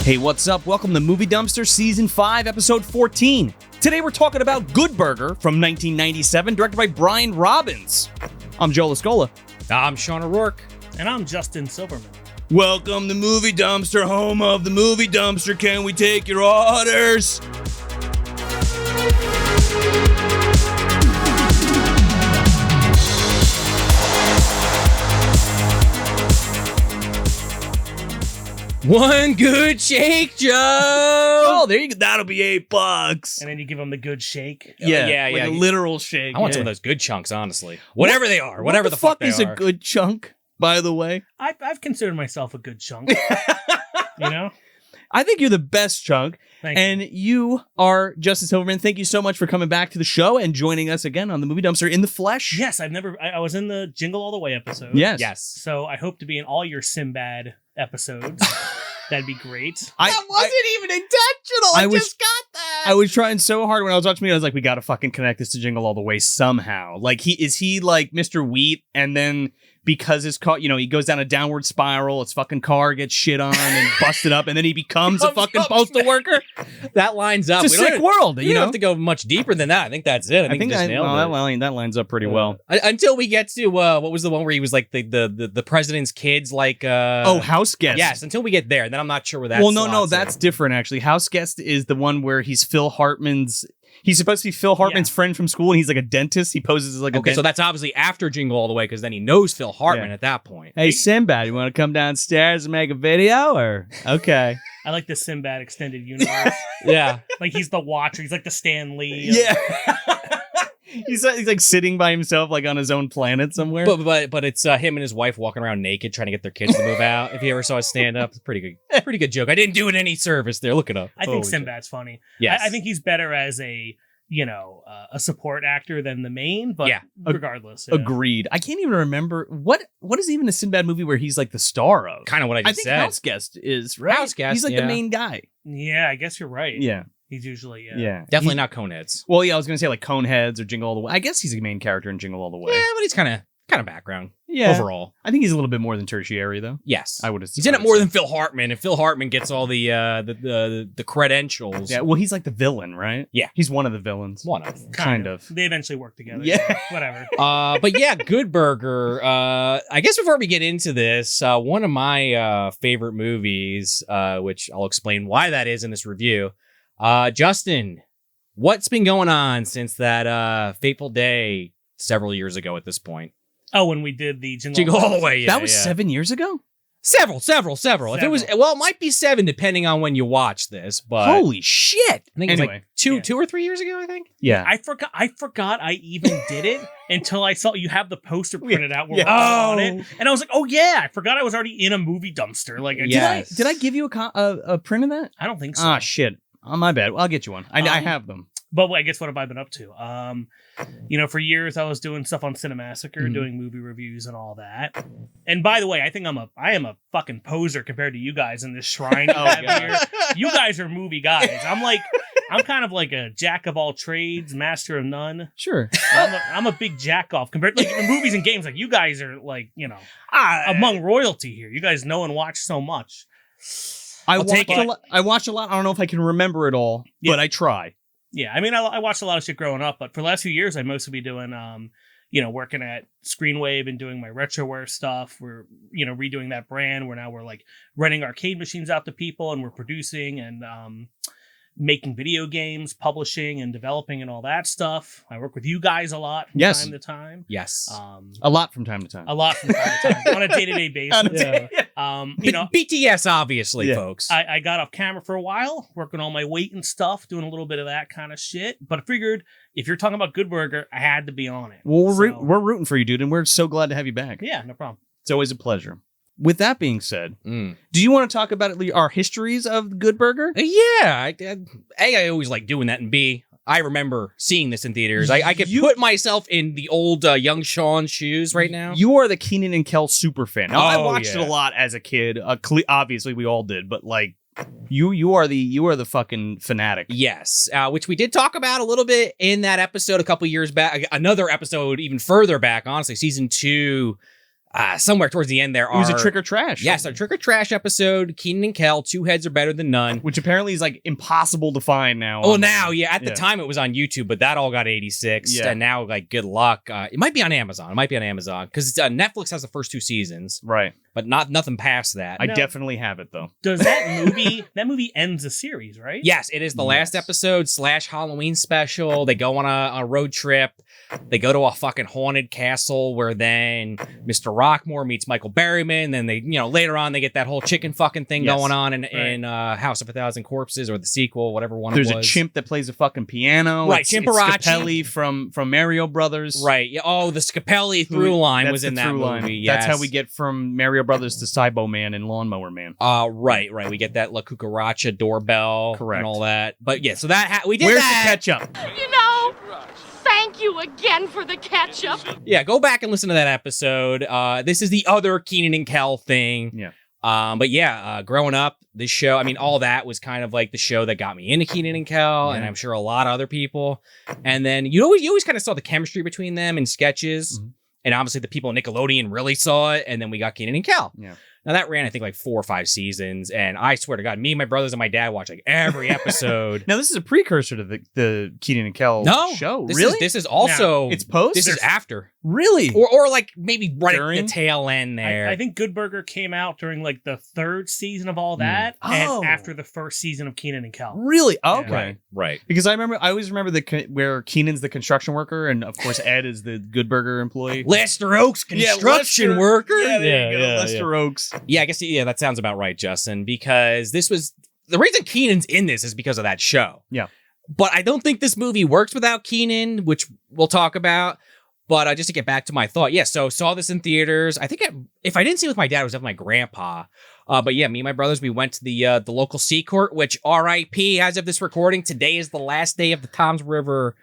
Hey, what's up? Welcome to Movie Dumpster Season 5, Episode 14. Today we're talking about Good Burger from 1997, directed by Brian Robbins. I'm Joe Lascola. I'm Sean O'Rourke. And I'm Justin Silverman. Welcome to Movie Dumpster, home of the Movie Dumpster. Can we take your orders? One good shake, Joe. Oh, there you go. That'll be $8. And then you give them the good shake. Yeah, like a literal shake. I want some of those good chunks, honestly. Whatever they are, whatever the fuck they is are. a good chunk, by the way? I've considered myself a good chunk. You know? I think you're the best chunk. Thank you. And you are Justin Silverman. Thank you so much for coming back to the show and joining us again on the Movie Dumpster in the flesh. Yes, I was in the Jingle All the Way episode. Yes. So I hope to be in all your Sinbad episodes. That'd be great. That wasn't even intentional. I just got that. I was trying so hard when I was watching it. I was like, we got to fucking connect this to Jingle All the Way somehow. Like, is he like Mr. Wheat? And then because his car, he goes down a downward spiral, his fucking car gets shit on and busted up, and then he becomes a fucking postal worker. That lines up. It's a sick world. You don't have to go much deeper than that. I think that's it. I think just nailed it. That lines up pretty well. Until we get to what was the one where he was like the president's kids, like House Guest. Yes, until we get there, then I'm not sure where that. Well, no, that's different actually. House Guest is the one where he's He's supposed to be Phil Hartman's friend from school, and he's like a dentist. He poses as like a dentist. So that's obviously after Jingle All the Way, because then he knows Phil Hartman at that point. Hey, Sinbad, you want to come downstairs and make a video? Or okay. I like the Sinbad extended universe. Yeah. Like he's the Watcher. He's like the Stan Lee. Yeah. He's like sitting by himself, like on his own planet somewhere. But it's him and his wife walking around naked, trying to get their kids to move out. If you ever saw a stand up, it's pretty good joke. I didn't do it any service there. Look it up. I think Sinbad's funny. Yes. I think he's better as a support actor than the main. But regardless, Agreed. I can't even remember what is even a Sinbad movie where he's like the star of. Kind of what I just said. I think House Guest is right. House Guest. He's like the main guy. Yeah, I guess you're right. Yeah. He's usually, Definitely not Coneheads. Well, yeah, I was going to say like Coneheads or Jingle All the Way. I guess he's a main character in Jingle All the Way. Yeah, but he's kind of background. Yeah. Overall. I think he's a little bit more than tertiary, though. Yes. I would have. He's in it more than Phil Hartman, and Phil Hartman gets all the credentials. Yeah, well, he's like the villain, right? Yeah. He's one of the villains. One of them. Kind of. They eventually work together. Yeah. Whatever. But yeah, Good Burger. I guess before we get into this, one of my favorite movies, which I'll explain why that is in this review. Justin, what's been going on since that fateful day several years ago at this point? Oh, when we did the Jingle All the Way. Yeah, that was 7 years ago? Several. If it was, it might be 7 depending on when you watch this, but holy shit. I think it was like two or 3 years ago, I think. Yeah. I forgot I even did it until I saw you have the poster printed out where we're on it. And I was like, oh yeah, I forgot I was already in a movie dumpster. Like, did I give you a print of that? I don't think so. Ah, shit. Oh, my bad. Well, I'll get you one. I have them. But I guess what have I been up to? For years I was doing stuff on Cinemassacre, doing movie reviews and all that. And by the way, I think I am a fucking poser compared to you guys in this shrine you have here. You guys are movie guys. I'm kind of like a jack of all trades, master of none. Sure. I'm a big jack off compared to like movies and games. Like you guys are like, among royalty here. You guys know and watch so much. I watch a lot. I don't know if I can remember it all, but I try. Yeah, I mean, I watched a lot of shit growing up, but for the last few years, I mostly be doing, working at Screenwave and doing my retroware stuff. We're, redoing that brand. We're like renting arcade machines out to people, and we're producing and making video games, publishing and developing and all that stuff. I work with you guys a lot from time to time. Yes. A lot from time to time. A lot from time to time. On a day-to-day basis. BTS, obviously, folks. I got off camera for a while, working on my weight and stuff, doing a little bit of that kind of shit. But I figured if you're talking about Good Burger, I had to be on it. Well, we're rooting for you, dude, and we're so glad to have you back. Yeah, no problem. It's always a pleasure. With that being said, do you want to talk about our histories of Good Burger? Yeah. I always like doing that, and B, I remember seeing this in theaters. I could put myself in the old young Sean's shoes right now. You are the Kenan and Kel super fan. Now, I watched it a lot as a kid. Obviously, we all did, but like you are the fucking fanatic. Yes, which we did talk about a little bit in that episode a couple years back. Another episode even further back, honestly, season 2. somewhere towards the end there It was a Trick or Trash. Yes, a Trick or Trash episode. Kenan and Kel, two heads are better than none. Which apparently is like impossible to find now. Oh, online. now, yeah. At the time, it was on YouTube, but that all got 86. Yeah. And now, like, good luck. It might be on Amazon. Because Netflix has the first 2 seasons, Right. but nothing past that. I No. definitely have it though. Does that movie ends a series, right? Yes, it is the last episode / Halloween special. They go on a road trip. They go to a fucking haunted castle where then Mr. Rockmore meets Michael Berryman. Then they, later on they get that whole chicken fucking thing Yes. going on in House of a Thousand Corpses or the sequel, whatever one There's it was. a chimp that plays a fucking piano. Right, It's Chimparachi. Scapelli from Mario Brothers. Right. Yeah. Oh, the Scapelli through line That's was in the that through line. movie. That's how yes. we get from Mario Brothers to Cybo Man and Lawnmower Man. Right. We get that La Cucaracha doorbell Correct. and all that. But yeah, so that we did Where's that. the ketchup? Thank you again for the ketchup. Yeah, go back and listen to that episode. This is the other Kenan and Kel thing. Yeah. But yeah, growing up, this show, I mean, all that was kind of like the show that got me into Kenan and Kel, and I'm sure a lot of other people. And then you always kind of saw the chemistry between them in sketches. Mm-hmm. And obviously the people in Nickelodeon really saw it, and then we got Kenan and Kel. Yeah. Now that ran, I think, like 4 or 5 seasons, and I swear to God, me, my brothers, and my dad watched like every episode. Now this is a precursor to the Kenan and Kel show. This is also It's post. This is after, Really? or like maybe right During? at the tail end there. I think Good Burger came out during like the 3rd season of all that, Oh. and after the 1st season of Kenan and Kel. Really? Okay. right. Because I always remember where Kenan's the construction worker, and of course Ed is the Good Burger employee. Lester Oaks, construction Lester. worker. Yeah, there you go. Lester Oaks. Yeah, I guess that sounds about right, Justin. Because this was the reason Kenan's in this is because of that show. Yeah. But I don't think this movie works without Kenan, which we'll talk about. But just to get back to my thought, so saw this in theaters. I think if I didn't see it with my dad, it was with my grandpa. But yeah, me and my brothers, we went to the local Sea Court, which R.I.P. as of this recording, today is the last day of the Toms River,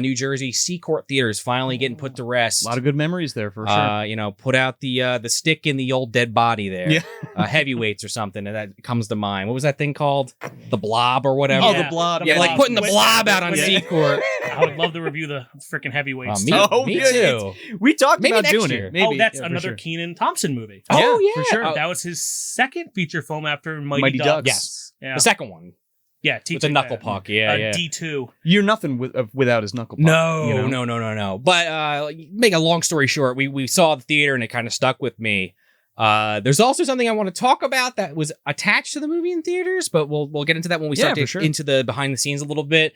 New Jersey Sea Court theaters finally getting put to rest. A lot of good memories there for sure. Put out the stick in the old dead body there. Yeah. Heavyweights or something, and that comes to mind. What was that thing called? The Blob or whatever? Oh, the Blob. Yeah, like putting the Wait, Blob out on wait, Sea Court. I would love to review the freaking heavyweights. Me yeah, too. We talked Maybe about next doing year. it. Maybe. that's Yeah, for another sure. Kenan Thompson movie. Oh, Yeah, yeah. for sure. That was his 2nd feature film after Mighty, Mighty Ducks. Yes. Yeah. The second one. Yeah, With the knuckle puck. Yeah. D2. You're nothing without his knuckle puck. No, you know? no. But make a long story short, we saw the theater and it kind of stuck with me. There's also something I want to talk about that was attached to the movie in theaters, but we'll get into that when we start into the behind the scenes a little bit.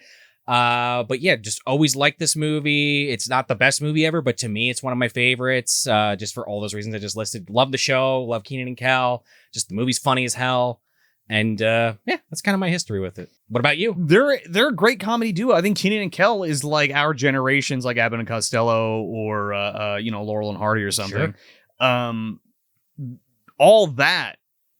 But yeah, just always liked this movie. It's not the best movie ever, but to me, it's one of my favorites. Just for all those reasons I just listed. Love the show. Love Kenan and Kel. Just the movie's funny as hell. And yeah, that's kind of my history with it. What about you? They're a great comedy duo. I think Kenan and Kel is like our generation's like Abbott and Costello or Laurel and Hardy or something. Sure. All that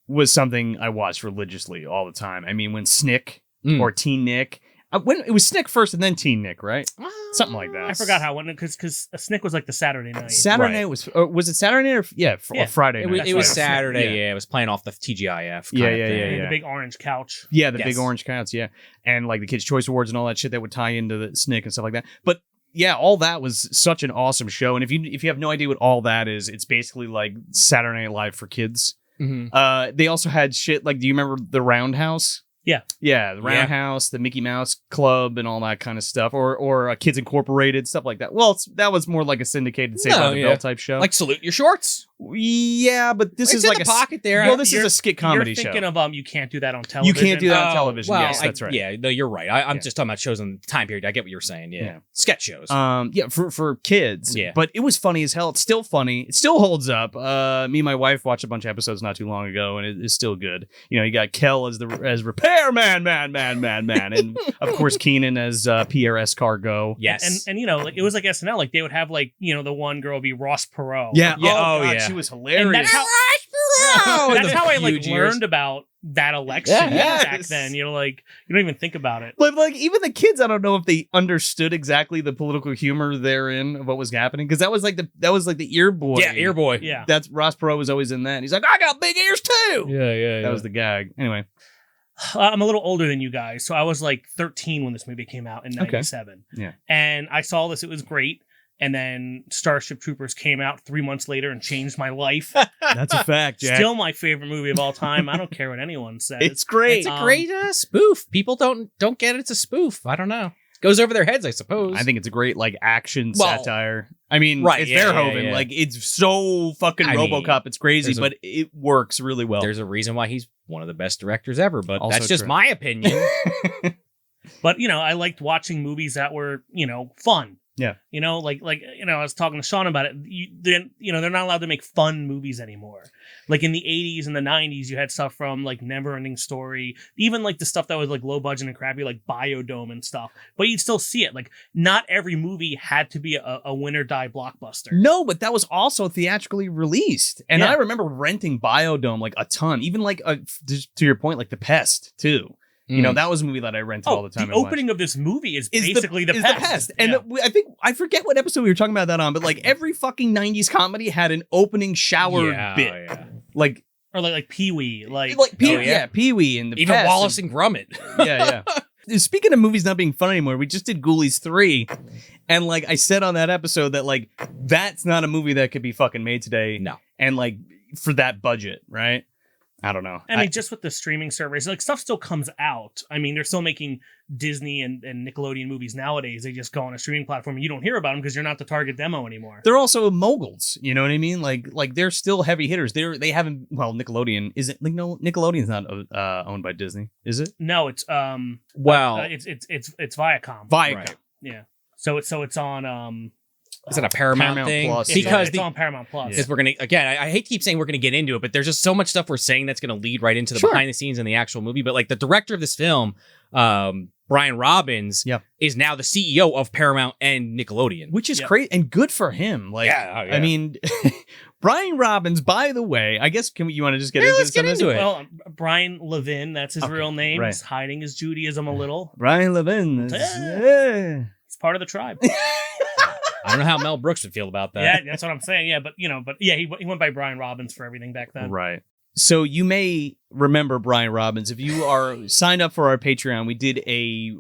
was something I watched religiously all the time. I mean, when Snick or Teen Nick, when it was Snick first and then Teen Nick, right? Something like that. I forgot how it went because Snick was like the Saturday night. Saturday night was it Saturday night or Friday night? It was right. Saturday. Yeah. It was playing off the TGIF. Yeah, kind of thing. And the big orange couch. Yeah, the Yes. big orange counts, yeah. And like the Kids' Choice Awards and all that shit that would tie into the Snick and stuff like that. But yeah, all that was such an awesome show. And if you have no idea what all that is, it's basically like Saturday Night Live for kids. Mm-hmm. They also had shit like, do you remember the Roundhouse? Yeah. Yeah, the Roundhouse, the Mickey Mouse Club, and all that kind of stuff, or Kids Incorporated, stuff like that. Well, that was more like a syndicated Saved by the Bell type show. Like Salute Your Shorts. Yeah, but this It's is in like the a pocket there. Well, this is a skit comedy You're show. thinking of you can't do that on You television. can't do that on television. Well, Yes, that's right. Yeah, no, you're right. I'm Yeah. just talking about shows in the time period. I get what you're saying. Yeah. Yeah. Sketch shows. Yeah, for kids. Yeah. But it was funny as hell. It's still funny. It still holds up. Me and my wife watched a bunch of episodes not too long ago, and it is still good. You know, you got Kel as repairman, man, and of course Kenan as PRS cargo. yes. And like it was like SNL. Like they would have like the one girl be Ross Perot. Yeah. Yeah. Oh, Oh, God, yeah. she was And hilarious. that's how I like huge ears. learned about that election Yeah. back then. You don't even think about it. But like even the kids, I don't know if they understood exactly the political humor therein of what was happening, because that was like the ear boy. Yeah, Ear Boy. Yeah. That's Ross Perot was always in that. And he's like, I got big ears too. Yeah. That was the gag. Anyway, I'm a little older than you guys, so I was like 13 when this movie came out in '97. Yeah. And I saw this; it was great. And then Starship Troopers came out 3 months later and changed my life. That's a fact, Jack. Still my favorite movie of all time. I don't care what anyone says. It's great. It's a great spoof. People don't get it's a spoof. I don't know. Goes over their heads, I suppose. I think it's a great like action Well, satire. I mean, right, it's yeah, Verhoeven. yeah. Like it's so fucking I mean, RoboCop. It's crazy, there's a- but it works really well. There's a reason why he's one of the best directors ever, but Also that's just true. my opinion. But, I liked watching movies that were, fun. Yeah. Like I was talking to Sean about it. They're not allowed to make fun movies anymore. Like in the 80s and the 90s, you had stuff from like Neverending Story, even like the stuff that was like low budget and crappy, like Biodome and stuff. But you'd still see it. Like not every movie had to be a win or die blockbuster. No, but that was also theatrically released. And Yeah. I remember renting Biodome like a ton. Even like, just to your point, like The Pest, too. That was a movie that I rented all the time. The opening of this movie is basically the is pest. And Yeah. I forget what episode we were talking about that on, but like every fucking 90s comedy had an opening shower bit. Yeah. Like Or like Pee-wee. Pee-wee and The Even Pest Wallace and Gromit. yeah. Speaking of movies not being fun anymore, we just did Ghoulies 3. And like I said on that episode that like that's not a movie that could be fucking made today. No. And like for that budget, right? I don't know. I mean, just with the streaming service, like stuff still comes out. I mean, they're still making Disney and Nickelodeon movies nowadays. They just go on a streaming platform and you don't hear about them because you're not the target demo anymore. They're also moguls, you know what I mean? Like they're still heavy hitters. They haven't. Well, Nickelodeon isn't. Like, no, Nickelodeon's not owned by Disney, is it? No, it's Well, it's Viacom. Viacom. Right. Yeah. So it's on is it a Paramount, Paramount thing? Plus. Because it's on Paramount Plus. because we're gonna I hate to keep saying we're gonna get into it, but there's just so much stuff we're saying that's gonna lead right into the Sure. behind the scenes and the actual movie. But like the director of this film, Brian Robbins, Yep. is now the CEO of Paramount and Nickelodeon. Which is Yep. great and good for him. Like, Yeah, yeah. I mean, Brian Robbins. By the way, I guess you want to just get Yeah, into let's get some of this? into it. Well, Brian Levin, that's his Okay, real name. right. He's hiding his Judaism a little. Brian Levin. Yeah. It's part of the tribe. I don't know how Mel Brooks would feel about that. Yeah, that's what I'm saying. Yeah, but he went by Brian Robbins for everything back then. Right. So you may remember Brian Robbins. If you are signed up for our Patreon, we did a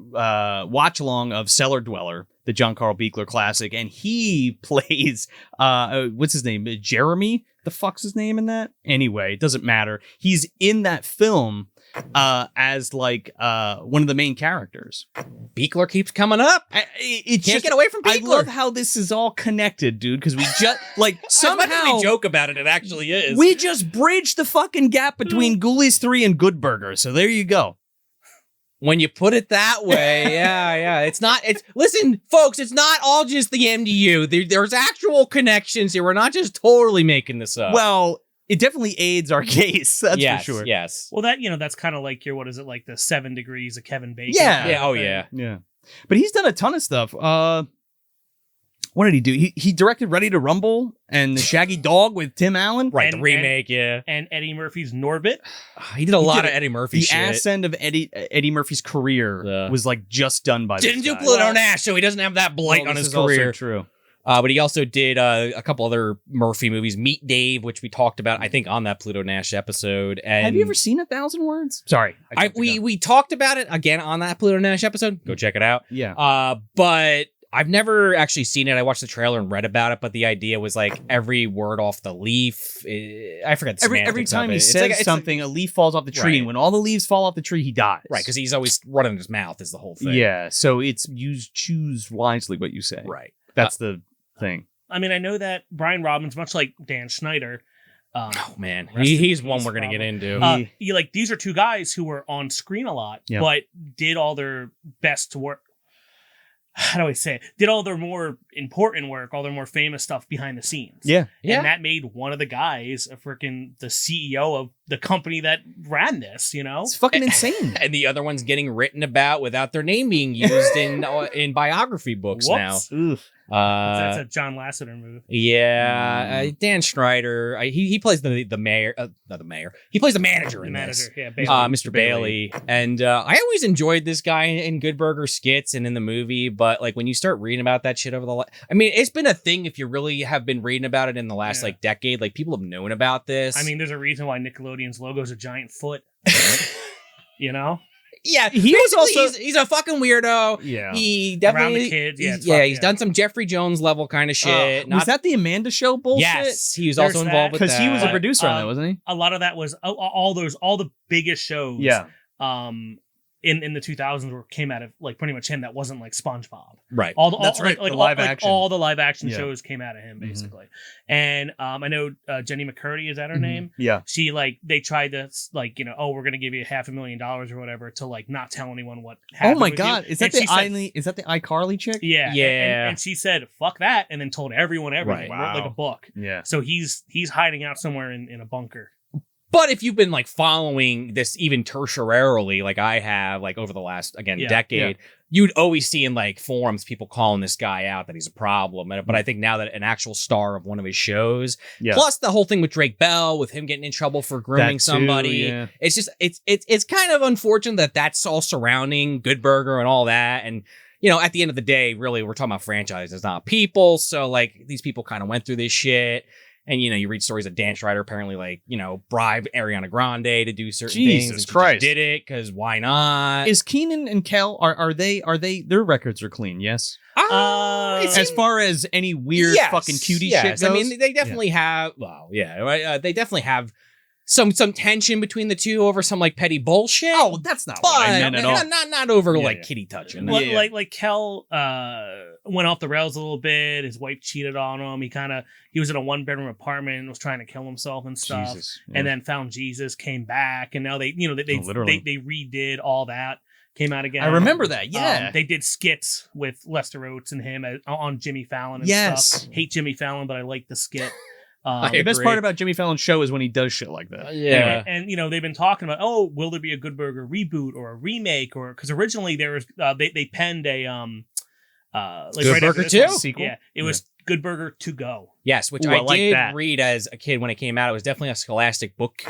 watch along of Cellar Dweller, the John Carl Buechler classic, and he plays what's his name? Jeremy? The fuck's his name in that? Anyway, it doesn't matter. He's in that film as like one of the main characters. Buechler keeps coming up. It Can't get away from I Buechler. love how this is all connected, dude, because we just like As much as somehow we joke about it, it actually is. we just bridged the fucking gap between Ghoulies 3 and Good Burger. So there you go. When you put it that way, yeah. Listen, folks, it's not all just the MDU. There's actual connections here. We're not just totally making this up. Well, it definitely aids our case. That's yes, for sure. Yes. Well, that's kind of like like the 7 Degrees of Kevin Bacon. Yeah. kind Yeah. of Oh, thing. yeah. Yeah. But he's done a ton of stuff. What did he do? He directed Ready to Rumble and The Shaggy Dog with Tim Allen. Right. And- the remake. Yeah. And Eddie Murphy's Norbit. He did a lot did of Eddie Murphy The shit. ass end of Eddie Murphy's career Yeah. was like just done by Didn't this do guy. Pluto Nash, so he doesn't have that blight Well, on this his is also career. true. But he also did a couple other Murphy movies. Meet Dave, which we talked about, I think, on that Pluto Nash episode. And Have you ever seen 1,000 Words? Sorry. we talked about it again on that Pluto Nash episode. Go check it out. Yeah. But I've never actually seen it. I watched the trailer and read about it, but the idea was like every word off the leaf. I forget the Every semantics time of it. he It's says like- it's something, a leaf falls off the tree. Right. And when all the leaves fall off the tree, he dies. right, because he's always running his mouth is the whole thing. Yeah. So it's choose wisely what you say. Right. That's the thing. I mean, I know that Brian Robbins, much like Dan Schneider, Oh, man. Rest in He's peace, one we're going to get probably. into. these are two guys who were on screen a lot, Yeah. but did all their best work. How do I say it? Did all their more important work, all their more famous stuff behind the scenes. Yeah. Yeah. And that made one of the guys the CEO of the company that ran this, It's fucking insane. And the other one's getting written about without their name being used in biography books Whoops. Oof. now. That's a John Lasseter move. Yeah, Dan Schneider. He plays the mayor, not the mayor. He plays the manager The in manager, this. yeah, Bailey. Mr. Bailey. And I always enjoyed this guy in Good Burger skits and in the movie, but like when you start reading about that shit over I mean, it's been a thing if you really have been reading about it in the last like decade. Like people have known about this. I mean, there's a reason why Nickelodeon's logo is a giant foot. You know? Yeah, He was basically, also- he's a fucking weirdo. Yeah. He definitely Around the kids, yeah, it's he's fucked, done some Jeffrey Jones level kind of shit. Was that the Amanda Show bullshit? Yes, he was There's also involved with that. Because he was a But, producer on that, wasn't he? A lot of that was all the biggest shows. Yeah. In the 2000s came out of like pretty much him. That wasn't like SpongeBob. Right. That's right, the live action. all the live action Yeah. shows came out of him basically. And I know Jenny McCurdy, is that her name? Yeah. She they tried to we're gonna give you $500,000 or whatever to like not tell anyone what happened. Oh my with God! you. Is that And she the iCarly chick? Yeah, Yeah. and she said fuck that, and then told everyone everything. Right. Wrote like a Wow. book. Yeah. So he's hiding out somewhere in a bunker. But if you've been like following this even tertiarily, like I have, like over the last decade, you'd always see in like forums people calling this guy out that he's a problem. But I think now that an actual star of one of his shows, plus the whole thing with Drake Bell, with him getting in trouble for grooming somebody, it's just it's kind of unfortunate that that's all surrounding Good Burger and all that. And at the end of the day, really, we're talking about franchises, not people. So like these people kind of went through this shit. And, you read stories that Dan Schreider apparently, bribed Ariana Grande to do certain things. Jesus And she Christ. just did it, because why not? Is Kenan and Kel, are they, their records are clean, yes? It's As far as any weird fucking cutie shit goes? I mean, they definitely have, they definitely have some tension between the two over some, petty bullshit. Oh, that's not what I meant at all. Not over, kitty touching. Like Kel went off the rails a little bit. His wife cheated on him. He was in a 1-bedroom apartment and was trying to kill himself and stuff. Jesus, And then found Jesus, came back, and now they redid all that. Came out again. I remember that. Yeah, they did skits with Lester Oates and him on Jimmy Fallon and Yes. stuff. Hate Jimmy Fallon, but I like the skit. the best part about Jimmy Fallon's show is when he does shit like that. Yeah. And they've been talking about, will there be a Good Burger reboot or a remake, or because originally there was they penned a Good Burger 2? sequel. Yeah, it was Good Burger To Go. Yes, which Ooh, I I like did that. read as a kid when it came out. It was definitely a Scholastic book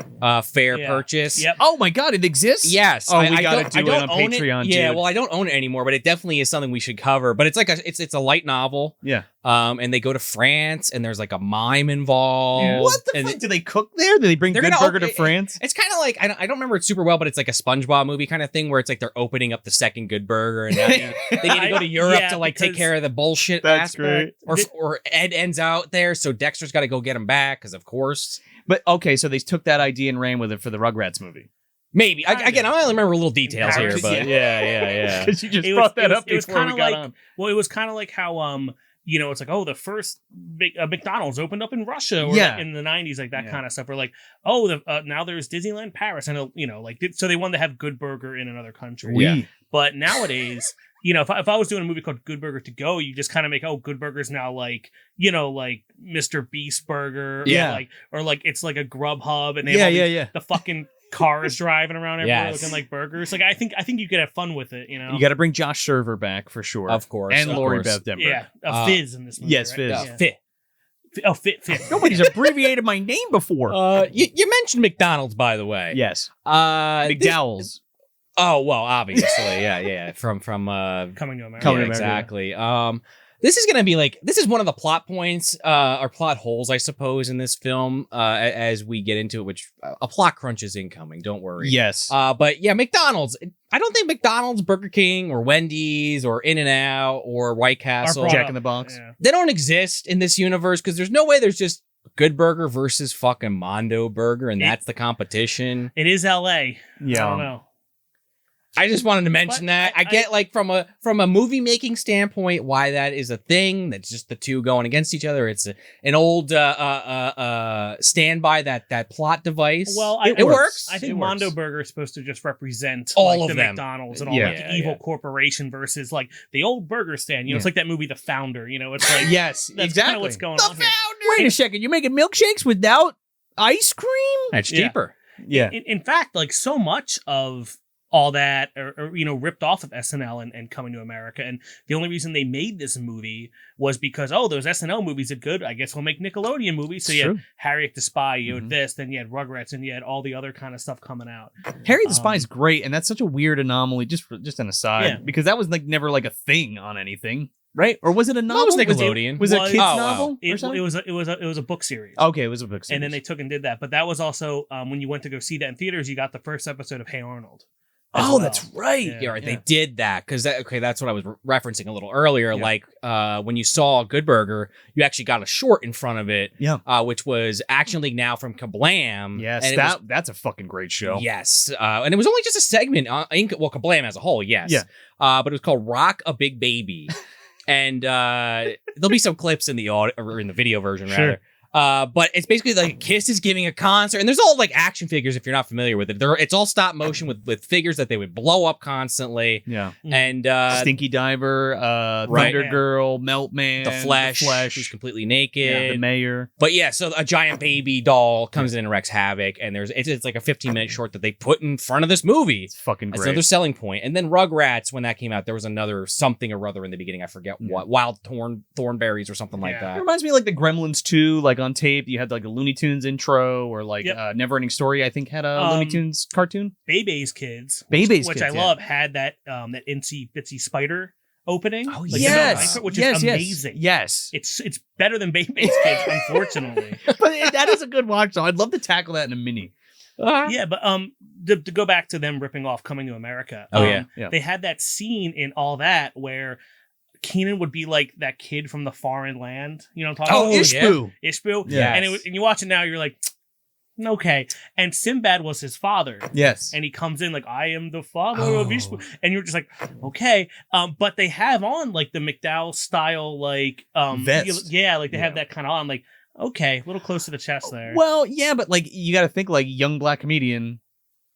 fair purchase. Yep. Oh my God, it exists? Yes. Oh, we I gotta don't- do I it don't on own Patreon, Yeah, dude. well, I don't own it anymore, but it definitely is something we should cover. But it's like it's a light novel. Yeah. And they go to France, and there's like a mime involved. Yeah. What the And fuck? Do they cook there? Do they bring They're Good gonna Burger to France? It's kind of like I don't remember it super well, but it's like a SpongeBob movie kind of thing where it's like they're opening up the second Good Burger, and now they need to go to Europe Yeah, to take because care of the bullshit That's aspect. Or Ed ends out there, so Dexter's got to go get him back because of course. But okay, so they took that idea and ran with it for the Rugrats movie. Maybe. Kinda. Again, I only remember little details here, but yeah. Because you just It brought was- that it was- up it was before we kinda got like- on. Well, it was kind of like how it's like, the first big McDonald's opened up in Russia, or Yeah. like in the 90s, like that Yeah. kind of stuff. Or like, now there's Disneyland Paris, and so they wanted to have Good Burger in another country. Yeah. But nowadays, if I was doing a movie called Good Burger To Go, you just kind of make Good Burger's now like Mr. Beast Burger, Yeah. or it's like a Grubhub, and they Yeah, have all yeah, these- yeah. the fucking cars driving around everywhere Yes. looking like burgers. Like I think you could have fun with it. You got to bring Josh Server back for sure. Of course. And of Lori course. Beth Denver. Yeah, a Fizz in this movie. yes, right? Fizz. Yeah. Fit. Oh, Fit. Nobody's abbreviated my name before. You mentioned McDonald's, by the way. Yes. This- McDowell's. Oh well, obviously, yeah. From Coming to America. Coming to America. exactly. This is gonna be this is one of the plot points or plot holes, I suppose, in this film. As we get into it, which a plot crunch is incoming. Don't worry. Yes. But yeah, McDonald's. I don't think McDonald's, Burger King, or Wendy's, or In-N-Out, or White Castle. brought Jack up. in the Box. Yeah. They don't exist in this universe because there's no way there's just Good Burger versus fucking Mondo Burger, and that's the competition. It is LA. Yeah. I don't know. I just wanted to mention But that. I get from a movie making standpoint why that is a thing. That's just the two going against each other. It's an old standby that plot device. Well, it works. I think It Mondo works. Burger is supposed to just represent All of the them. McDonald's and all Yeah. like the evil corporation versus like the old burger stand. It's like that movie The Founder. It's like Yes, that's exactly. kind of what's going on here. Wait a second. You're making milkshakes without ice cream? That's Yeah. cheaper. Yeah. In fact, like so much of all that or ripped off of SNL and Coming to America, and the only reason they made this movie was because those SNL movies are good, I guess we'll make Nickelodeon movies. So It's you had true. Harriet the Spy, you had Mhm. this, then you had Rugrats, and you had all the other kind of stuff coming out. Harry the Spy is great, and that's such a weird anomaly. Just an aside, Yeah. because that was never like a thing on anything, right? Or was it a novel? was Nickelodeon. Was it a Was- kids Oh, wow. novel or It something? was a book series. Okay, it was a book series. And then they took and did that. But that was also when you went to go see that in theaters, you got the first episode of Hey Arnold. as Oh, well. that's right. Yeah, right. They did that because that's what I was referencing a little earlier. Yeah. Like when you saw Good Burger, you actually got a short in front of it, which was Action League Now from Kablam. Yes, and that's a fucking great show. Yes, and it was only just a segment. Kablam as a whole, yes. Yeah. But it was called Rock a Big Baby, and there'll be some clips in the audio or in the video version rather. But it's basically like Kiss is giving a concert, and there's all like action figures if you're not familiar with it. It's all stop motion with figures that they would blow up constantly. Yeah. And Stinky Diver, Right. Thunder Girl, Meltman, the Flesh, who's completely naked. the Mayor. But yeah, so a giant baby doll comes in and wreaks havoc, and it's like a 15-minute short that they put in front of this movie. It's fucking That's great. another selling point. And then Rugrats, when that came out, there was another something or other in the beginning. I forget what. Wild Thornberries or something like It that. reminds me of like the Gremlins 2, like on tape. You had like a Looney Tunes intro, or like Neverending Story, I think, had a Looney Tunes cartoon. Bebe's Kids, Bebe's which Kids, I love, had that that Itsy Bitsy Spider opening. Oh, like, yes. which is amazing. Yes. It's better than Bebe's Kids, unfortunately. But that is a good watch, though. I'd love to tackle that in a mini. Yeah, but to go back to them ripping off Coming to America. They had that scene in all that where Kenan would be like that kid from the foreign land. You know what I'm talking about? Ishbu. Ishbu. Yeah. And you watch it now, you're like, okay. And Sinbad was his father. Yes. And he comes in like, I am the father of Ishbu. And you're just like, okay. But they have on like the McDowell style, like, vest. Yeah, like they have that kind of on. Like, okay, a little close to the chest there. Well, yeah, but like you got to think like young black comedian.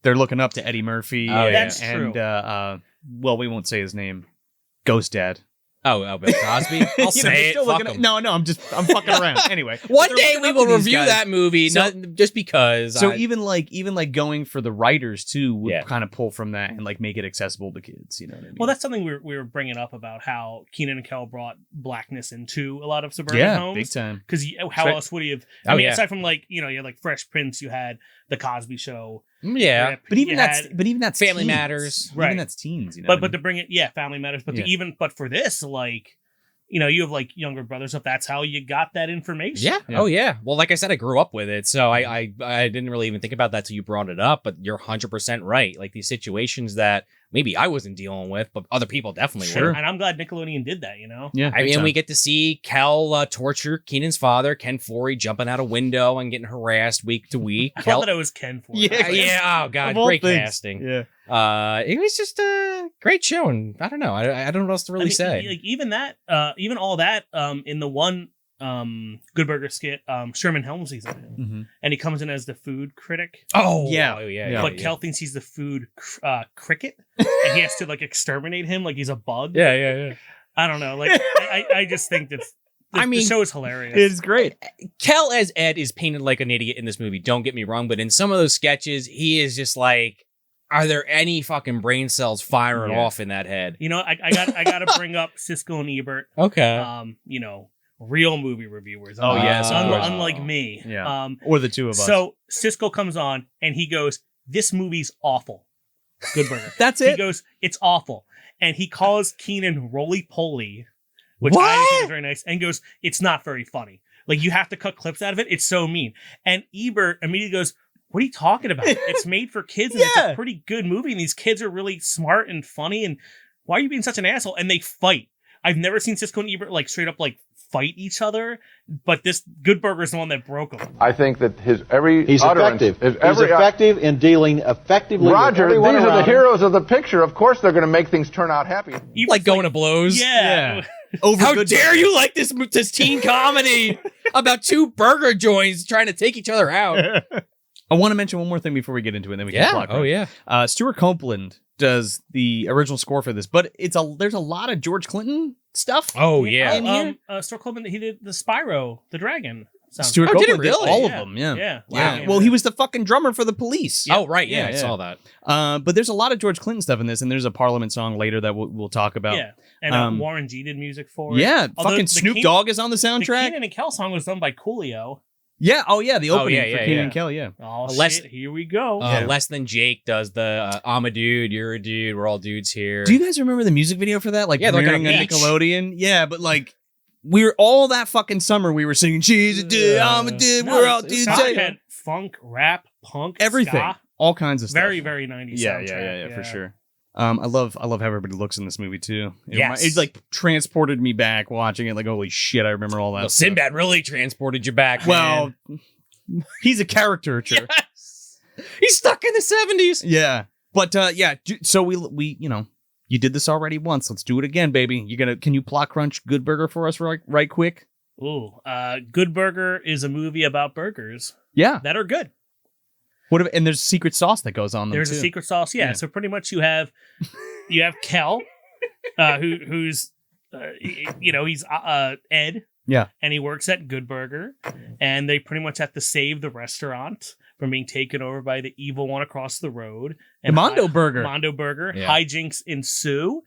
They're looking up to Eddie Murphy. Oh, yeah. That's and, true. Well, we won't say his name. Ghost Dad. Oh, Bill Cosby? I'll say it. Fuck him. No, I'm fucking around. Anyway. One day we will review guys. that movie, So- not just because. So even like going for the writers too would Yeah. kind of pull from that and like make it accessible to kids. You know what I mean? Well, that's something we were bringing up about how Kenan and Kel brought blackness into a lot of suburban homes. big time. Because how Right. else would he have? Oh, I mean, yeah. aside from like you had like Fresh Prince, you had the Cosby Show. Yeah. But even you that's Family teens. Matters. Even Right. that's teens. You know. but to bring it, Family Matters. But but for this, like, you have like younger brothers. If that's how you got that information. Yeah. Oh, yeah. Well, like I said, I grew up with it, so I didn't really even think about that till you brought it up. But you're 100% right. Like these situations that maybe I wasn't dealing with, but other people definitely were. And I'm glad Nickelodeon did that. Yeah. I mean, we get to see Kel torture Kenan's father, Ken Forey, jumping out a window and getting harassed week to week. I thought that it was Ken for Yeah. Oh God, Of all great things. casting. Yeah. It was just a great show, and I don't know. I don't know what else to really say. Like even that, even all that, in the one Good Burger skit, Sherman Helmsley's in it, Mm-hmm. and he comes in as the food critic. Oh Yeah. yeah. But Kel thinks he's the food cricket, and he has to like exterminate him like he's a bug. Yeah. I don't know. Like I just think that the show is hilarious. It's great. Kel as Ed is painted like an idiot in this movie. Don't get me wrong, but in some of those sketches, he is just like, are there any fucking brain cells firing off in that head? I got to bring up Siskel and Ebert. Okay. Real movie reviewers. Oh, yes, of course. Unlike me. Yeah. Or the two of us. So Siskel comes on and he goes, "This movie's awful." Good Burger. That's He it. goes, "It's awful," and he calls Kenan roly poly, which What? I think is very nice, and goes, "It's not very funny. Like you have to cut clips out of it. It's so mean." And Ebert immediately goes, "What are you talking about? It's made for kids, and it's a pretty good movie, and these kids are really smart and funny. And why are you being such an asshole?" And they fight. I've never seen Siskel and Ebert like straight up like fight each other, but this Good Burger is the one that broke them. I think that he's effective. He's effective in dealing effectively Roger, with these everyone are the around him. heroes of the picture. Of course they're going to make things turn out happy. Ebert's Like going to blows. Yeah. Over How Good dare Burger. you like this teen comedy about two burger joints trying to take each other out? I want to mention one more thing before we get into it, and then we can block Oh, it. yeah. Stuart Copeland does the original score for this, but there's a lot of George Clinton stuff. Oh, yeah. in here? Stuart Copeland, he did the Spyro, the dragon. Stuart Oh, did he Copeland did really? all Yeah. of them. Yeah. Yeah. Yeah. Well, he was the fucking drummer for the Police. Oh, right. Yeah, I Yeah. saw that. But there's a lot of George Clinton stuff in this, and there's a Parliament song later that we'll talk about. Yeah. And Warren G did music for it. Yeah, Although fucking the Snoop Ken- Dogg is on the The soundtrack. Kenan and Kel song was done by Coolio. Yeah, the opening yeah, for yeah, Kenan yeah. and Kel, yeah. Oh, Less- shit, here we go. Less Than Jake does the I'm a dude, you're a dude, we're all dudes here. Do you guys remember the music video for that? Like, Yeah, they're like premiering on a on beach. Nickelodeon? Yeah, but like, we were all that fucking summer, we were singing, she's a dude, I'm a dude, No, we're all dudes. Scott had funk, rap, punk, Everything. ska. all kinds of stuff. Very, very 90s soundtrack. Yeah, for sure. I love how everybody looks in this movie too. Yes. It like transported me back watching it. Like, holy shit, I remember all that. Well, stuff. Sinbad really transported you back. Well, man. he's a caricature. Yes. He's stuck in the 70s. Yeah. But so we you did this already once. Let's do it again, baby. Can you plot crunch Good Burger for us right quick? Ooh, Good Burger is a movie about burgers Yeah. that are good. And there's secret sauce that goes on them There's too. a secret sauce, yeah. So pretty much you have Kel, who's he's Ed, Yeah. and he works at Good Burger, and they pretty much have to save the restaurant from being taken over by the evil one across the road. And The Mondo Burger. Mondo Burger. Yeah. Hijinks ensue.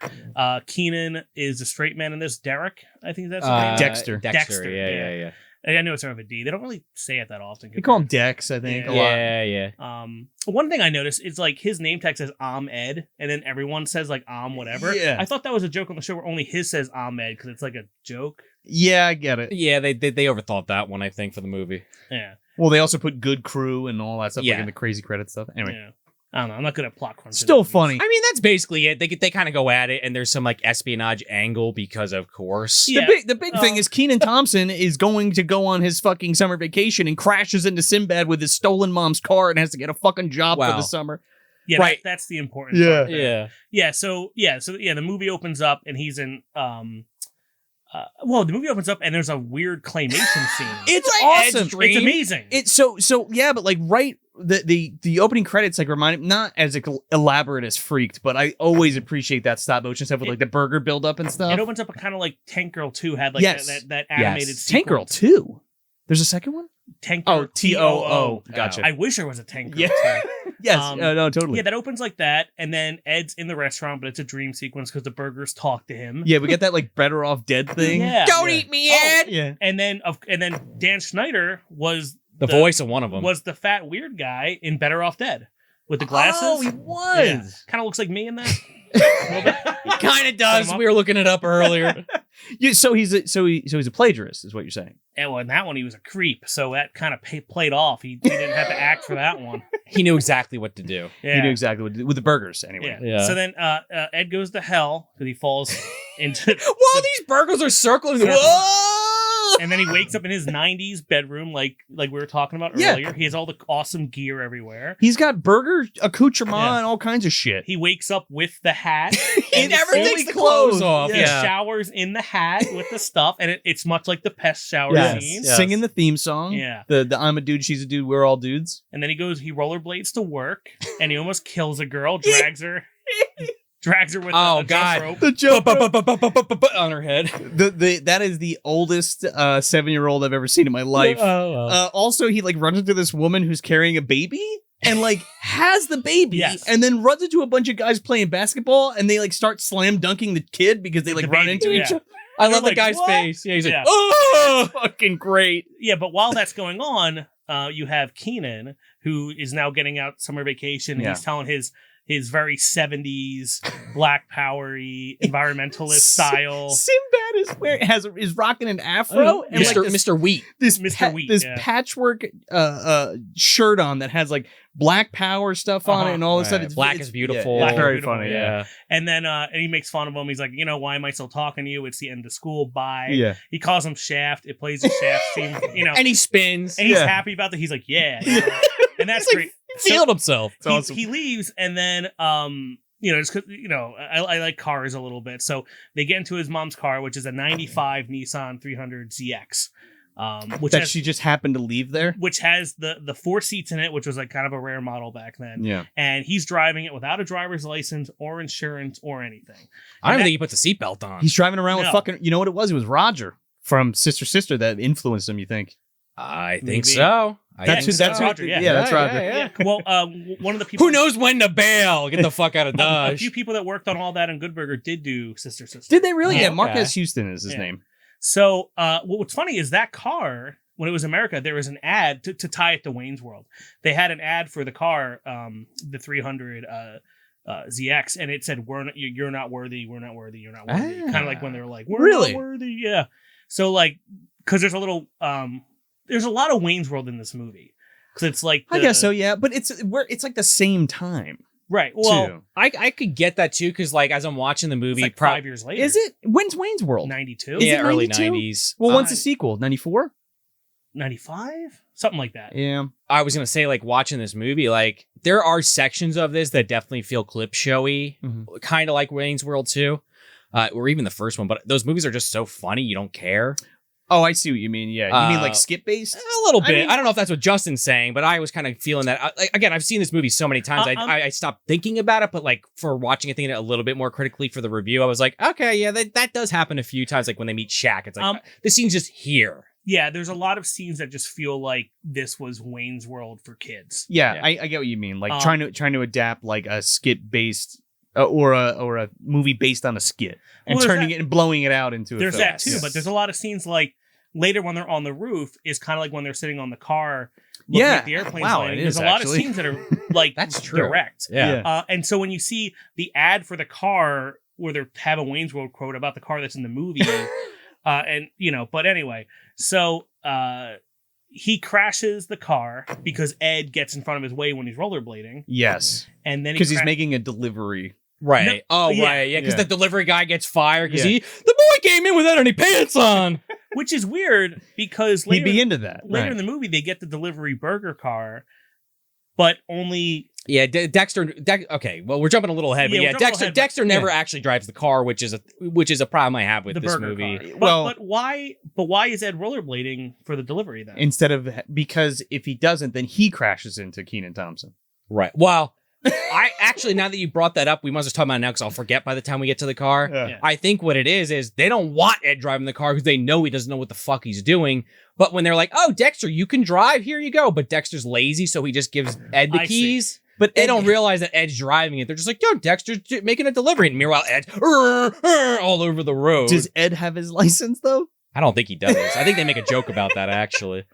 Kenan is the straight man in this. Derek, I think that's his name. Dexter. Dexter. Yeah. I know it's sort of a D. They don't really say it that often. You call him Dex, I think. Yeah. A lot. Yeah. One thing I noticed is like his name tag says Ed, and then everyone says like whatever. Yeah. I thought that was a joke on the show where only his says Ed because it's like a joke. Yeah, I get it. Yeah, they overthought that one, I think, for the movie. Yeah. Well, they also put Good Crew and all that stuff like Yeah. in the crazy credit stuff. Anyway. Yeah. I don't know. I'm not good at plot crunch. Still funny. I mean, that's basically it. They kind of go at it, and there's some like espionage angle because, of course. Yeah. The big thing is Kenan Thompson is going to go on his fucking summer vacation and crashes into Sinbad with his stolen mom's car and has to get a fucking job for Wow. the summer. Yeah, Right. That's the important Yeah. part there. Yeah. So the movie opens up and he's in the movie opens up and there's a weird claymation scene. It's Ed's awesome. dream. It's amazing. It's so yeah, but like the opening credits like remind me, not as elaborate as Freaked, but I always appreciate that stop motion stuff with like the burger build up and stuff. It opens up a kind of like Tank Girl 2 had like Yes. that animated Yes. Tank Girl sequence. 2. There's a second one? Tank Oh, Girl TOO. Gotcha. I wish there was a Tank Girl Yeah. 2. Yes. No, totally. Yeah, that opens like that, and then Ed's in the restaurant, but it's a dream sequence because the burgers talk to him. Yeah, we get that like better off dead thing. Yeah. Don't eat me, Ed! Yeah. And then Dan Schneider was The voice of one of them. was the fat weird guy in Better Off Dead with the glasses. Oh, he was. Kind of looks like me in that. A little bit. He kind of does. Put him up. We were looking it up earlier. So he's a plagiarist, is what you're saying. And well, in that one, he was a creep, so that kind of played off. He didn't have to act for that one. He knew exactly what to do. Yeah. He knew exactly what to do with the burgers, anyway. Yeah. Yeah. So then Ed goes to hell because he falls into. Whoa, these burgers are circling. Circling. Whoa! And then he wakes up in his 90s bedroom, like we were talking about Yeah. earlier. He has all the awesome gear everywhere. He's got burger accoutrement Yeah. and all kinds of shit. He wakes up with the hat. He and never fully takes the clothes off. He Yeah. showers in the hat with the stuff, and it's much like the pest shower Yes. scene. Yes. Singing the theme song. Yeah. The I'm a dude, she's a dude, we're all dudes. And then he rollerblades to work, and he almost kills a girl, drags her with Oh, a jump God. rope. The joke. On her head. That is the oldest 7-year-old I've ever seen in my life. Also, he like runs into this woman who's carrying a baby and like has the baby, Yes. and then runs into a bunch of guys playing basketball, and they like start slam dunking the kid because they like The run baby, into each yeah. other. I You're love the like, guy's "What?" face. Yeah, he's Yeah. like, oh! Fucking great. Yeah, but while that's going on, you have Kenan, who is now getting out summer vacation. Yeah. He's telling his very 70s Black Power-y environmentalist style. Sinbad is rocking an afro and Yeah. like this, Mr. Wheat. this, Mr. Wheat, this yeah. patchwork shirt on that has like Black Power stuff on it and all this Right. stuff. It's Black it's- is beautiful. Yeah, Black it's is very beautiful, funny. Yeah. And then and he makes fun of him. He's like, why am I still talking to you? It's the end of school. Bye. Yeah. He calls him Shaft. It plays the Shaft theme. And he spins. And he's Yeah. happy about that. He's like, yeah. And that's He's like, great. feeling himself. It's awesome. He leaves, and then just 'cause, I like cars a little bit, so they get into his mom's car, which is a '95 Nissan 300 ZX, that she just happened to leave there. which has the 4 seats in it, which was like kind of a rare model back then. Yeah. And he's driving it without a driver's license or insurance or anything. I don't And think he puts a seatbelt on. He's driving around with No. fucking. You know what it was? It was Roger from Sister that influenced him. You think? I Maybe. think so. That's who. That's who. Roger, yeah. Yeah, that's Roger. Yeah. Well, one of the people Who knows when to bail? Get the fuck out of A Dodge. few people that worked on all that in Good Burger did do Sister. Did they really? Oh, Yeah, okay. Marquez Houston is his Yeah. name. So, what's funny is that car, when it was America, there was an ad to tie it to Wayne's World. They had an ad for the car, the 300 ZX, and it said, "You're not worthy. We're not worthy. You're not worthy." Kind of like when they're like, "We're Really? not worthy." Yeah. So like, because there's a lot of Wayne's World in this movie. because it's like I guess so, yeah. But it's like the same time. Right. Well, too. I could get that too, because like as I'm watching the movie, it's like 5 years later. Is it? When's Wayne's World? 92? yeah, it early 92? 90s. Well, when's the sequel? 94? 95? Something like that. Yeah. I was gonna say, like, watching this movie, like there are sections of this that definitely feel clip showy, kind of like Wayne's World 2, or even the first one. But those movies are just so funny, you don't care. Oh, I see what you mean. Yeah, you mean like skip based? A little bit. mean- I don't know if that's what Justin's saying, but I was kind of feeling that. Again, I've seen this movie so many times, I stopped thinking about it. But like for watching it, thinking it a little bit more critically for the review, I was like, okay, yeah, that does happen a few times. Like when they meet Shaq, it's like the scene's just here. Yeah, there's a lot of scenes that just feel like this was Wayne's World for kids. Yeah, I get what you mean. Like trying to adapt like a skit based or a movie based on a skit and turning it and blowing it out into a film. There's that too, but there's a lot of scenes like later when they're on the roof is kind of like when they're sitting on the car looking at the airplanes landing. There's a lot of scenes that are like That's true. direct. Yeah. And so when you see the ad for the car where they have a Wayne's World quote about the car that's in the movie, and you know, but anyway, so he crashes the car because Ed gets in front of his way when he's rollerblading. Yes, and then because he's making a delivery. Right. No, right. Yeah, because Yeah. the delivery guy gets fired because the boy came in without any pants on. Which is weird because He'd be into that. later in the movie they get the delivery burger car, but only Dexter. Okay, well we're jumping a little ahead, but Yeah, we're jumping a little ahead, Dexter never actually drives the car, which is a problem I have with the this burger movie. car. Well- but why is Ed rollerblading for the delivery then? Instead of because if he doesn't, then he crashes into Kenan Thompson. Right. Well, I actually, now that you brought that up, we must just talk about it now because I'll forget by the time we get to the car. Yeah. I think what it is they don't want Ed driving the car because they know he doesn't know what the fuck he's doing. But when they're like, "Oh, Dexter, you can drive. Here you go," but Dexter's lazy, so he just gives Ed the I keys. But They Ed- don't realize that Ed's driving it. They're just like, "Yo, Dexter's making a delivery," and meanwhile, Ed's all over the road. Does Ed have his license though? I don't think he does. I think they make a joke about that actually.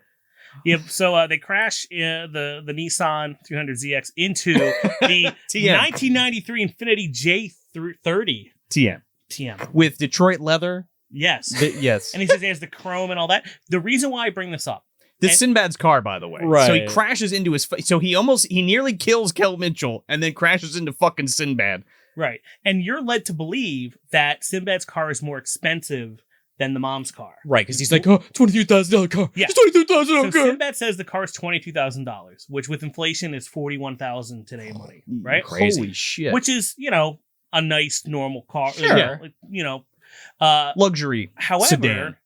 Yep. So they crash the Nissan 300ZX into the TM. 1993 Infiniti J30 TM TM. with Detroit leather. Yes. Yes, And he says he has the chrome and all that. The reason why I bring this up, this Sinbad's car, by the way. Right. So he crashes into his. So he nearly kills Kel Mitchell and then crashes into fucking Sinbad. right? And you're led to believe that Sinbad's car is more expensive than the mom's car. Right, because he's like, "Oh, $23,000 car. Yeah. It's $23,000 So car." Sinbad says the car is $22,000, which with inflation is $41,000 today money, right? Crazy. Holy shit! Which is, a nice normal car. Sure. Luxury However, sedan.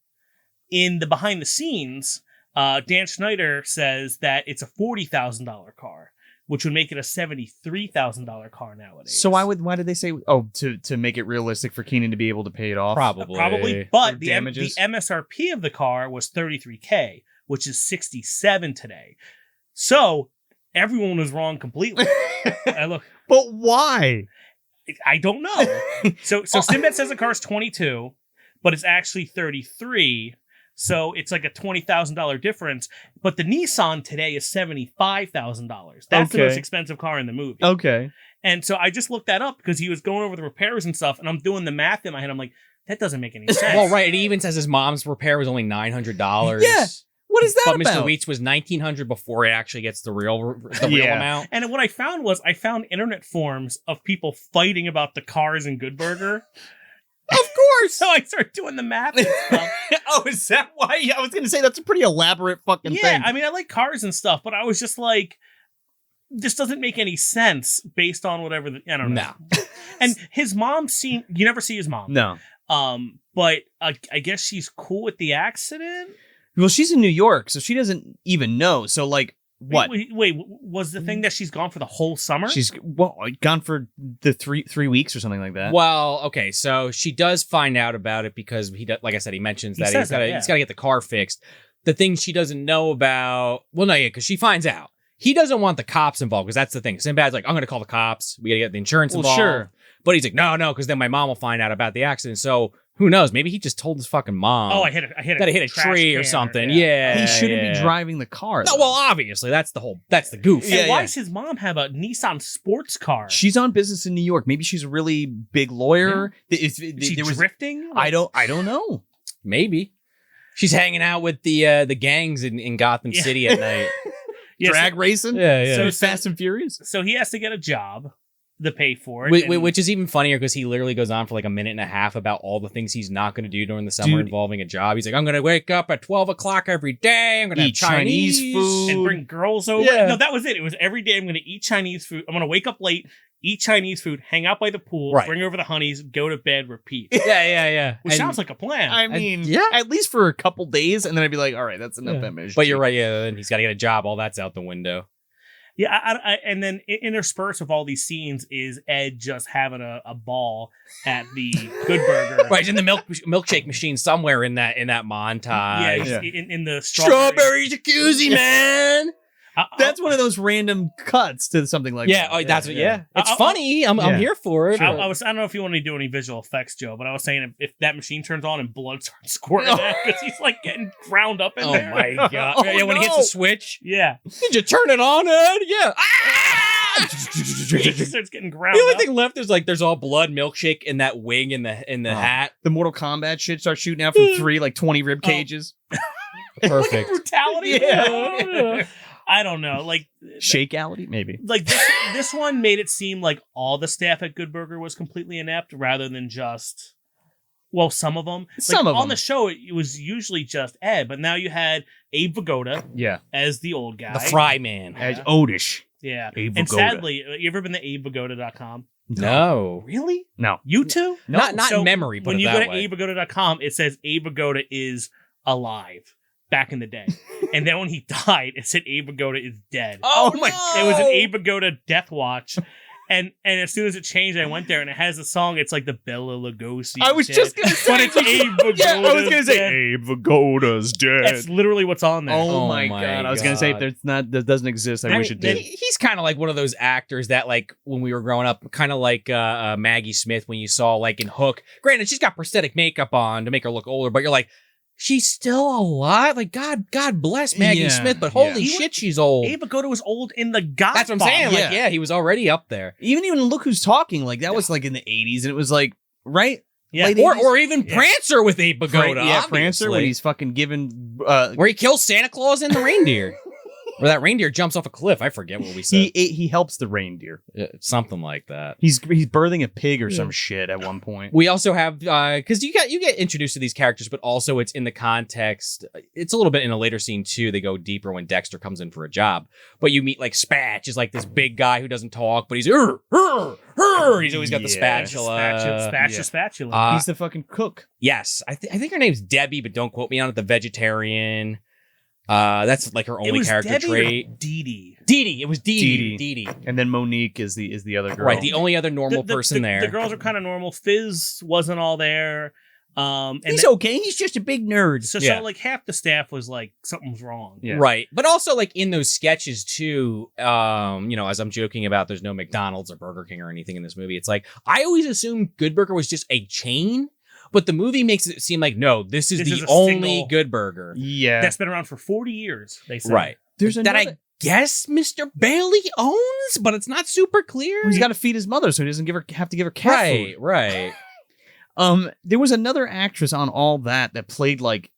in the behind the scenes, Dan Schneider says that it's a $40,000 car, which would make it a $73,000 car nowadays. So why did they say to make it realistic for Kenan to be able to pay it off? Probably, but For the damages? MSRP of the car was $33K, which is $67 today. So everyone was wrong completely. But why? I don't know. So Sinbad says the car is 22, but it's actually 33. So it's like a $20,000 difference. But the Nissan today is $75,000. That's the Okay. most expensive car in the movie. Okay. And so I just looked that up because he was going over the repairs and stuff, and I'm doing the math in my head. I'm like, that doesn't make any sense. Well, right. It even says his mom's repair was only $900. Yeah. What is that But about? Mr. Wheats was $1,900 before it actually gets the real amount. And what I found was I found internet forums of people fighting about the cars in Good Burger. Of course. So I started doing the math and stuff. Oh, is that why? I was going to say that's a pretty elaborate fucking Yeah, thing. I mean, I like cars and stuff, but I was just like, this doesn't make any sense based on whatever. I don't know. No. And his mom you never see his mom. No. But I guess she's cool with the accident. Well, she's in New York, so she doesn't even know. So, like, what? Wait, was the thing that she's gone for the whole summer? She's gone for the three weeks or something like that. Well, okay, so she does find out about it because like I said, he mentions that he's got to get the car fixed. The thing she doesn't know about, because she finds out. He doesn't want the cops involved because that's the thing. Sinbad's like, I'm going to call the cops. We got to get the insurance involved. Sure. But he's like, no, because then my mom will find out about the accident. So who knows? Maybe he just told his fucking mom. I hit a trash tree or can something. Yeah. He shouldn't be driving the car. No, though. well, obviously, that's the goof. And why does his mom have a Nissan sports car? She's on business in New York. Maybe she's a really big lawyer. Is she drifting? I don't know. Maybe. She's hanging out with the gangs in Gotham City at night. Yes, drag racing. Yeah. So Fast and Furious. So he has to get a job to pay for it. Which is even funnier because he literally goes on for like a minute and a half about all the things he's not going to do during the summer involving a job. He's like, I'm going to wake up at 12 o'clock every day. I'm going to have Chinese food. And bring girls over. Yeah. No, that was it. It was every day I'm going to eat Chinese food. I'm going to wake up late, eat Chinese food, hang out by the pool, bring over the honeys, go to bed, repeat. Yeah. Which sounds like a plan. I mean, at least for a couple days, and then I'd be like, all right, that's enough MSG. But you're right, then he's got to get a job. All that's out the window. Yeah, and then interspersed with all these scenes is Ed just having a ball at the Good Burger. Right, in the milkshake machine somewhere in that montage. Yeah, in the Strawberry Jacuzzi, man. That's one of those random cuts to something like that. It's funny. I'm here for it. I don't know if you want to do any visual effects, Joe, but I was saying if that machine turns on and blood starts squirting out because he's like getting ground up in there. Oh my god! When he hits the switch, yeah. Did you turn it on, Ed? Yeah. He just starts getting ground. The only up. thing left is like there's all blood milkshake in that wing in the hat. The Mortal Kombat shit starts shooting out from 20 rib cages. Perfect. Brutality. Yeah. I don't know, like Shakeality, maybe. Like this one made it seem like all the staff at Good Burger was completely inept, rather than just some of them. Some of them on the show, it was usually just Ed, but now you had Abe Vigoda, as the old guy, the Fry Man, as Odish. Yeah, Abe and Vigoda. sadly, you ever been to AbeVigoda.com? No, really? No, you too? No. Not in memory. But when you go to AbeVigoda.com, it says Abe Vigoda is alive. Back in the day. And then when he died, it said Abe Vigoda is dead. Oh my God. It was an Abe Vigoda death watch. And as soon as it changed, I went there and it has a song. It's like the Bela Lugosi. I was just going to say. But it's Abe Vigoda. Yeah, I was going to say Abe Vigoda's dead. That's literally what's on there. Oh my God. I was going to say if that doesn't exist, I wish it did. He's kind of like one of those actors that like when we were growing up, kind of like Maggie Smith when you saw like in Hook. Granted, she's got prosthetic makeup on to make her look older, but you're like, she's still alive. Like God bless Maggie Smith, but holy shit, she's old. Abe Vigoda was old in The Godfather. That's what I'm saying. Like, he was already up there. Even Look Who's Talking, like that was like in the 80s, and it was like Yeah, or even Prancer with Abe Vigoda. Prancer when he's fucking giving where he kills Santa Claus and the reindeer. Or that reindeer jumps off a cliff. I forget what we said. He helps the reindeer. Something like that. He's birthing a pig or some shit at one point. We also have because you get introduced to these characters, but also it's in the context. It's a little bit in a later scene too. They go deeper when Dexter comes in for a job. But you meet like Spatch is like this big guy who doesn't talk, but he's he's always got the spatula. Spatula. He's the fucking cook. Yes, I think her name's Debbie, but don't quote me on it. The vegetarian. That's like her only character Debbie trait. Dee. It was Dee Dee. And then Monique is the other girl. Right, the only other normal person there. The girls are kind of normal. Fizz wasn't all there. And he's okay. He's just a big nerd. So like half the staff was like something's wrong. Yeah. Right. But also like in those sketches too, as I'm joking about there's no McDonald's or Burger King or anything in this movie. It's like I always assumed Good Burger was just a chain. But the movie makes it seem like, no, this is the only Good Burger. Yeah. That's been around for 40 years, they say. Right. There's that I guess Mr. Bailey owns, but it's not super clear. He's got to feed his mother, so he doesn't have to give her cat food. Right. There was another actress on all that played like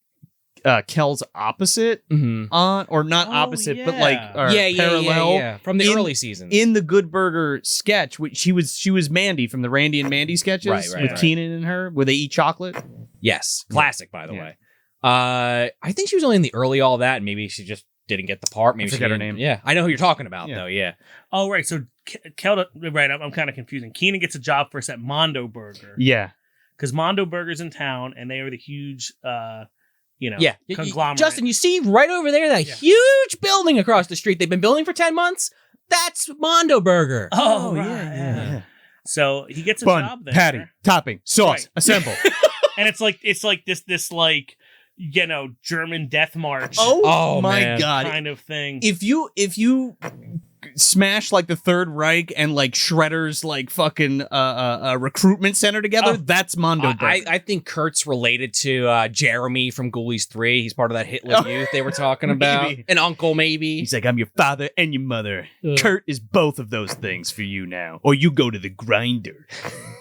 Kel's opposite on, or not opposite, but like parallel from the early seasons in the Good Burger sketch. Which she was Mandy from the Randy and Mandy sketches with Kenan and her, where they eat chocolate. Yes, classic by the way. I think she was only in the early all that, and maybe she just didn't get the part. Maybe I forget her name. Yeah, I know who you're talking about though. Yeah. Oh right, so Kel, right? I'm kind of confusing. Kenan gets a job first at Mondo Burger. Yeah, because Mondo Burger's in town, and they are the huge. Conglomerate. Justin, you see right over there that huge building across the street. They've been building for 10 months. That's Mondo Burger. Oh, yeah. So he gets a bun, job there. Patty, topping, sauce, assemble. And it's like this German death march. Oh my man. God. Kind of thing. If you smash like the Third Reich and like Shredder's like fucking recruitment center together, that's Mondo Burger. I think Kurt's related to Jeremy from Ghoulies 3. He's part of that Hitler Youth they were talking about. An uncle, maybe. He's like, I'm your father and your mother. Kurt is both of those things for you now. Or you go to the grinder.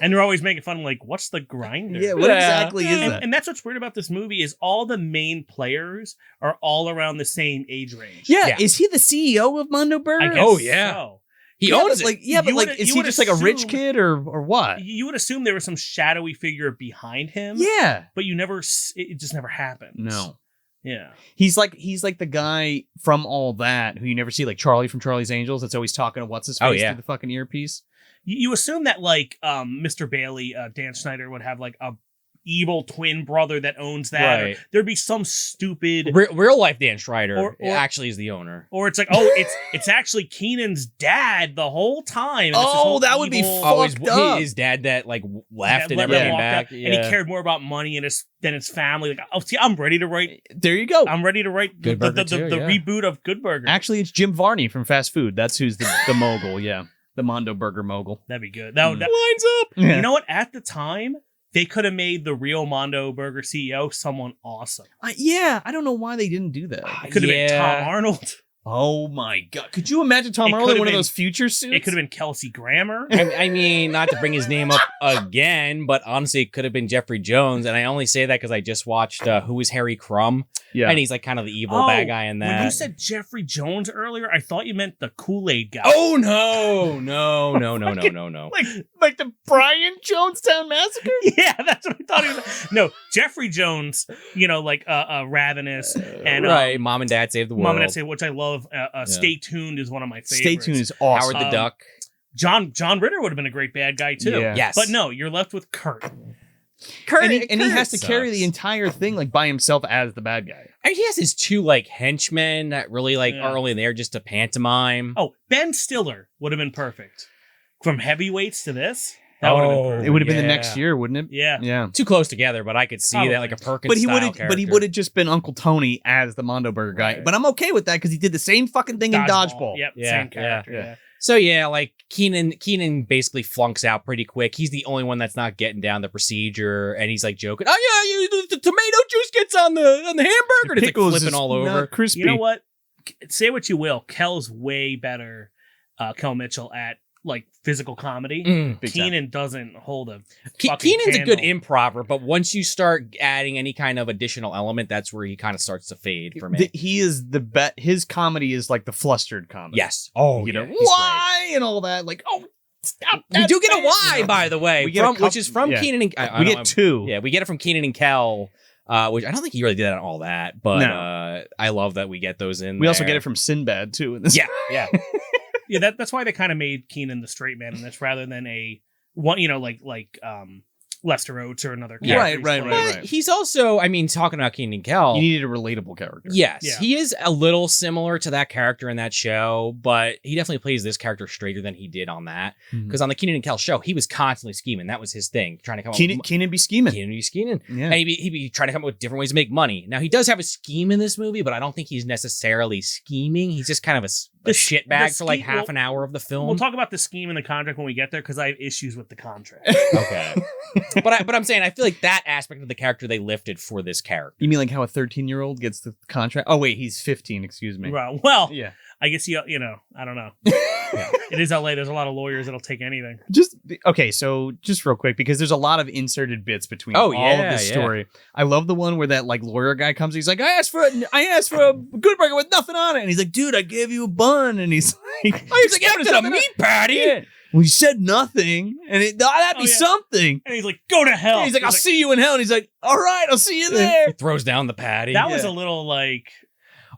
And they're always making fun of like, what's the grinder? Yeah, what exactly is that? And that's what's weird about this movie is all the main players are all around the same age range. Yeah, is he the CEO of Mondo Burger? I guess so. He owns it. Like, yeah, but like, is he just like a rich kid or what? You would assume there was some shadowy figure behind him. Yeah, but it just never happened. No. Yeah. He's like the guy from all that who you never see, like Charlie from Charlie's Angels. That's always talking to what's his face through the fucking earpiece. You assume that like Mr. Bailey, Dan Schneider would have like a evil twin brother that owns that. Right. Or there'd be some stupid real life Dan Schneider or actually is the owner. Or it's like, it's actually Kenan's dad the whole time. And that would be fucked up. His dad that like left and never him came walk back. out, and he cared more about money than his family. Like, oh, see, I'm ready to write. There you go. I'm ready to write the reboot of Good Burger. Actually, it's Jim Varney from Fast Food. That's who's the mogul. Yeah, the Mondo Burger mogul. That'd be good. That lines up. Yeah. You know what? At the time, they could have made the real Mondo Burger CEO someone awesome. Yeah, I don't know why they didn't do that. It could have been Tom Arnold. Oh my God. Could you imagine Tom Arnold in one of those future suits? It could have been Kelsey Grammer. I mean, not to bring his name up again, but honestly, it could have been Jeffrey Jones. And I only say that because I just watched Who is Harry Crumb? Yeah. And he's like kind of the evil bad guy in that. When you said Jeffrey Jones earlier, I thought you meant the Kool-Aid guy. Oh, no. Like the Brian Jonestown Massacre? Yeah, that's what I thought he was. No, Jeffrey Jones, like Ravenous and right, Mom and Dad Save the World. Mom and Dad Save, which I love. Stay Tuned is one of my favorites. Stay Tuned is awesome. Howard the Duck. John Ritter would have been a great bad guy too. Yeah. Yes. But no, you're left with Kurt. And he has to carry the entire thing like by himself as the bad guy. I mean, he has his two like henchmen that really are only there just to pantomime. Oh, Ben Stiller would have been perfect. From Heavyweights to this, that would have been perfect. It would have been the next year, wouldn't it? Yeah. Yeah. Too close together, but I could see that like a Perkins But he would have just been Uncle Tony as the Mondo Burger guy. Right. But I'm okay with that because he did the same fucking thing in Dodgeball. Yep, Yeah, same character. yeah. So like Kenan basically flunks out pretty quick. He's the only one that's not getting down the procedure, and he's like joking. Oh yeah, the tomato juice gets on the hamburger. And it's like flipping all over. Crispy. You know what? Say what you will. Kel's way better. Kel Mitchell at like physical comedy. Kenan doesn't hold a Kenan's a good improver, but once you start adding any kind of additional element, that's where he kind of starts to fade for me. He is the bet. His comedy is like the flustered comedy. Yes. Oh, you know why and all that. Like, stop. We do get a why, by the way, which is from Kenan and we get two. Yeah, we get it from Kenan and Kel. Which I don't think he really did all that, but I love that we get those in. We also get it from Sinbad too. In this. Yeah. Yeah, that's why they kind of made Kenan the straight man in this, rather than like Lester Oates or another character. Right. He's also, I mean, talking about Kenan and Kel. You needed a relatable character. Yes, Yeah. he is a little similar to that character in that show, but he definitely plays this character straighter than he did on that. Because on the Kenan and Kel show, he was constantly scheming. That was his thing, trying to come up with... Kenan be scheming. Kenan be scheming. Yeah. And he'd be trying to come up with different ways to make money. Now, he does have a scheme in this movie, but I don't think he's necessarily scheming. He's just kind of a shitbag for like half an hour of the film. We'll talk about the scheme and the contract when we get there, because I have issues with the contract. Okay. But I'm saying, I feel like that aspect of the character they lifted for this character. You mean like how a 13-year-old gets the contract? Oh, wait, he's 15, excuse me. Well, yeah. I guess, I don't know. It is LA. There's a lot of lawyers that'll take anything. So just real quick, because there's a lot of inserted bits between all of this story. I love the one where that like lawyer guy comes. He's like, I asked for a good burger with nothing on it. And he's like, dude, I gave you a bun. And he's like, I expected a meat patty. Yeah. Well, you said nothing. And that'd be something. And he's like, go to hell. And he's like, I'll see you in hell. And he's like, all right, I'll see you there. He throws down the patty. That was a little like...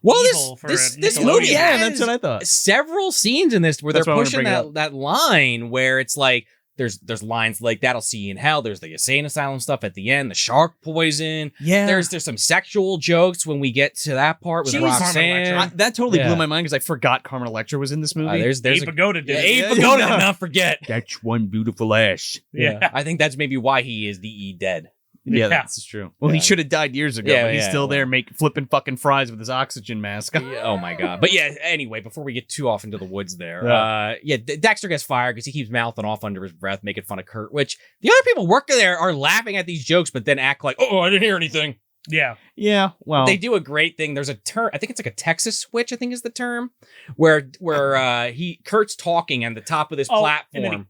Well, this movie has that's what I thought. Several scenes in this where That's they're why I pushing wanna bring that line where it's like there's lines like that'll see you in hell. There's the insane asylum stuff at the end, the shark poison. Yeah, there's some sexual jokes when we get to that part with Roxanne. That totally blew my mind because I forgot Carmen Electra was in this movie. There's Abe Vigoda did. Abe Vigoda did not forget. That's one beautiful ass. Yeah. I think that's maybe why he is the E dead. Yeah, Yeah. that's true. Well, he should have died years ago, Yeah, but he's yeah, still there well. flipping fucking fries with his oxygen mask. Yeah, oh my god. But yeah, anyway, before we get too off into the woods there, Yeah. Dexter gets fired because he keeps mouthing off under his breath, making fun of Kurt, which the other people working there are laughing at these jokes, but then act like, oh, I didn't hear anything. Yeah. Yeah, well, They do a great thing. There's a term, I think it's like a Texas switch, I think is the term, where Kurt's talking on the top of this platform. and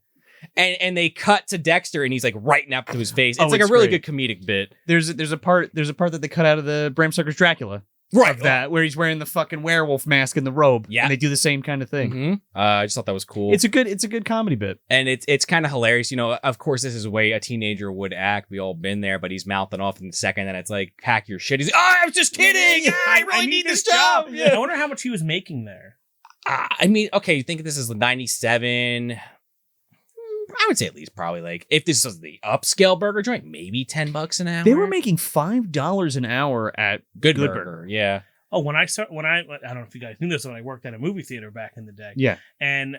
then And they cut to Dexter and he's like right up to his face. It's Oh, like it's a really great. good comedic bit. there's a part that they cut out of the Bram Stoker's Dracula. Right. Of that, where he's wearing the fucking werewolf mask and the robe. Yeah. And they do the same kind of thing. Mhm. I just thought that was cool. It's a good comedy bit. And it's kind of hilarious. You know, of course, this is the way a teenager would act. We all been there, but he's mouthing off in the second, and it's like, pack your shit. He's like, oh, I was just kidding. I really need this job. I wonder how much he was making there. I mean, okay, you think this is 97. I would say at least probably like, if this was the upscale burger joint, maybe $10 an hour. They were making $5 an hour at Good Good burger. Burger. Yeah. Oh, I don't know if you guys knew this when I worked at a movie theater back in the day. Yeah. And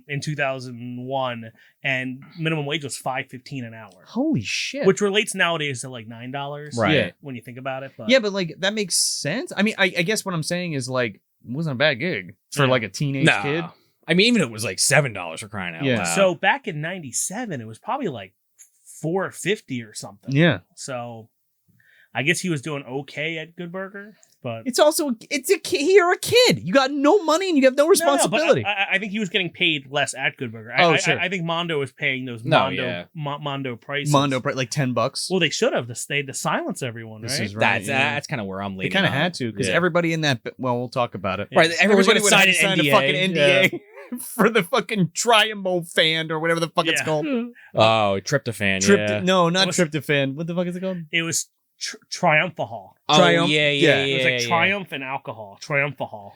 in 2001, and minimum wage was $5.15 an hour, Holy shit. which relates nowadays to like $9, Right. Yeah. when you think about it. But Yeah, but like that makes sense. I mean, I guess what I'm saying is like, it wasn't a bad gig for Yeah. like a teenage Nah. kid. I mean, even if it was like $7 for crying out Yeah. loud. So back in '97, it was probably like $4.50 or something. Yeah. So I guess he was doing okay at Good Burger, but It's also you're a kid. You got no money and you have no responsibility. No, but I think he was getting paid less at Good Burger. Oh, sure. I think Mondo was paying those No, Mondo yeah. Mondo prices. Mondo, like $10. Well, they should have to silence everyone, right? This is right. That's kind of where I'm They leaning. kind of on. had to because Yeah. everybody in that. Well, we'll talk about it. Right, everyone's Everybody gonna would have sign to an sign a NDA. fucking NDA for the fucking Triumph fan or whatever the fuck it's Yeah. called. Oh, tryptophan. Yeah. No, not It was- tryptophan. What the fuck is it called? It was Triumphahol. Oh, Triumph? yeah, Yeah. It was like yeah. Triumph and alcohol. Triumphahol.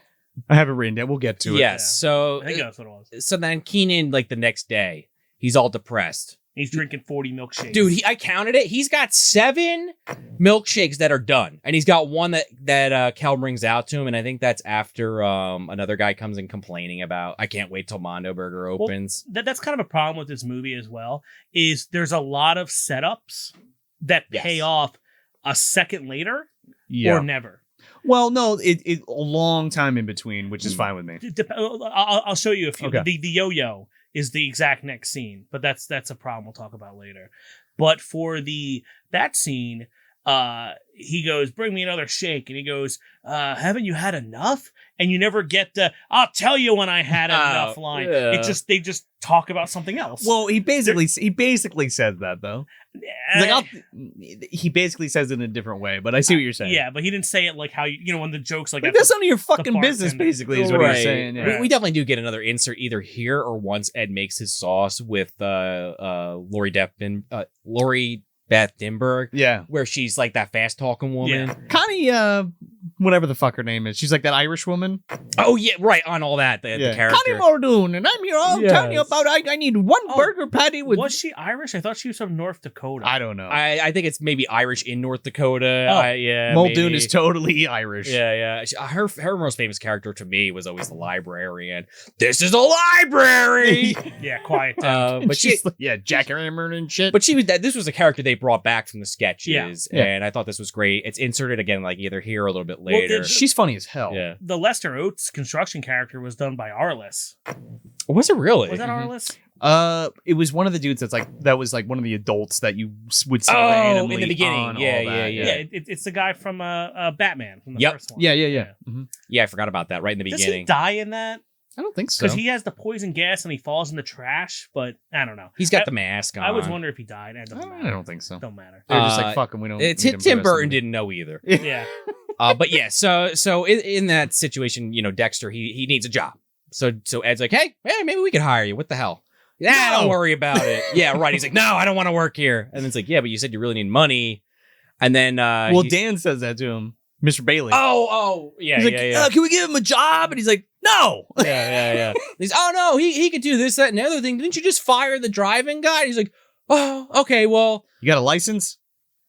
I have it written down. We'll get to it. Yes. Yeah. So, I think that's what it was. so then Kenan, like the next day, he's all depressed. He's drinking 40 milkshakes. Dude, I counted it. He's got 7 milkshakes that are done, and he's got one that Kel brings out to him, and I think that's after another guy comes in complaining about, I can't wait till Mondo Burger opens. That's kind of a problem with this movie as well. Is there's a lot of setups that pay Yes. off a second later Yeah. or never. Well, no, it a long time in between, which is fine with me. I'll show you a few. Okay. The yo-yo is the exact next scene, but that's a problem we'll talk about later. But for that scene, he goes, "Bring me another shake," and he goes, "Haven't you had enough?" And you never get the "I'll tell you when I had enough" line. yeah. They just talk about something else. Well, he basically says that though. He's like, he basically says it in a different way, but I see what you're saying. yeah, but he didn't say it like how when the jokes like Like, that. that's none of your fucking business. bartender. Basically, is what Right. he's saying. Yeah. We definitely do get another insert either here or once Ed makes his sauce with Lori Beth Dimberg, Yeah. where she's like that fast talking woman. Yeah. Connie, whatever the fuck her name is. She's like that Irish woman. Oh yeah, right on all that the character. Connie Muldoon, and I'm here all telling you Yes. about I need one Oh, burger patty with. Was she Irish? I thought she was from North Dakota. I don't know. I think it's maybe Irish in North Dakota. Oh. Yeah, Muldoon maybe. is totally Irish. Yeah. Her most famous character to me was always the librarian. This is a library. Yeah, quiet down. But she, she's like, jackhammer and shit. but she was this was a character they brought back from the sketches, Yeah. and I thought this was great. It's inserted again, like either here or a little bit later. she's funny as hell. Yeah, The Lester Oates construction character was done by Arliss. was it really? Was that Mhm. Arliss? It was one of the dudes that was like one of the adults that you would see Oh, randomly in the beginning. on Yeah, all that. yeah. Yeah, it's the guy from Batman from the Yep. first one. Yeah. Mhm. Yeah, I forgot about that right in the Does beginning. he die in that? I don't think so. Because he has the poison gas and he falls in the trash, but I don't know. He's got the mask on. I was wondering if he died. It doesn't I matter. don't think so. Don't matter. They're just Uh, like fuck him. We don't. It's need him for the Tim rest of Burton the didn't know either. Yeah. But yeah, so in that situation, Dexter he needs a job. So Ed's like, hey, maybe we could hire you. What the hell? Yeah, No. don't worry about it. Yeah, right. He's like, no, I don't want to work here. And it's like, yeah, but you said you really need money. And then Well, Dan says that to him, Mr. Bailey. yeah, he's like, yeah. can we give him a job? And he's like, no. Yeah. He's, oh no, he could do this, that, and the other thing. Didn't you just fire the driving guy? He's like, oh, okay, well. You got a license?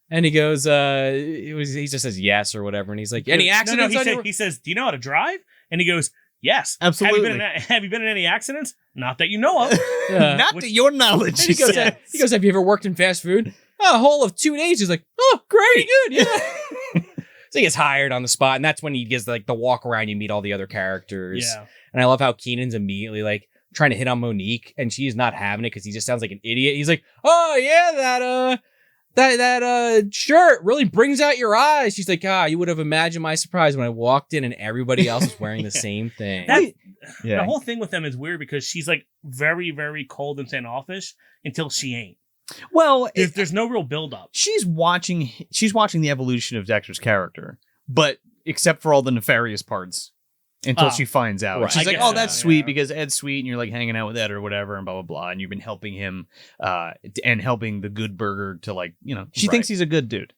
And he goes, he just says yes or whatever. And he's like, any accidents? No, he says, do you know how to drive? And he goes, yes. Absolutely. Have you been in any accidents? Not that you know of. Not to your knowledge. And he goes, have you ever worked in fast food? a whole of 2 days. He's like, oh, great, good, yeah. So he gets hired on the spot, and that's when he gets like the walk around. You meet all the other characters. Yeah. And I love how Kenan's immediately like trying to hit on Monique, and she's not having it because he just sounds like an idiot. He's like, oh yeah, that shirt really brings out your eyes. She's like, you would have imagined my surprise when I walked in and everybody else was wearing the same thing. The whole thing with them is weird because she's like very, very cold and standoffish until she ain't. Well, there's no real build up. She's watching the evolution of Dexter's character, but except for all the nefarious parts until she finds out. Right. She's like, that's sweet because Ed's sweet and you're like hanging out with Ed or whatever and blah, blah, blah. And you've been helping him and helping the good burger to like, she thinks he's a good dude.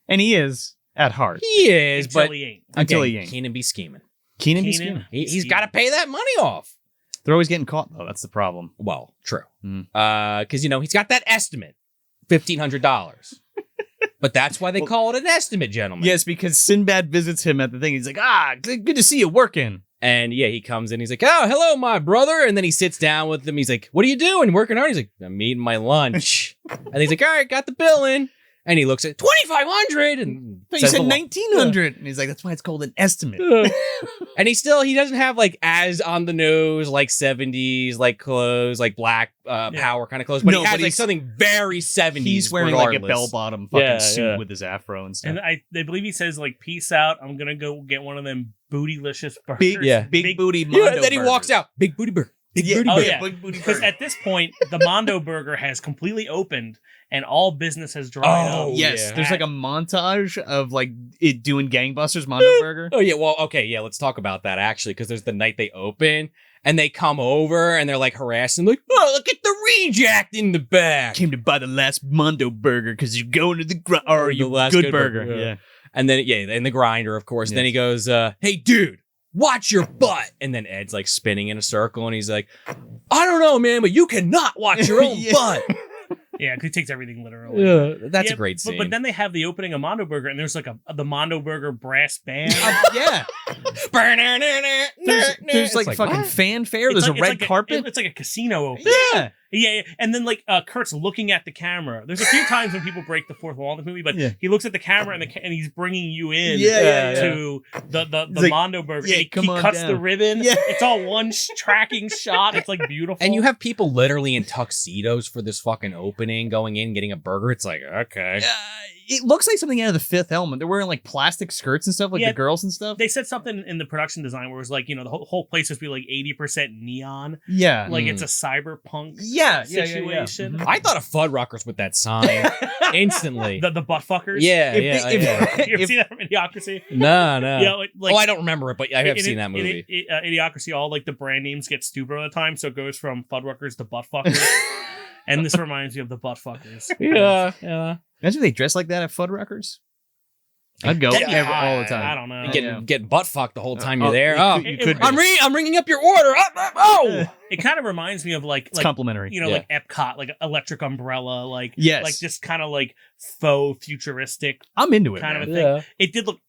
And he is at heart. He is, Until but he ain't. Until he ain't. Kenan be scheming. Kenan be scheming. He's got to pay that money off. They're always getting caught, though. That's the problem. Well, true. Because, he's got that estimate, $1,500. But that's why they call it an estimate, gentlemen. Yes, because Sinbad visits him at the thing. He's like, good to see you working. And yeah, he comes in. He's like, oh, hello, my brother. And then he sits down with him. He's like, what are you doing? Working hard? He's like, I'm eating my lunch. And he's like, all right, got the bill in. And he looks at $2,500 and he said $1,900. And he's like, that's why it's called an estimate. And he doesn't have like as on the nose, like 70s, like clothes, like black power kind of clothes. But he has like something very 70s. He's wearing like a bell-bottom fucking suit with his afro and stuff. And I believe he says like, peace out. I'm going to go get one of them bootylicious burgers. Big booty Mondo and then he walks out. Big booty burger. Big booty burger. Because at this point, the Mondo Burger has completely opened and all business has dried up. Yes, there's like a montage of like it doing gangbusters Mondo Burger. Oh yeah, well, okay, yeah, let's talk about that actually, because there's the night they open and they come over and they're like harassing, like, oh, look at the reject in the back. Came to buy the last Mondo Burger because you're going to the last good burger. Yeah. And then and the grinder, of course. Yes. Then he goes, hey, dude. Watch your butt. And then Ed's like spinning in a circle and he's like, I don't know, man, but you cannot watch your own butt. Yeah, because he takes everything literally. Yeah, that's a great scene. But then they have the opening of Mondo Burger and there's like the Mondo Burger brass band. Yeah. There's like fucking fanfare. There's a red carpet. It's like a casino opening. Yeah. Yeah. And then like Kurt's looking at the camera. There's a few times when people break the fourth wall in the movie, but he looks at the camera and he's bringing you in to the like, Mondo Burger. Yeah, he cuts the ribbon. Yeah. It's all one tracking shot. It's like beautiful. And you have people literally in tuxedos for this fucking opening going in, getting a burger. It's like, okay. It looks like something out of The Fifth Element. They're wearing like plastic skirts and stuff, like the girls and stuff. They said something in the production design where it was like, the whole place must be like 80% neon. Yeah. Like it's a cyberpunk situation. I thought of Fuddruckers with that sign instantly. The butt fuckers? Yeah. You ever seen that from Idiocracy? No. Yeah, I don't remember it, but I have seen that movie. Idiocracy, all like the brand names get stupid all the time, so it goes from Fuddruckers to butt fuckers. And this reminds me of the butt fuckers. Yeah. Imagine if they dress like that at Fuddruckers. I'd go all the time. I don't know. Getting butt fucked the whole time you're there. You could I'm ringing up your order. It kind of reminds me of like complimentary. Like Epcot, like Electric Umbrella, like just kind of like faux futuristic. I'm into it kind of a man. thing. It did look.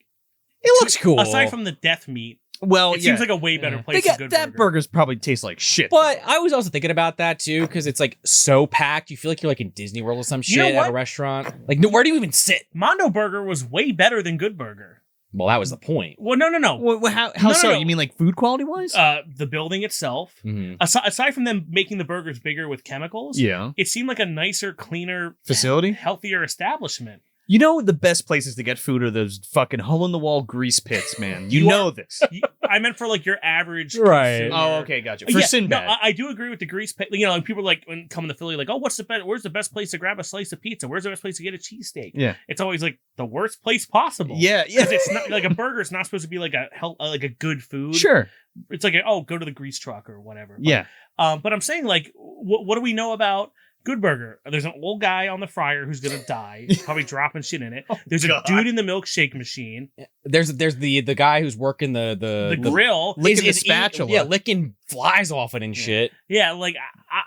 It looks cool. Aside from the death meat. Well, it seems like a way better place. That burgers probably taste like shit. But I was also thinking about that too, because it's like so packed. You feel like you're like in Disney World or some shit at a restaurant. Like, where do you even sit? Mondo Burger was way better than Good Burger. Well, that was the point. Well, no. Well, how so? You mean like food quality wise? The building itself. Mm-hmm. Aside from them making the burgers bigger with chemicals, it seemed like a nicer, cleaner facility, healthier establishment. You know the best places to get food are those fucking hole-in-the-wall grease pits, man. You know this. I meant for like your average right. consumer. Oh, okay, gotcha. For Sinbad. No, I do agree with the grease pit. Like people like when coming to Philly, like, oh, where's the best place to grab a slice of pizza? Where's the best place to get a cheesesteak? Yeah. It's always like the worst place possible. Yeah. Because it's not like a burger is not supposed to be like a good food. Sure. It's like go to the grease truck or whatever. Yeah. But I'm saying like, what do we know about Good Burger? There's an old guy on the fryer who's gonna die, probably dropping shit in it. There's a dude in the milkshake machine. There's the guy who's working the grill, licking the spatula. Licking flies off it and shit. Yeah, like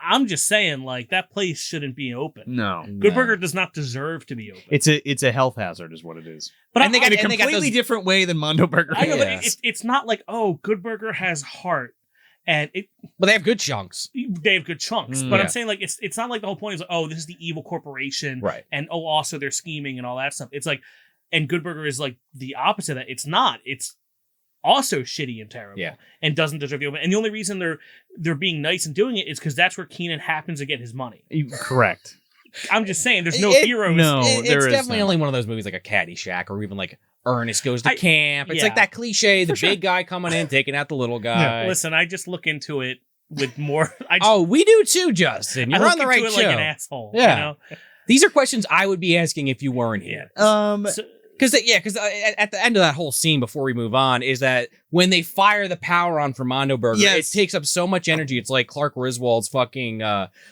I'm just saying, like that place shouldn't be open. No, Good Burger does not deserve to be open. It's a health hazard, is what it is. But in a completely different way than Mondo Burger. I know, but it's not like Good Burger has heart. And But they have good chunks. they have good chunks. But Yeah. I'm saying like it's not like the whole point is like, oh, this is the evil corporation, Right. and also they're scheming and all that stuff. It's like, and Good Burger is like the opposite of that. It's not. It's also shitty and terrible. Yeah. And doesn't deserve the open. And the only reason they're being nice and doing it is because that's where Kenan happens to get his money. Correct. I'm just saying, there's no It- heroes. no. It's there is definitely none. only one of those movies like a Caddyshack or even like Ernest Goes to Camp. It's yeah. like that cliche, the For sure. big guy coming in, taking out the little guy. Listen, I just look into it with more. Oh, we do too, Justin. You're I on the look right into show. it like an asshole. Yeah. You know? These are questions I would be asking if you weren't here. So, Because at the end of that whole scene, before we move on, is that when they fire the power on for Mondo Burger, Yes. it takes up so much energy. It's like Clark Griswold's fucking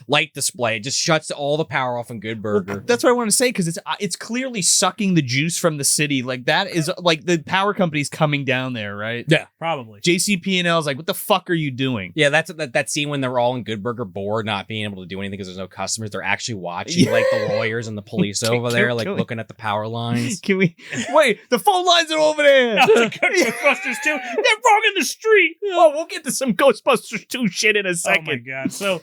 light display. It just shuts all the power off in Good Burger. That's what I want to say, because it's clearly sucking the juice from the city. Like, that is like the power company's coming down there, right? Yeah. probably. JCP&L is like, what the fuck are you doing? Yeah, that's that scene when they're all in Good Burger bored, not being able to do anything because there's no customers. They're actually watching like the lawyers and the police over there, like looking at the power lines. Can we wait? The phone lines are over there. That was a good Ghostbusters too. They're wrong in the street. Oh, we'll get to some Ghostbusters 2 shit in a Oh my second. god. So,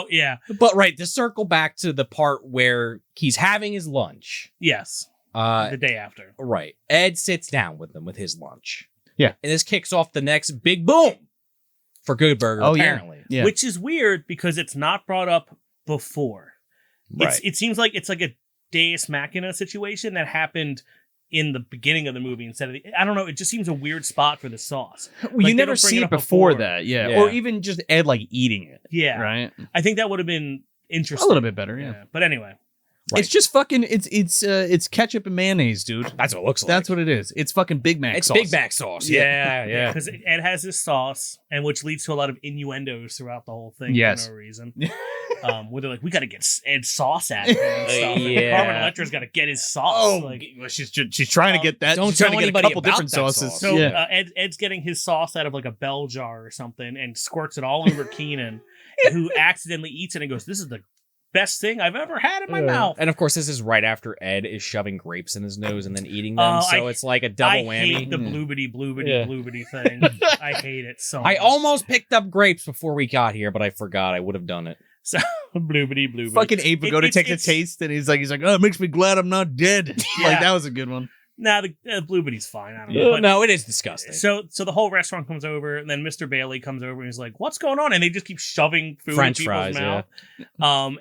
yeah, But right, to circle back to the part where he's having his lunch. yes. Uh, The day after. right. Ed sits down with them with his lunch. Yeah. And this kicks off the next big boom for Good Burger, Oh, yeah. apparently. Yeah. Which is weird because it's not brought up before. Right. It seems like it's like a Deus Machina situation that happened in the beginning of the movie instead of I don't know, it just seems a weird spot for the sauce. Well, Like, you they never don't bring see it it up before before. that, yeah. Yeah. Or even just Ed like eating it, Yeah. right? I think that would have been interesting. A little bit better, yeah. But anyway. Right. It's just fucking. It's ketchup and mayonnaise, dude. That's what it looks like. That's what it is. It's fucking Big Mac. It's sauce. Big Mac sauce. Yeah, yeah. Because Ed has this sauce, and which leads to a lot of innuendos throughout the whole thing Yes. for no reason. Where they're like, we got to get Ed sauce out of him and stuff. And Yeah. Carmen Electra's got to get his sauce. Oh, like, well, she's trying to get that. Don't she's trying tell to get a anybody couple about different that sauces. sauce. so yeah. Ed's getting his sauce out of like a bell jar or something and squirts it all over Kenan, who accidentally eats it and goes, "This is the best thing I've ever had in my mouth." And of course, this is right after Ed is shoving grapes in his nose and then eating them. So it's like a double I whammy. hate the bloobity Yeah. thing. I hate it so much. I almost picked up grapes before we got here, but I forgot. I would have done it. So bloobity. Fucking Abe Vigoda takes a taste and he's like, oh, it makes me glad I'm not dead. Yeah. Like, that was a good one. Nah, the bloobity's fine. I don't know. But No, it is disgusting. So the whole restaurant comes over, and then Mr. Bailey comes over, and he's like, "What's going on?" And they just keep shoving food French in people's fries, mouth.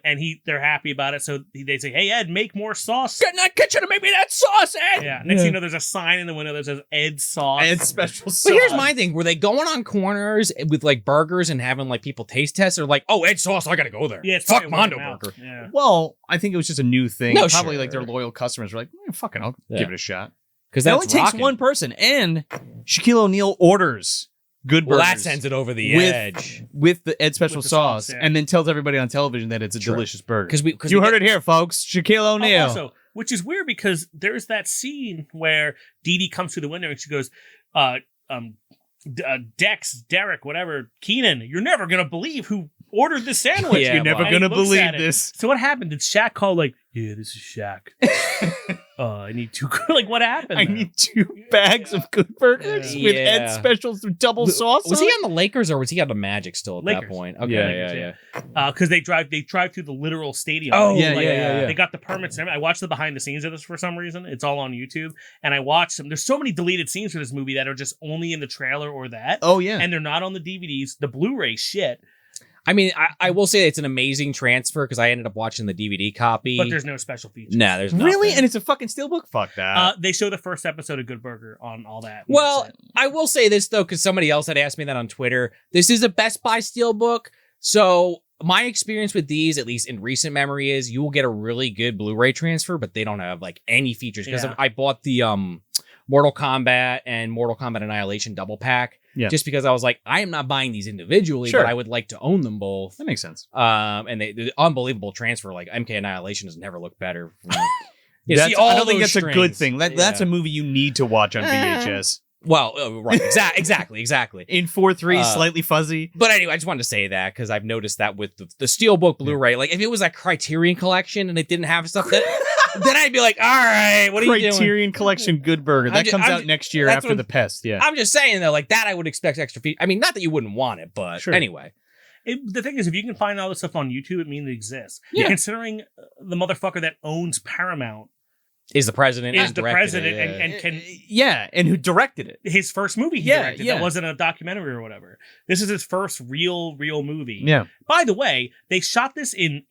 And they're happy about it. So they say, "Hey Ed, make more sauce." Get in that kitchen and make me that sauce, Ed. Yeah. Next thing you know, there's a sign in the window that says Ed's sauce. And special sauce. But here's my thing: were they going on corners with like burgers and having like people taste tests, or like, oh, Ed sauce, I gotta go there? Yeah, it's fuck probably word Mondo of mouth. Burger. Yeah. Well, I think it was just a new thing. No, Probably sure. like their loyal customers were like, fuck it, I'll Yeah. give it a shot. Because It that only takes one person, and Shaquille O'Neal orders Good Well, Burgers that sends it over the with- edge. with the Ed special With the sauce, sauce, yeah. and then tells everybody on television that it's a True. delicious burger. Because You heard it here, folks. Shaquille O'Neal. Also, which is weird because there's that scene where Dee Dee comes through the window and she goes, Derek, whatever, Kenan, you're never going to believe who ordered this sandwich. Yeah, You're never well, going to And he looks believe at it. this. So what happened? Did Shaq call like, yeah, this is Shaq. I need 2. Like, what happened? I there? need 2 bags of Good Burgers with Yeah. Ed specials with double sauce. Was he on it? on the Lakers or was he on the Magic still at that Lakers. point? Okay, Yeah. yeah. Because they drive through the literal stadium. Oh, yeah, Like, yeah. They got the permits. And everything. I watched the behind the scenes of this for some reason. It's all on YouTube, and I watched them. There's so many deleted scenes for this movie that are just only in the trailer or that, Oh, yeah. and they're not on the DVDs. The Blu-ray shit, I mean, I will say it's an amazing transfer because I ended up watching the DVD copy. but there's no special features. nah, there's Really? nothing. And it's a fucking steelbook? Fuck that. They show the first episode of Good Burger on all that. and Well, that's it. I will say this though, because somebody else had asked me that on Twitter. This is a Best Buy Steelbook, so my experience with these, at least in recent memory, is you will get a really good Blu-ray transfer, but they don't have like any features because Yeah. I bought the Mortal Kombat and Mortal Kombat Annihilation double pack. Yeah. Just because I was like, I am not buying these individually, Sure. but I would like to own them both. that makes sense. And the unbelievable transfer, like MK Annihilation has never looked better. You That's- see all I don't think those that's a good strings. thing. That's Yeah. a movie you need to watch on VHS. Well, right, exactly. In 4:3, Uh, slightly fuzzy. But anyway, I just wanted to say that because I've noticed that with the Steelbook Blu-ray, like if it was a Criterion collection and it didn't have stuff that then I'd be like, all right, what are you doing? Criterion Collection Good Burger. That comes out next year after The Pest. Yeah. I'm just saying, though, like that I would expect extra feet. I mean, not that you wouldn't want it, but anyway. The thing is, if you can find all this stuff on YouTube, it means it exists. Yeah. Considering the motherfucker that owns Paramount is the president and can and who directed it. His first movie he directed that wasn't a documentary or whatever. This is his first real movie. Yeah. By the way, they shot this in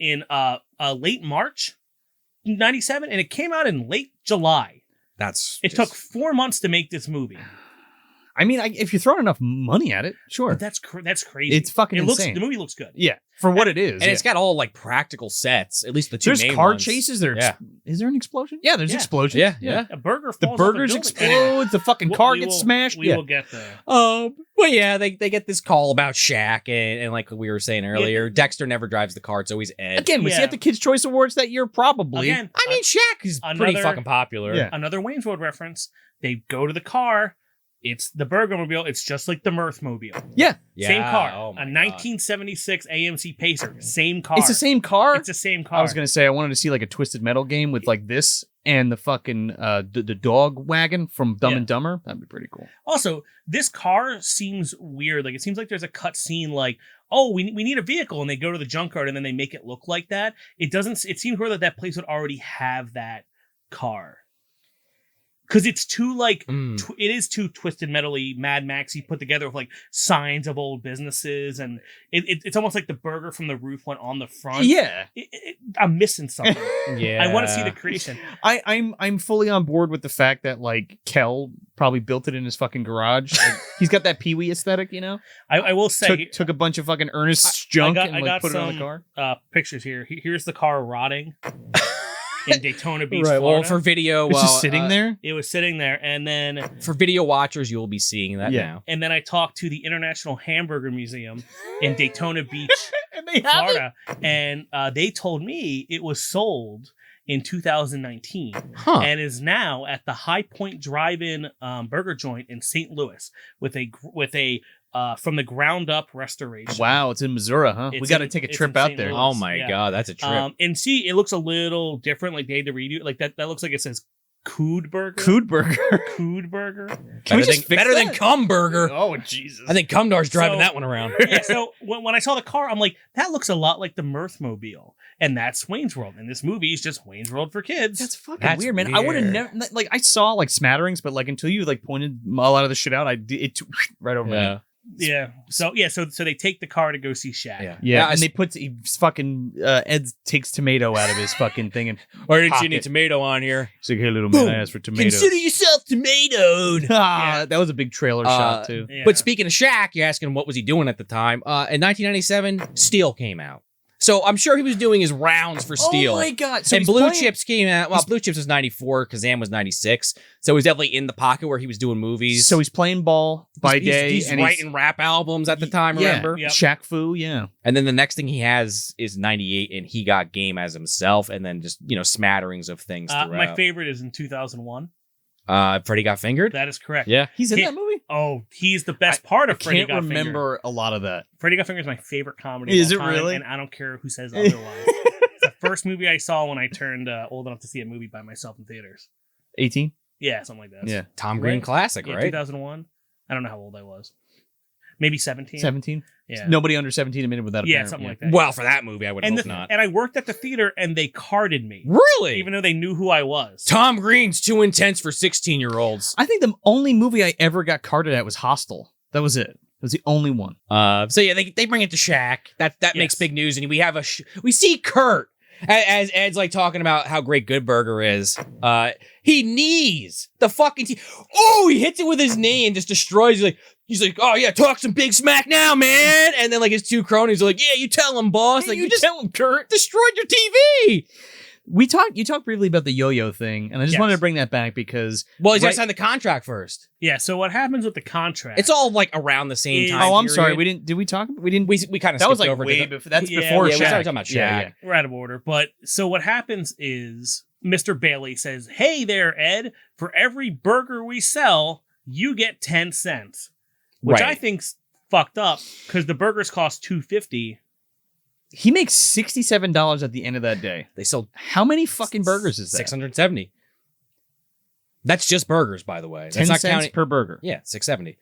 late March 97 and it came out in late July. It took 4 months to make this movie. I mean, if you're throwing enough money at it, sure. But that's crazy. It's fucking insane. The movie looks good. Yeah, for what it is. And it's got all like practical sets, at least the two There's main car ones. chases. Is there an explosion? Yeah, there's explosions. Yeah. A burger falls the burgers off a building. explode. The fucking car gets smashed. We will get there. But yeah, they get this call about Shaq, and like we were saying earlier, Dexter never drives the car. It's always Ed. Again, was he at the Kids' Choice Awards that year? Probably. Again, I mean, Shaq is pretty fucking popular. Yeah. Another Wayne's World reference. They go to the car. It's the Burgermobile. It's just like the Mirthmobile. Yeah. Same car. Oh a 1976 AMC Pacer. Same car. It's the same car? It's the same car. I was going to say, I wanted to see like a Twisted Metal game with like this and the fucking the dog wagon from Dumb and Dumber. That'd be pretty cool. Also, this car seems weird. Like, it seems like there's a cut scene like, oh, we need a vehicle. And they go to the junkyard and then they make it look like that. It seems weird that place would already have that car. Because it's too like it is too Twisted Metal-y, Mad Maxy put together with like signs of old businesses, and it's almost like the burger from the roof went on the front. Yeah, I'm missing something. Yeah, I want to see the creation. I'm fully on board with the fact that like Kel probably built it in his fucking garage. Like, he's got that Pee-wee aesthetic, you know. I will say took a bunch of fucking Ernest's junk and like put it on the car. Pictures here. Here's the car rotting. In Daytona Beach, right. Florida. Well, for video, it's just sitting there. It was sitting there, and then for video watchers, you will be seeing that now. And then I talked to the International Hamburger Museum in Daytona Beach, and they have Florida, and they told me it was sold in 2019 and is now at the High Point Drive-In burger joint in St. Louis with a from the ground up restoration. Wow, it's in Missouri, huh? We got to take a trip out there. Louis. Oh my god, that's a trip. And see, it looks a little different. Like they had to redo it. Like that looks like it says Cood Burger. Cood Burger. Cood Burger. Better than Cum Burger. Oh Jesus! I think Cumdar's driving that one around. Yeah. So when I saw the car, I'm like, that looks a lot like the Mirthmobile, and that's Wayne's World. And this movie is just Wayne's World for kids. That's fucking weird, man. I would have never like. I saw like smatterings, but like until you like pointed a lot of the shit out, it right over my head. Yeah. So they take the car to go see Shaq. Yeah. And they put Ed takes tomato out of his fucking thing and why didn't you any tomato on here? He's like, hey little man, I asked for tomatoes. Consider yourself tomatoed. That was a big trailer shot too. Yeah. But speaking of Shaq, you're asking what was he doing at the time? In 1997, Steel came out. So I'm sure he was doing his rounds for Steel. Oh my god! So and Blue Chips came out. Well, Blue Chips was 94, Kazam was 96. So he's definitely in the pocket where he was doing movies. So he's playing ball by day. He's and writing rap albums at the time, remember? Yep. Shaq Fu, yeah. And then the next thing he has is 98, and he got Game as himself, and then just, smatterings of things throughout. My favorite is in 2001. Freddie Got Fingered? That is correct. Yeah. He's in that movie? Oh, he's the best part of Freddie Got Fingered. I can't remember a lot of that. Freddie Got Fingered is my favorite comedy Is of all it time, really? And I don't care who says otherwise. It's the first movie I saw when I turned old enough to see a movie by myself in theaters. 18? Yeah, something like that. Yeah. Tom Green classic, yeah, right? 2001. I don't know how old I was. Maybe 17. 17? Yeah. Nobody under 17 a minute without a parent. Something like that. Well, for that movie, I would hope not. And I worked at the theater, and they carded me. Really? Even though they knew who I was. Tom Green's too intense for 16-year-olds. I think the only movie I ever got carded at was Hostel. That was it. It was the only one. So yeah, they bring it to Shaq. That makes big news, and we have we see Kurt as Ed's like talking about how great Good Burger is. He knees the fucking he hits it with his knee and just destroys. He's like, oh yeah, talk some big smack now, man. And then like his two cronies are like, yeah, you tell him, boss. Hey, like you just tell him, Kurt. Destroyed your TV. You talked briefly about the yo-yo thing, and I just wanted to bring that back because he's got to sign the contract first. Yeah. So what happens with the contract? It's all like around the same time. Oh, I'm sorry. period. We didn't. Did we talk? We didn't. We kind of that was like over way to before. That's Yeah, before we Shaq. started talking about Shaq. Yeah. We're out of order. But so what happens is Mr. Bailey says, "Hey there, Ed. For every burger we sell, you get 10 cents," which I think's fucked up because the burgers cost $2.50. He makes $67 at the end of that day. They sold How many fucking burgers is that? 670. That's just burgers, by the way. That's 10 not cents counting per burger. Yeah, 670.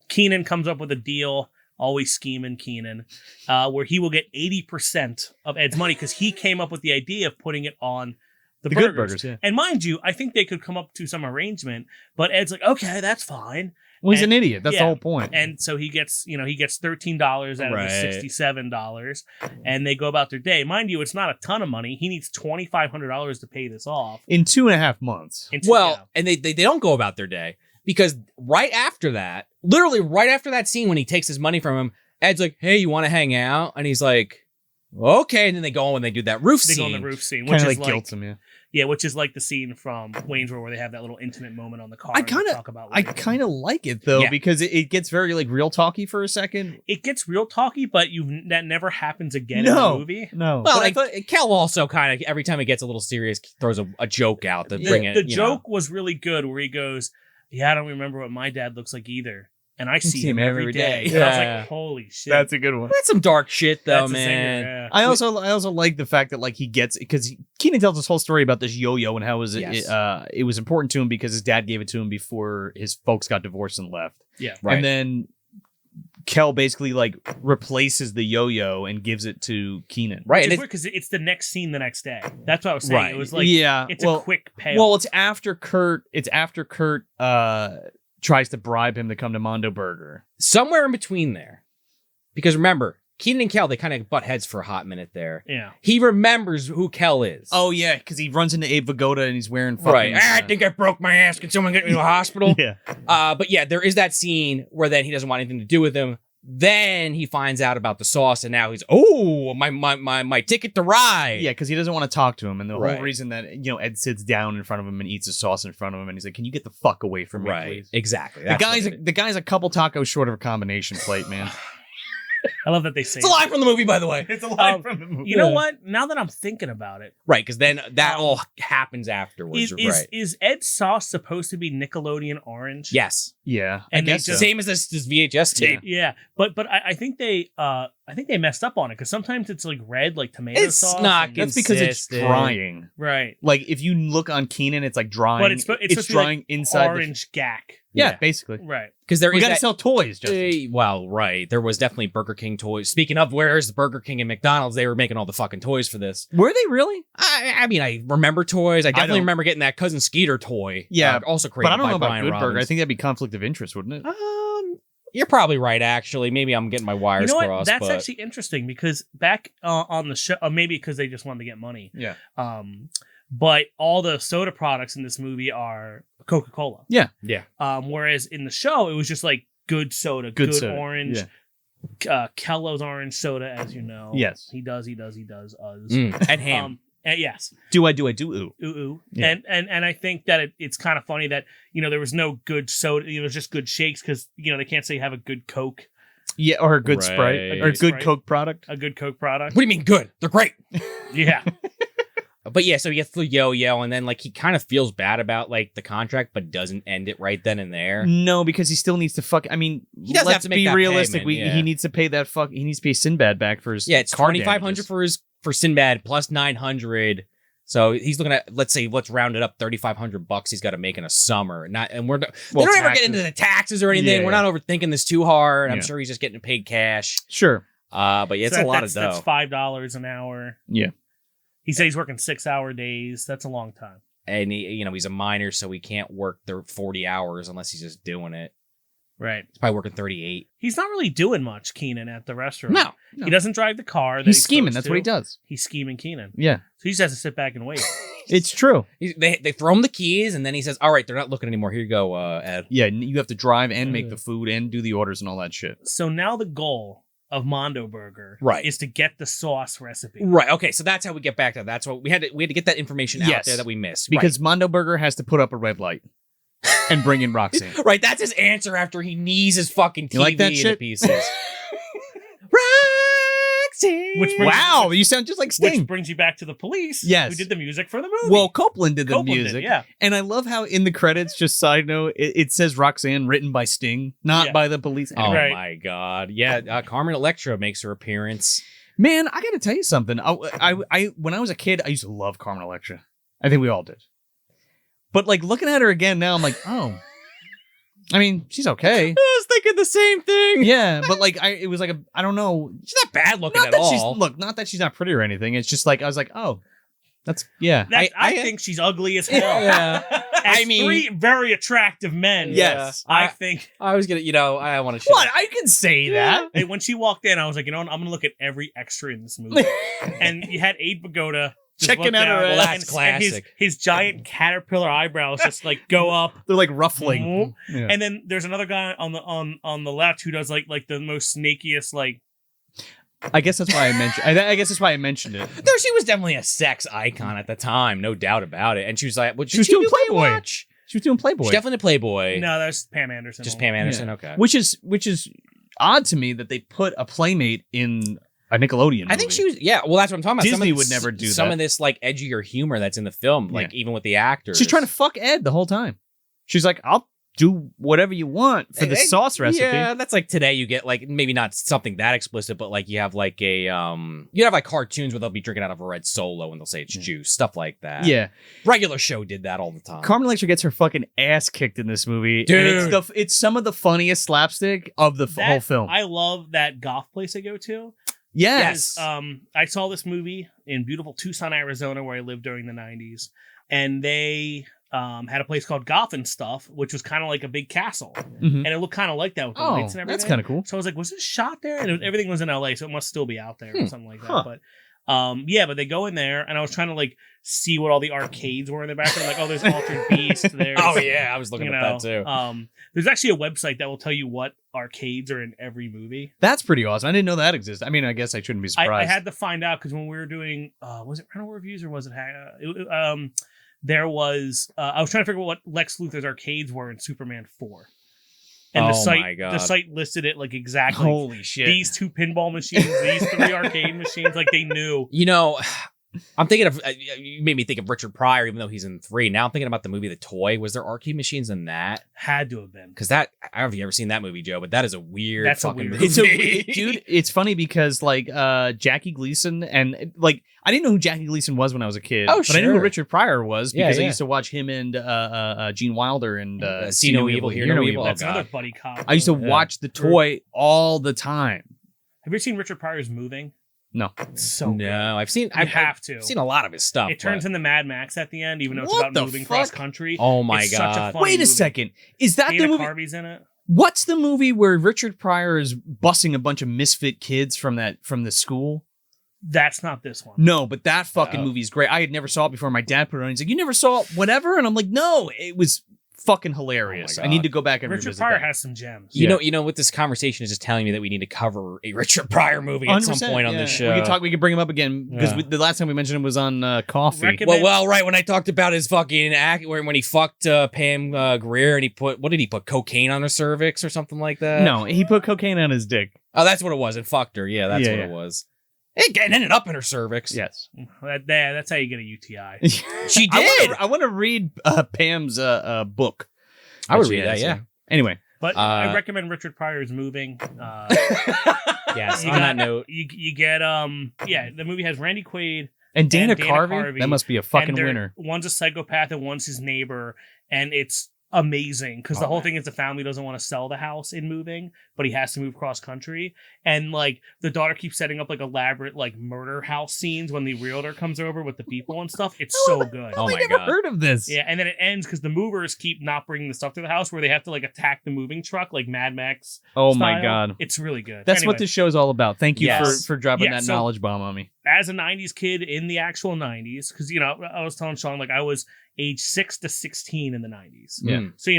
Kenan comes up with a deal, always scheming Kenan, where he will get 80% of Ed's money because he came up with the idea of putting it on the burgers. good burgers, yeah. And mind you, I think they could come up to some arrangement, but Ed's like, okay, that's fine. Well, he's And- an idiot. That's yeah. the whole point. And so he gets $13 out of Right. his $67, and they go about their day. Mind you, it's not a ton of money. He needs $2,500 to pay this off. in 2.5 months. Well, and they don't go about their day because right after that, literally right after that scene when he takes his money from him, Ed's like, hey, you want to hang out? And he's like, okay. And then they go on and they do that roof they scene. go on the roof scene, Kind which of is like guilts him, yeah. yeah, which is like the scene from Wayne's World where they have that little intimate moment on the car. I and they kind talk about of like it though Yeah. because it gets very like real talky for a second. it gets real talky, but that never happens again in the movie. No. Well, But I like, thought- Kel also kind of, every time it gets a little serious, throws a joke out to bring it. The you know. joke was really good where he goes, yeah, I don't remember what my dad looks like either. And I see him every day. And I was Yeah. like, holy shit. That's a good one. That's some dark shit, though, That's a man. singer, yeah. I also like the fact that like he gets because Kenan tells this whole story about this yo-yo and how it was important to him because his dad gave it to him before his folks got divorced and left. Yeah. Right. And then Kel basically like replaces the yo-yo and gives it to Kenan. Right. Which And is weird because it's the next scene the next day. That's what I was saying. Right. It was like, yeah. it's well, a quick payoff. Well, it's after Kurt tries to bribe him to come to Mondo Burger. somewhere in between there. Because remember, Kenan and Kel, they kind of butt heads for a hot minute there. yeah. He remembers who Kel is. Oh yeah, because he runs into Abe Vigoda and he's wearing fucking, right. I think I broke my ass. Can someone get me to a hospital? yeah. But yeah, there is that scene where then he doesn't want anything to do with him. Then he finds out about the sauce, and now he's my ticket to ride. Yeah, because he doesn't want to talk to him, and the Right. whole reason that Ed sits down in front of him and eats his sauce in front of him, and he's like, "Can you get the fuck away from me, Right. please?" Exactly. The guy's a couple tacos short of a combination plate, man. I love that they say It's a line from the movie, by the way. It's a line from the movie. You know what? Now that I'm thinking about it, Right, because then that all happens afterwards. Right. is Ed's sauce supposed to be Nickelodeon orange? Yes. Yeah, And I they guess just- so. Same as this VHS tape. Yeah, but I think they messed up on it because sometimes it's like red, like tomato It's sauce. not and- good. That's because it's consistent. drying. right. Like if you look on Kenan, it's like drying. But it's supposed to be drying like inside. Orange gack. Yeah, Yeah. basically. Right. Because there We is gotta that- sell toys, Justin. Well, right. There was definitely Burger King toys. Speaking of, where's Burger King and McDonald's? They were making all the fucking toys for this. Were they really? I mean, I remember toys. I definitely don't. remember getting that Cousin Skeeter toy. Yeah, also created But I don't by know about Brian Good Robbins. Burger. I think that'd be conflict of interest, wouldn't it? You're probably right. Actually, maybe I'm getting my wires You know what? crossed. That's but actually interesting because back on the show, maybe because they just wanted to get money. Yeah. But all the soda products in this movie are Coca-Cola. yeah. Whereas in the show, it was just like good soda, good soda. orange, Kello's orange soda, as you know. Yes. He does. And ham. Yes. Do I do ooh. Ooh. Yeah. And I think that it's kind of funny that, there was no good soda, there's just good shakes because, they can't say you have a good Coke, Yeah, or a good Right. Sprite, or a good Sprite. Coke product. a good Coke product. What do you mean good? They're great. Yeah. But yeah, so he gets the yo-yo, and then like he kind of feels bad about like the contract, but doesn't end it right then and there. No, because he still needs to fuck. I mean, He does let's have to make be that realistic. payment, yeah. He needs to pay that fuck. He needs to pay Sinbad back for his Yeah, it's car $2,500 damages. for Sinbad plus $900. So he's looking at let's round it up $3,500 he's got to make in a summer. They don't ever get into the taxes or anything. Yeah. We're not overthinking this too hard. I'm Yeah. sure he's just getting paid cash. Sure. But yeah, it's So a lot of that's dough. $5 an hour. Yeah. He said he's working 6-hour days. That's a long time. And he's a minor, so he can't work their 40 hours unless he's just doing it. Right. He's probably working 38. He's not really doing much, Kenan, at the restaurant. No. He doesn't drive the car. That He's scheming. supposed That's to. what he does. He's scheming Kenan. Yeah. So he just has to sit back and wait. It's true. They throw him the keys, and then he says, "All right, they're not looking anymore. Here you go, Ed." Yeah, you have to drive and make the food and do the orders and all that shit. So now the goal of Mondo Burger Right. is to get the sauce recipe. Right. Okay. So that's how we get back to that. That's what we had to get that information out Yes. there that we missed. Because Mondo Burger has to put up a red light and bring in Roxanne. right. That's his answer after he knees his fucking TV You like that into shit? pieces. Roxanne. Which brings- Wow, you sound just like Sting. Which brings you back to the police. Yes. Who did the music for the movie. Well, Copeland did the Copeland did, music. yeah. And I love how in the credits, just side note, it says Roxanne written by Sting, not Yeah. by the police. Oh Right. my God. Yeah. Carmen Electra makes her appearance. Man, I got to tell you something. I when I was a kid, I used to love Carmen Electra. I think we all did. But like looking at her again now, I'm like, oh. I mean, she's okay. I was thinking the same thing. Yeah, but like it was like I don't know. She's not bad looking Not at that all. not that she's not pretty or anything. It's just like I was like, oh, that's yeah. I think she's ugly as hell. Yeah. As three very attractive men. Yes. I think. I was gonna, I want to. What? I can say that. And when she walked in, I was like, you know what? I'm gonna look at every extra in this movie. And you had Abe Vigoda just checking look out down, her Well, ass. that's classic. And his giant caterpillar eyebrows just like go up. They're like ruffling. Yeah. And then there's another guy on the left who does like the most snakiest like. I guess that's why I mentioned. I guess that's why I mentioned it. No, she was definitely a sex icon at the time, no doubt about it. And she was like, She was doing Playboy. She was doing Playboy. She definitely Playboy. No, that's Pam Anderson. Just Pam Anderson. Yeah. Okay. Which is odd to me that they put a Playmate in a Nickelodeon movie. I think she was. Yeah. Well, that's what I'm talking about. Disney would never do some that. of this like edgier humor that's in the film, like even with the actors. She's trying to fuck Ed the whole time. She's like, I'll do whatever you want for the sauce recipe. Yeah, that's like today you get like maybe not something that explicit, but like you have like a you have like cartoons where they'll be drinking out of a red Solo and they'll say it's juice, stuff like that. Yeah. Regular show did that all the time. Carmen Electra gets her fucking ass kicked in this movie. Dude. And it's some of the funniest slapstick of the whole film. I love that goth place I go to. Yes. I saw this movie in beautiful Tucson, Arizona, where I lived during the 90s. And they had a place called Goth and Stuff, which was kind of like a big castle. Mhm. And it looked kind of like that with the lights and everything. That's kind of cool. So I was like, was this shot there? And everything was in LA, so it must still be out there or something like that. Huh. But but they go in there, and I was trying to like see what all the arcades were in the background. Like, oh, there's Altered Beast. There's, Oh yeah, I was looking at that too. There's actually a website that will tell you what arcades are in every movie. That's pretty awesome. I didn't know that existed. I mean, I guess I shouldn't be surprised. I had to find out because when we were doing, was it rental reviews or was it? There was. I was trying to figure out what Lex Luthor's arcades were in Superman 4, and Oh the my God. site listed it like exactly. Holy shit. These 2 pinball machines, these 3 arcade machines, like they knew. I'm thinking of you made me think of Richard Pryor, even though he's in 3. Now I'm thinking about the movie The Toy. Was there arcade machines in that? Had to have been. Because that, I don't know if you've ever seen that movie, Joe, but that is a weird That's a fucking weird movie. Dude, it's funny because like Jackie Gleason and like I didn't know who Jackie Gleason was when I was a kid. Oh, but I knew who sure. Richard Pryor was because Yeah, I used to watch him and Gene Wilder and See No Evil, Hear No Evil. That's God. another buddy cop. I used to Yeah. watch The Toy all the time. Have you ever seen Richard Pryor's Moving? No. It's so good. No, I've seen. You have to. I've seen a lot of his stuff. It turns but- into Mad Max at the end, even though it's What about the moving fuck? cross country. Oh my It's such a God. funny Wait a movie. second. Is that Dana the movie? Carvey's in it. What's the movie where Richard Pryor is bussing a bunch of misfit kids from the school? That's not this one. No, but that fucking movie is great. I had never saw it before. My dad put it on. He's like, "You never saw whatever?" And I'm like, "No, it was fucking hilarious. Oh my I need God. to go back and Richard revisit Pryor that." has some gems. You know what this conversation is just telling me that we need to cover a Richard Pryor movie at some 100%, point on yeah. this show. We could bring him up again because Yeah. the last time we mentioned him was on Coffee. Recommend- Well, right when I talked about his fucking act, when he fucked Pam Grier and he put what did he put cocaine on her cervix or something like that? No, he put cocaine on his dick. Oh, that's what it was. And fucked her. Yeah, that's Yeah, what yeah. it was. It ended up in her cervix. Yes, That's how you get a UTI. She did. I want to read Pam's book. I would that she read that. has, Yeah. Anyway, But I recommend Richard Pryor's Moving. Yes. You On got- that note, you get the movie has Randy Quaid and Dana, and Dana Carvey, Carvey, that must be a fucking and they're- winner. One's a psychopath and one's his neighbor, and it's amazing because the Oh, whole man. thing is the family doesn't want to sell the house in moving, but he has to move cross country, and like the daughter keeps setting up like elaborate like murder house scenes when the realtor comes over with the people and stuff. It's so good. Oh I my never God. heard of this. Yeah, and then it ends because the movers keep not bringing the stuff to the house, where they have to like attack the moving truck like Mad Max. Oh my style. God. It's really good. That's Anyway, what this show is all about. Thank you Yes. for dropping Yeah, that so- knowledge bomb on me. as a 90s kid in the actual 90s, because I was telling Sean like I was age 6 to 16 in the 90s. Yeah. So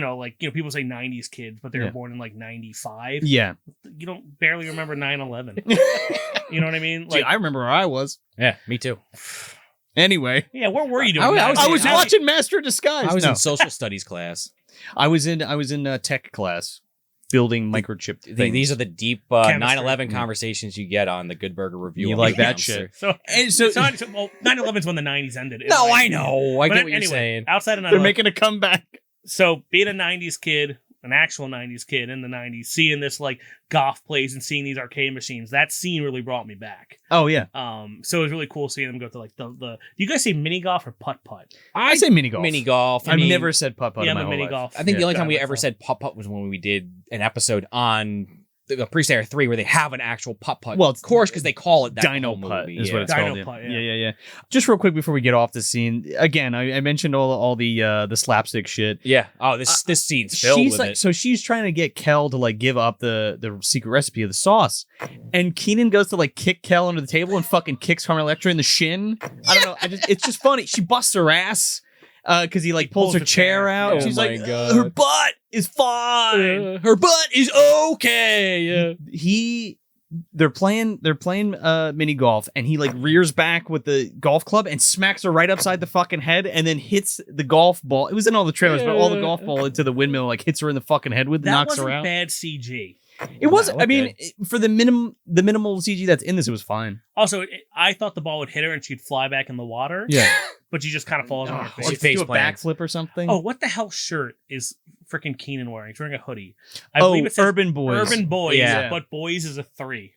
people say 90s kids, but they were Yeah. born in like 95. Yeah. You don't barely remember 9/11. You know what I mean? Gee, Like, I remember where I was. yeah, me too. Anyway, yeah, what were you doing? I I was watching Master of Disguise. I was No. in social studies class. I was in tech class, building microchip things. These are the deep Chemistry. 9/11 conversations you get on the Good Burger Review. You on like the that Announcer. shit. So, And so 9/11 is when the 90s ended. No, I know. I But get what anyway, you're saying. outside of 9/11, they're making a comeback. so being a 90s kid, an actual 90s kid in the 90s, seeing this like golf plays and seeing these arcade machines, that scene really brought me back. Oh yeah. So it was really cool seeing them go to like the do you guys say mini golf or putt putt? I say mini golf. Mini golf. I've never said putt putt Yeah, in my I'm a whole mini life. golf. I think the only time we guy ever myself. said putt-putt was when we did an episode on the Priest Era 3 where they have an actual putt-putt course because they call it that Dino whole putt movie. is what it's Dino called. putt, yeah. Just real quick before we get off the scene, again, I mentioned all the slapstick shit. Yeah. Oh, this scene's filled She's with like, it. so she's trying to get Kel to like give up the secret recipe of the sauce, and Kenan goes to like kick Kel under the table and fucking kicks Carmen Electra in the shin. I don't know. It's just funny. She busts her ass because he like pulls her the chair chair. out. Oh She's my like, God. her butt is fine. Her butt is okay. They're playing mini golf, and he like rears back with the golf club and smacks her right upside the fucking head, and then hits the golf ball. It was in all the trailers, but all the golf ball into the windmill, like hits her in the fucking head with, That knocks wasn't her out. bad CG. It wasn't. Wow, I mean, okay. for the minimal CG that's in this, it was fine. Also, I thought the ball would hit her and she'd fly back in the water. Yeah, But she just kind of falls on her She face. or face do a plants. backflip or something. Oh, what the hell shirt is freaking Kenan wearing? He's wearing a hoodie. I oh, believe it says Urban Boys. Urban Boys, Yeah. but Boys is a 3.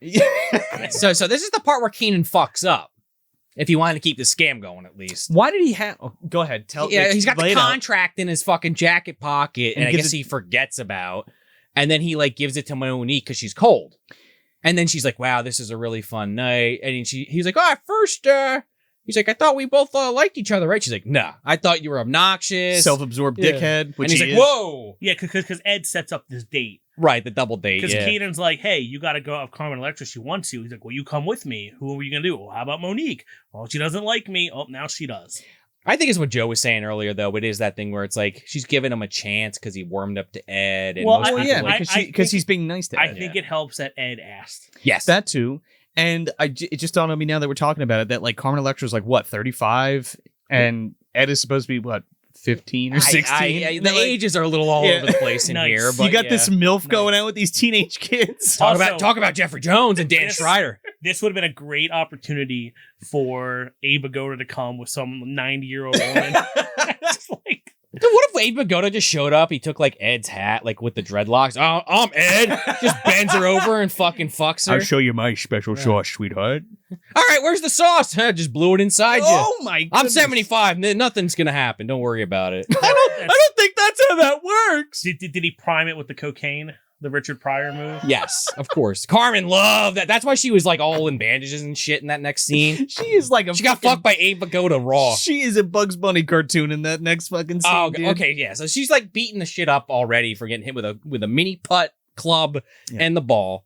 So this is the part where Kenan fucks up. If he wanted to keep the scam going, at least. Why did he have? Oh, go ahead. Tell. Yeah, he's got lay the it out. contract in his fucking jacket pocket, and And I gives guess it- he forgets about. And then he like gives it to Monique because she's cold. And then she's like, "Wow, this is a really fun night." And he's like, "Oh, at first, he's like, I thought we both liked each other, right?" She's like, "Nah, I thought you were obnoxious, Self-absorbed Yeah. dickhead. Which and he's he like, is. "Whoa, Yeah, because Ed sets up this date. right, the double date." Because Yeah. Kenan's like, hey, you got to go out with Carmen Electra. She wants you. He's like, well, you come with me. Who are you going to do? Well, how about Monique? Well, she doesn't like me. Oh, now she does. I think it's what Joe was saying earlier, though. It is that thing where it's like she's giving him a chance because he warmed up to Ed. And Well, most I- people yeah, like, because I think- he's being nice to I Ed. think it helps that Ed asked. yes, That too. And it just dawned on me now that we're talking about it that like Carmen Electra's like what 35 and Ed is supposed to be what 15 or 16. the ages are a little all Yeah. over the place in Nice. here. You But You got yeah. this MILF going Nice. out with these teenage kids. Talk Also- about Jeffrey Jones and Dan Yes. Schreider. This would have been a great opportunity for Abe Vigoda to come with some 90-year-old woman. Just like, Dude, what if Abe Vigoda just showed up? He took like Ed's hat, like with the dreadlocks. Oh, I'm Ed. Just bends her over and fucking fucks her. I'll show you my special sauce, sweetheart. All right, where's the sauce? Huh, just blew it inside you. Oh my! I'm goodness. 75. Nothing's gonna happen. Don't worry about it. I don't think that's how that works. did he prime it with the cocaine? The Richard Pryor move? Yes, of course. Carmen loved that. That's why she was like all in bandages and shit in that next scene. She is like a. She got fucking- fucked by Abe Vigoda raw. She is a Bugs Bunny cartoon in that next fucking scene. Oh, dude. okay, yeah. So she's like beating the shit up already for getting hit with a mini putt club Yeah. and the ball.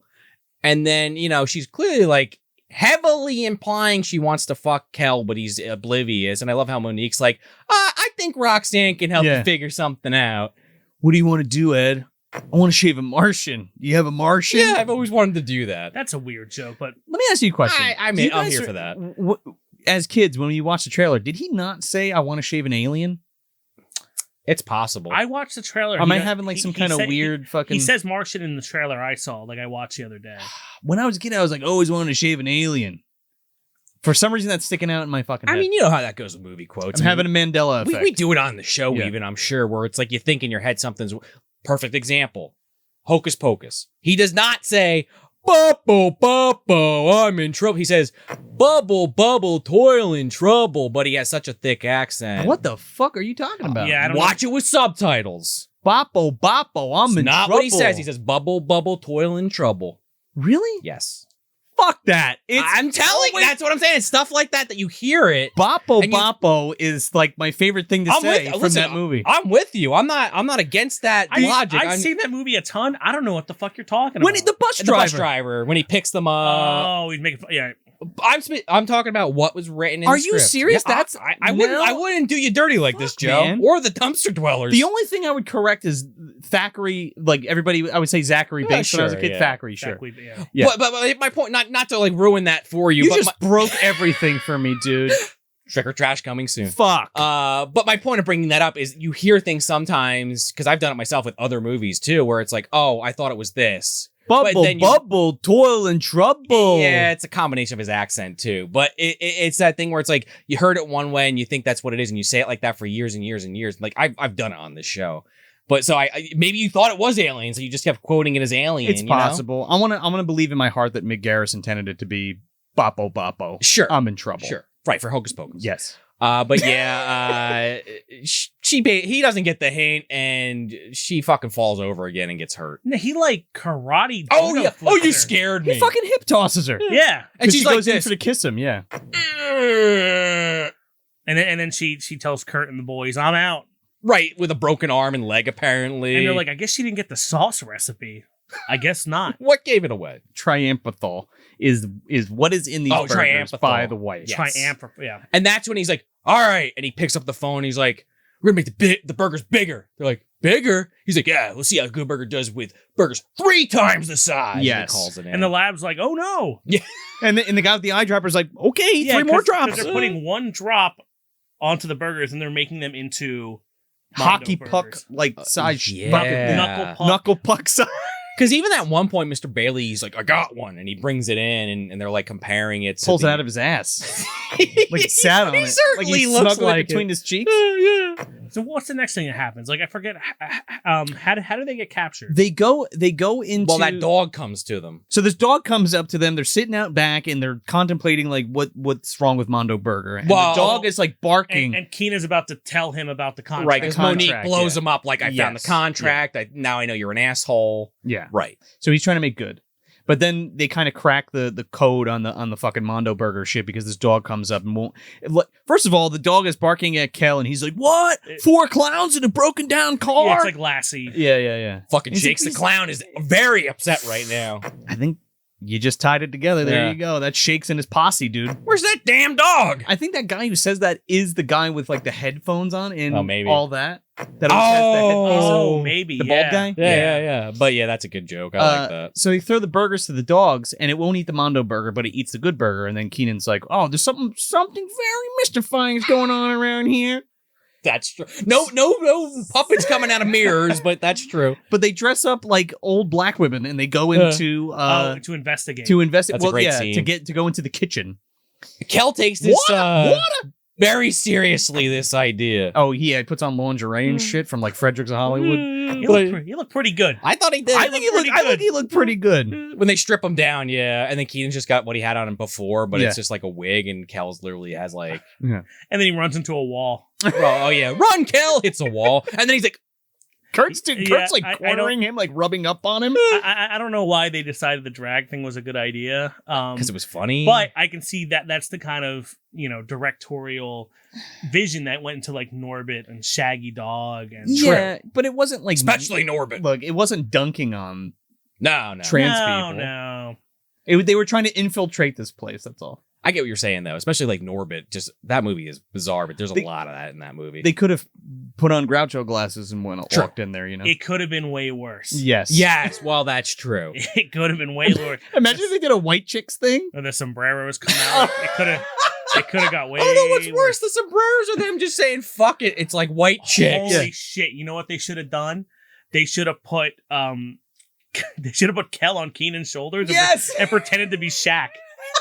And then, she's clearly like heavily implying she wants to fuck Kel, but he's oblivious. And I love how Monique's like, I think Roxanne can help Yeah. you figure something out. What do you want to do, Ed? I want to shave a Martian. Do you have a Martian? Yeah, I've always wanted to do that. That's a weird joke, but Let me ask you a question. I'm Do you I'm guys here are- for that. As kids, when you watched the trailer, did he not say, I want to shave an alien? It's possible. I watched the trailer. Am I He- having like he- some he kind of said- weird fucking... He says Martian in the trailer I saw, like I watched the other day. When I was a kid, I was like, always wanted to shave an alien. For some reason, that's sticking out in my fucking head. I mean, you know how that goes with movie quotes. I'm I mean, having a Mandela effect. we do it on the show Yeah. even, I'm sure, where it's like you think in your head something's perfect example. Hocus Pocus. He does not say, Bubble, bubble, I'm in trouble. He says, bubble, bubble, toil in trouble, but he has such a thick accent. What the fuck are you talking about? Yeah, I don't Watch it with subtitles. Boppo, boppo, I'm It's in not trouble. what he says. He says, bubble, bubble, toil in trouble. Really? Yes. Fuck that. I'm telling you, that's what I'm saying. It's stuff like that you hear it. Boppo, And you- boppo is like my favorite thing to I'm say with- from listen, that movie. I'm with you. I'm not against that logic. I've seen that movie a ton. I don't know what the fuck you're talking When about. the bus the driver. bus driver when he picks them up. Oh, he's making fun. Yeah. I'm talking about what was written in Are the you script. serious? Yeah, That's I wouldn't do you dirty like this, Fuck, Joe. man. Or the dumpster dwellers. The only thing I would correct is Thackeray, like everybody, I would say Zachary Yeah, Banks when I was a sure, kid. yeah. Thackeray, sure. Exactly, yeah. Yeah. But my point, not to like ruin that for you, You but just broke everything for me, dude. Trick or Trash coming soon. Fuck. But my point of bringing that up is you hear things sometimes, because I've done it myself with other movies too, where it's like, oh, I thought it was this. Bubble, then you- bubble, toil and trouble. Yeah, it's a combination of his accent too. But it's that thing where it's like you heard it one way and you think that's what it is, and you say it like that for years and years and years. Like I've done it on this show. But so maybe you thought it was Alien, so you just kept quoting it as Alien. It's possible. I want to believe in my heart that Mick Garris intended it to be Boppo Boppo. Sure. I'm in trouble. Sure. Right, for Hocus Pocus. Yes. But yeah, he doesn't get the hint, and she fucking falls over again and gets hurt. No, he like karate. Oh yeah. Oh, you her. scared me. He fucking hip tosses her. Yeah, And she's she like goes in this. for the kiss him. Yeah. and then she tells Kurt and the boys, "I'm out." Right, with a broken arm and leg apparently. And they're like, "I guess she didn't get the sauce recipe." I guess not. what gave it away? Triamphethol is what is in these burgers triamphethol. by the way. Yes. Yeah. And that's when he's like, all right. And he picks up the phone. And he's like, we're going to make the burgers bigger. They're like, bigger? He's like, yeah, we'll see how a good burger does with burgers 3 times the size. Yes. And he calls it in. And the lab's like, "Oh no!" And the guy with the eyedropper's like, okay, 3 more 'cause drops. They're putting one drop onto the burgers, and they're making them into Hockey Mondo puck burgers. like size. yeah. Knuckle puck. Knuckle puck size. Because even at one point, Mr. Bailey's like, I got one. And he brings it in, and they're like comparing it to Pulls it out of his ass. Like he sat on He it. certainly like he looks snuggled like it between it. his cheeks. So what's the next thing that happens? Like I forget. How do they get captured? They go into Well, that dog comes to them. So this dog comes up to them. They're sitting out back and they're contemplating like what's wrong with Mondo Burger. And Well, the dog is like barking. And Keena's about to tell him about the contract. Right, because contract, Monique blows yeah. him up like, I found the Yes. contract. Now I know you're an asshole. yeah. Right. So he's trying to make good. But then they kind of crack the code on the fucking Mondo Burger shit because this dog comes up and won't. First of all, the dog is barking at Kel and he's like, "What? 4 clowns in a broken down car?" Yeah, it's like Lassie. Yeah. Fucking He's Shakes like, the Clown is very upset right now. I think you just tied it together. There Yeah. you go. That Shakes in his posse, dude. Where's that damn dog? I think that guy who says that is the guy with like the headphones on and Oh, maybe. all that. That always has the headpiece. Oh, maybe The bald guy? Yeah. But yeah, that's a good joke. I like that. So they throw the burgers to the dogs, and it won't eat the Mondo Burger, but it eats the good burger. And then Keenan's like, "Oh, there's something very mystifying going on around here." That's true. No puppets coming out of mirrors, but that's true. But they dress up like old black women, and they go into to investigate. to invest. That's a Well, great yeah, scene. to go into the kitchen. Kel takes this very seriously, this idea. Oh, yeah, he puts on lingerie and shit from like Fredericks of Hollywood. He looked pretty good. I thought he did. I think he looked pretty good. When they strip him down, yeah. And then Keenan just got what he had on him before, but Yeah. it's just like a wig, and Kel's literally has like, And then he runs into a wall. oh yeah, run, Kel! Hits a wall. And then he's like, Kurt's like I cornering him, like rubbing up on him. I don't know why they decided the drag thing was a good idea. because it was funny. But I can see that's the kind of, directorial vision that went into like Norbit and Shaggy Dog and Yeah, but it wasn't like especially Norbit. Look, it wasn't dunking on No. trans no, people. No. They were trying to infiltrate this place. That's all. I get what you're saying though, especially like Norbit. Just that movie is bizarre, but there's They- a lot of that in that movie. They could have put on Groucho glasses and Sure. walked in there. It could have been way worse. Yes. Yes, well, that's true. It could have been way worse. Imagine if they did a white chicks thing. Or the sombreros come out. It could have got way. I don't know what's worse, the sombreros or them just saying "fuck it." It's like white chicks. Holy shit! You know what they should have done? They should have put they should have put Kel on Keenan's shoulders. Yes! and pretended to be Shaq.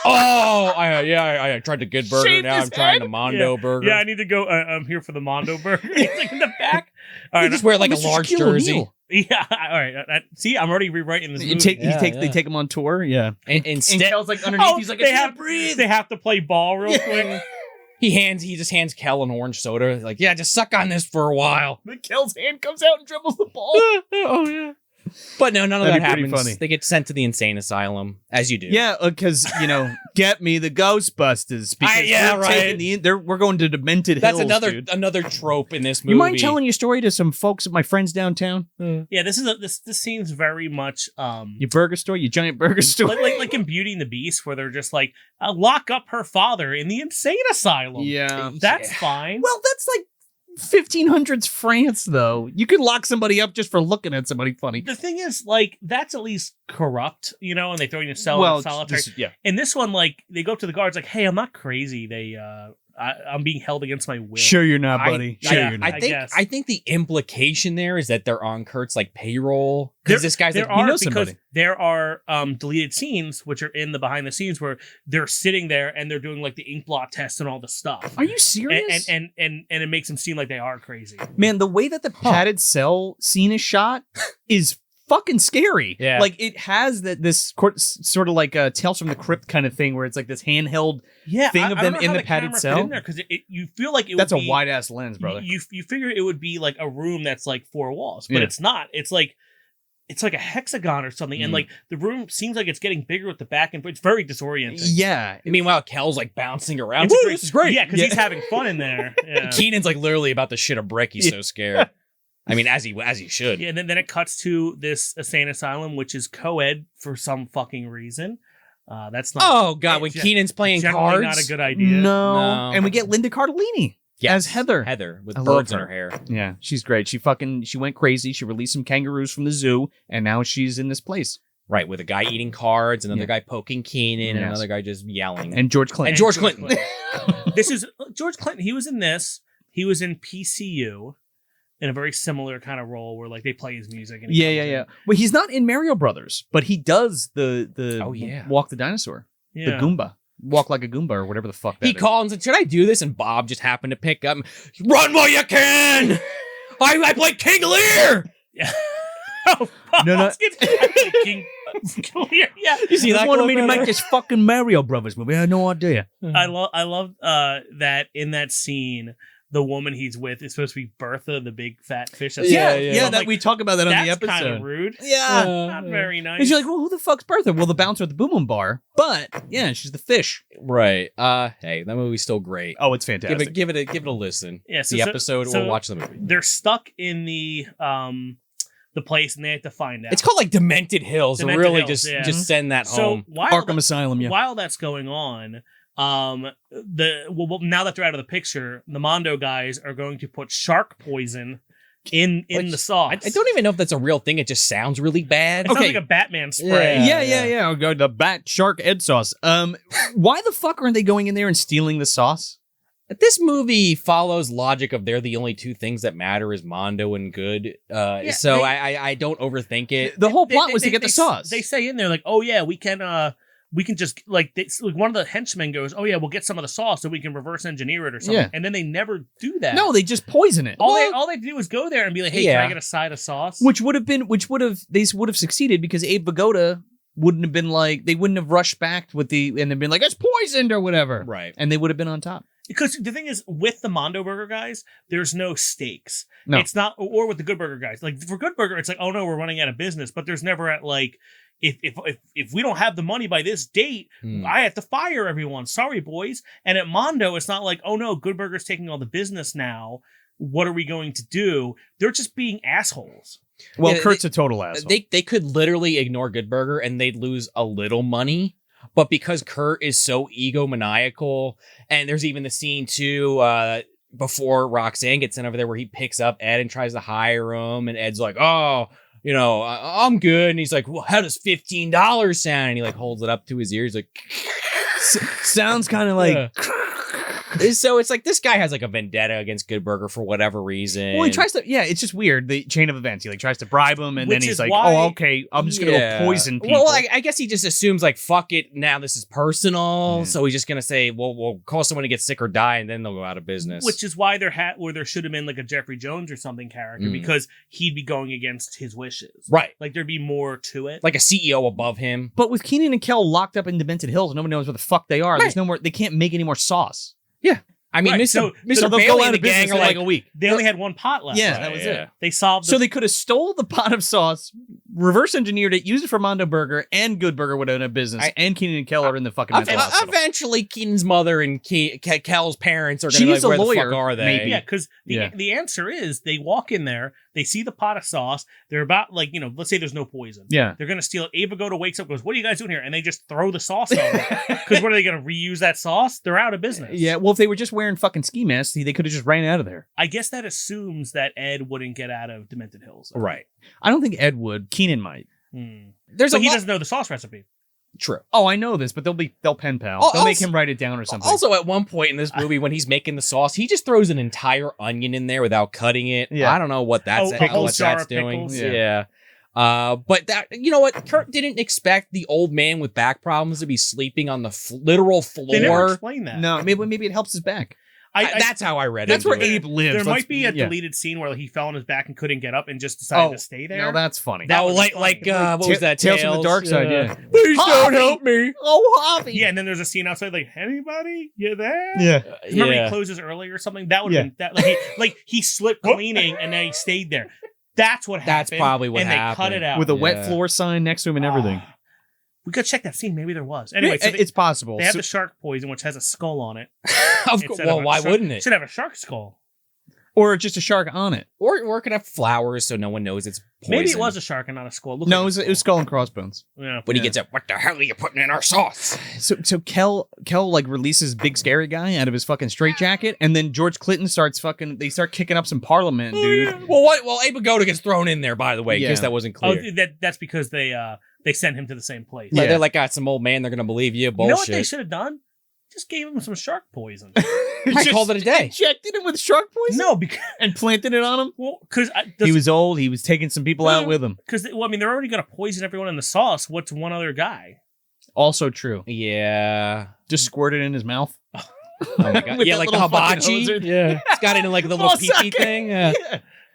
Oh, I tried the good burger. Shaved Now his I'm trying head? the Mondo burger. Yeah, I need to go. I'm here for the Mondo burger. He's like in the back. All You right, just wear like a Mr. large Shaquille jersey. O'Neal. yeah. All right. See, I'm already rewriting this. You movie. take, Yeah, They take him on tour. Yeah. And And instead, Kel's like underneath. Oh, He's like, they "I have can't breathe." They have to play ball real quick. he just hands Kel an orange soda. Like, yeah, just suck on this for a while. Then Kel's hand comes out and dribbles the ball. Oh yeah. But no, none of That'd that be pretty happens. funny. They get sent to the insane asylum, as you do. Yeah, because get me the Ghostbusters. Because yeah, we're right. taking we're going to demented That's hills, dude. another trope in this movie. You mind telling your story to some folks, my friends downtown? Yeah, this scene's very much Your burger store, your giant burger store. like in Beauty and the Beast, where they're just like lock up her father in the insane asylum. Yeah. That's fine. Well, that's like 1500s France, though. You could lock somebody up just for looking at somebody funny. The thing is, like, that's at least corrupt, and they throw you in a cell in solitary. yeah. In this one, like, they go up to the guards, like, "Hey, I'm not crazy. I'm being held against my will. Sure you're not, buddy. Sure yeah, you're not. I think the implication there is that they're on Kurt's like payroll because this guy's like, he knows somebody. There are deleted scenes which are in the behind the scenes where they're sitting there and they're doing like the ink blot test and all the stuff. Are you serious? And it makes them seem like they are crazy. Man, the way that the padded cell scene is shot is fucking scary. Yeah. Like it has this sort of like a Tales from the Crypt kind of thing where it's like this handheld thing of them in the padded cell. Because you feel like that's a wide ass lens, brother. You figure it would be like a room that's like 4 walls, but it's not. It's like a hexagon or something, and like the room seems like it's getting bigger with the back and it's very disorienting. Yeah. Meanway, Kel's like bouncing around. This is great. Yeah, because he's having fun in there. Yeah. Kenan's like literally about to shit a brick. He's so scared. I mean, as he should. Yeah, and then it cuts to this insane asylum, which is co-ed for some fucking reason. That's not. Oh god, when Kenan's playing cards, not a good idea. No. And we get Linda Cardellini as Heather. Heather with birds in her hair. Yeah, she's great. She went crazy. She released some kangaroos from the zoo, and now she's in this place. Right, with a guy eating cards, another guy poking Kenan, and another guy just yelling. And George Clinton. And George Clinton. This is George Clinton. He was in this. He was in PCU. In a very similar kind of role where like they play his music. And yeah. Well, he's not in Mario Brothers, but he does the Walk the Dinosaur. Yeah. The Goomba. Walk like a Goomba or whatever the fuck that He calls and said, should I do this? And Bob just happened to pick up. Run while you can! I play King Lear! Yeah. Oh, no. King Lear. Yeah. You see, they wanted me to make this fucking Mario Brothers movie. I had no idea. I love that in that scene, the woman he's with is supposed to be Bertha, the big fat fish. That's That like, we talk about that on the episode. That's kind of rude. Yeah. Not very nice. And you're like, well, who the fuck's Bertha? Well, the bouncer at the Boom Boom Bar. But, yeah, she's the fish. Right. Hey, that movie's still great. Oh, it's fantastic. Give it a listen. Yeah, the episode or watch the movie. They're stuck in the place and they have to find out. It's called like Demented Hills. Just send that home. Arkham Asylum, yeah. While that's going on, now that they're out of the picture, the Mondo guys are going to put shark poison in the sauce. I don't even know if that's a real thing. It just sounds really bad. It sounds like a Batman spray. Yeah. I'll go the Bat Shark Ed sauce. Why the fuck aren't they going in there and stealing the sauce? This movie follows logic of they're the only two things that matter is Mondo and good. I don't overthink it. The whole plot was to get the sauce. They say in there like, oh yeah, we can just like one of the henchmen goes, oh yeah, we'll get some of the sauce so we can reverse engineer it or something. Yeah. And then they never do that. No, they just poison it. All they do is go there and be like, hey, can I get a side of sauce? They would have succeeded because Abe Vigoda wouldn't have been like, they wouldn't have rushed back and they've been like, it's poisoned or whatever. Right. And they would have been on top. Because the thing is, with the Mondo Burger guys, there's no stakes. No. It's not, or with the Good Burger guys. Like, for Good Burger, it's like, oh no, we're running out of business. But there's never at like, if we don't have the money by this date, I have to fire everyone. Sorry, boys. And at Mondo, it's not like, oh no, Good Burger's taking all the business now. What are we going to do? They're just being assholes. Well, Kurt's a total asshole. They could literally ignore Good Burger and they'd lose a little money. But because Kurt is so egomaniacal, and there's even the scene too before Roxanne gets in over there where he picks up Ed and tries to hire him, and Ed's like, "Oh, I'm good," and he's like, "Well, how does $15 sound?" And he like holds it up to his ear. He's like, "Sounds kind of like." So it's like this guy has like a vendetta against Good Burger for whatever reason. Well, he tries to, it's just weird, the chain of events. He like tries to bribe him, and then he's like, oh, okay, I'm just going to go poison people. Well, I guess he just assumes like, fuck it, now this is personal, so he's just going to say, well, we'll call someone to get sick or die, and then they'll go out of business. Which is why there should have been like a Jeffrey Jones or something character, because he'd be going against his wishes. Right. Like there'd be more to it. Like a CEO above him. But with Kenan and Kel locked up in Demented Hills, nobody knows where the fuck they are. Right. There's no more, they can't make any more sauce. Yeah. I mean, Mr. Bailey and the gang are like a week. They only had one pot left. Yeah, that was it. They solved. So they could have stole the pot of sauce, reverse engineered it, used it for Mondo Burger, and Good Burger would have a business. And Kenan and Kel are in the fucking mental hospital. Eventually, Kenan's mother and Kel's parents are going to be like, where the fuck are they? Maybe. Yeah, because the answer is they walk in there, they see the pot of sauce, they're about like, let's say there's no poison. Yeah. They're going to steal it. Abe Vigoda wakes up, goes, what are you guys doing here? And they just throw the sauce on them. Because what are they going to reuse that sauce? They're out of business. Yeah, well, if they were just wearing fucking ski masks, they could have just ran out of there. I guess that assumes that Ed wouldn't get out of Demented Hills. Right. I don't think Ed would. Kenan might. But he doesn't know the sauce recipe. True. Oh, I know this, but they'll pen pal. They'll make him write it down or something. Also, at one point in this movie, when he's making the sauce, he just throws an entire onion in there without cutting it. Yeah. I don't know what that's doing. Pickles. Yeah. But that, you know what? Kurt didn't expect the old man with back problems to be sleeping on the literal floor. They never explain that. No, maybe it helps his back. That's how I read it. That's where Abe lives. There might be a deleted scene where he fell on his back and couldn't get up and just decided to stay there. No, that's funny. That what was that? Tales from the Dark Side, yeah. Please don't help me. Oh, Javi. Yeah, and then there's a scene outside like, anybody? You there? Yeah. Remember he closes early or something? That would have been that. Like he slipped cleaning and then he stayed there. That's what happened. That's probably what happened. And they cut it out. With a wet floor sign next to him and everything. We could check that scene. Maybe there was. Anyway, so it's possible. They have the shark poison, which has a skull on it. Of course. Well, why wouldn't it? Should have a shark skull. Or just a shark on it. Or it could have flowers so no one knows it's poison. Maybe it was a shark and not a skull. No, it was skull and crossbones. Yeah. When he gets up, what the hell are you putting in our sauce? So Kel like releases big scary guy out of his fucking straitjacket, and then George Clinton they start kicking up some parliament, dude. Well, Abe Vigoda gets thrown in there, by the way, in case that wasn't clear. That's because they sent him to the same place. Yeah. They're like, some old man, they're gonna believe you. Bullshit. You know what they should have done? Just gave him some shark poison. I called it a day. Injected him with shark poison? No, because and planted it on him? Well, because he was old. He was taking some people out with him. Because, they're already going to poison everyone in the sauce. What's one other guy? Also true. Yeah. Just squirt it in his mouth. Oh my God. Yeah, like the hibachi. Yeah. It's got it in like the little pee thing. Yeah.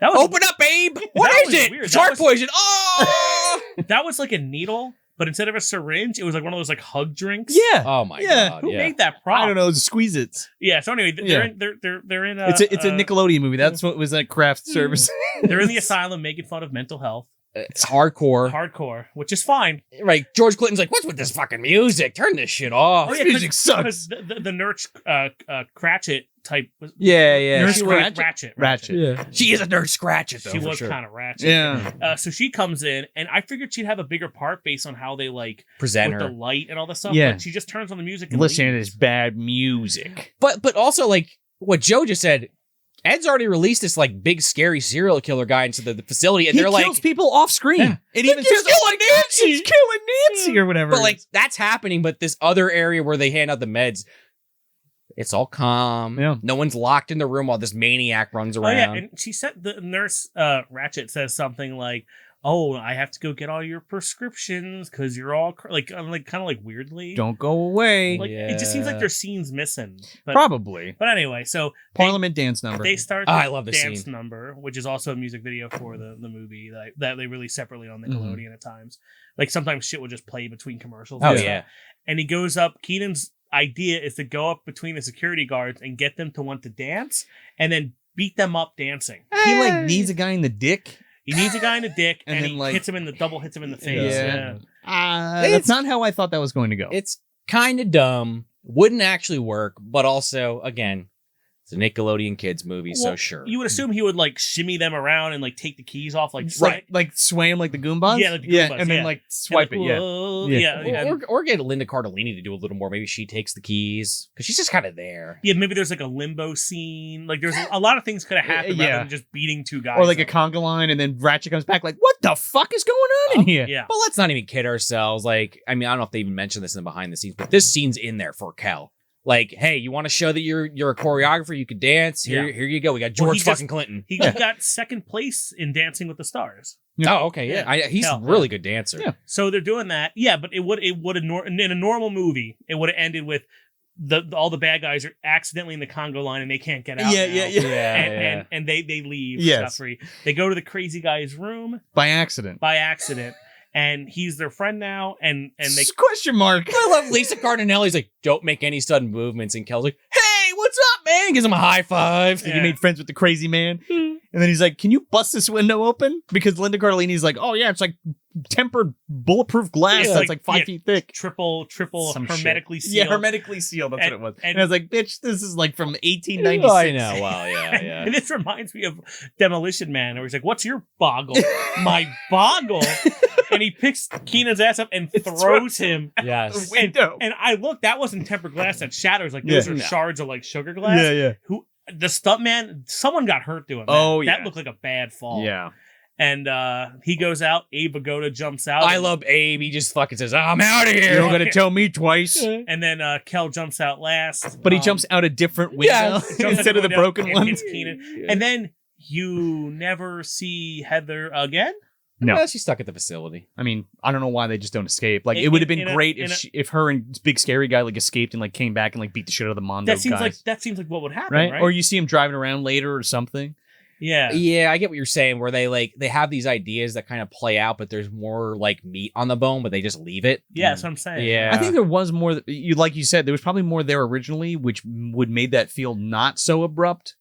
Open up, Abe. What is it? Weird. Shark poison. Oh! That was like a needle. But instead of a syringe, it was like one of those like hug drinks. Yeah. Oh my God. Who made that prop? I don't know. It's Squeeze Its. Yeah. So anyway, they're in. It's a Nickelodeon movie. That's what was that craft service. They're in the asylum making fun of mental health. It's hardcore, which is fine. Right. George Clinton's like, "What's with this fucking music? Turn this shit off. Oh, yeah, music sucks." The nurse Cratchit type. Nurse Ratchet. Yeah. She is a nurse Cratchit though. She was kind of ratchet. Yeah. So she comes in, and I figured she'd have a bigger part based on how they like present with her, the light and all this stuff. Yeah. But she just turns on the music and listening to leaves. this bad music. But also like what Joe just said. Ed's already released this like big scary serial killer guy into the facility, and he they're kills people off screen. Yeah. It even says, killing Nancy. He's killing Nancy or whatever. But like that's happening. But this other area where they hand out the meds, it's all calm. Yeah. No one's locked in the room while this maniac runs around. Oh yeah, and she said the nurse Ratchet says something like, "Oh, I have to go get all your prescriptions because you're all kind of like weirdly. Don't go away. Like it just seems like there's scenes missing. But, Probably. But anyway, so Parliament dance number. They start the I love this dance scene. number, which is also a music video for the movie that they release separately on Nickelodeon at times. Like sometimes shit will just play between commercials. Oh and stuff. yeah. And he goes up. Keenan's idea is to go up between the security guards and get them to want to dance, and then beat them up dancing. He like needs a guy in the dick. He needs a guy in the dick, and then, he like, hits him in the face. Yeah. That's not how I thought that was going to go. It's kind of dumb. Wouldn't actually work, but also again, it's a Nickelodeon kids movie, so Well, sure. You would assume he would like shimmy them around and like take the keys off, like right, like sway him like the Goombas. Yeah, like the Goombas, and then yeah. like swipe And, it. whoa, Yeah. yeah. Or get Linda Cardellini to do a little more. Maybe she takes the keys because she's just kind of there. Yeah, maybe there's like a limbo scene. Like there's a lot of things could have happened rather than just beating two guys. Or like a up. conga line, and then Ratchet comes back like, "What the fuck is going on in here?" Yeah. But let's not even kid ourselves. Like, I mean, I don't know if they even mentioned this in the behind the scenes, but this scene's in there for Kel. Like, hey, you want to show that you're a choreographer, you could dance? Here you go. We got George fucking Clinton. He got second place in Dancing with the Stars. Oh, okay, yeah. He's a really good dancer. Yeah. So they're doing that. Yeah, but it would in a normal movie, it would have ended with all the bad guys are accidentally in the Congo line and they can't get out. And they leave scot free. They go to the crazy guy's room by accident. And he's their friend now, and they question mark. I love Lisa Cardinelli's like, don't make any sudden movements, and Kel's like, hey, what's up, man? Gives him a high five. You made friends with the crazy man. And then he's like, can you bust this window open? Because Linda Cardellini's like, oh yeah, it's like tempered bulletproof glass that's like 5 feet thick. Triple Some hermetically shit. sealed. Yeah, hermetically sealed. That's what it was. And I was like, bitch, this is like from 1896. I know. Well, yeah. And this reminds me of Demolition Man, where he's like, what's your boggle? My boggle. And he picks Keenan's ass up and throws him. Yes. Window. And I looked, that wasn't tempered glass, that shatters. Like those are shards of like sugar glass. Yeah. The stuntman, someone got hurt doing that. Oh, yeah. That looked like a bad fall. Yeah. And he goes out. Abe Vigoda jumps out. I love Abe. He just fucking says, I'm out of You're here. not gonna tell me twice. And then Kel jumps out last. But he jumps out a different window instead of the broken one. It's Kenan. And then you never see Heather again. No. Yeah, she's stuck at the facility. I mean, I don't know why they just don't escape. Like, In- it would have been in a- great in if her and big scary guy like escaped and like came back and like beat the shit out of the Mondo That seems guys. like what would happen, right? Or you see him driving around later or something. Yeah. Yeah, I get what you're saying, where they have these ideas that kind of play out, but there's more like meat on the bone, but they just leave it. Yeah, that's what I'm saying. Yeah. I think there was more. Like you said, there was probably more there originally, which would made that feel not so abrupt.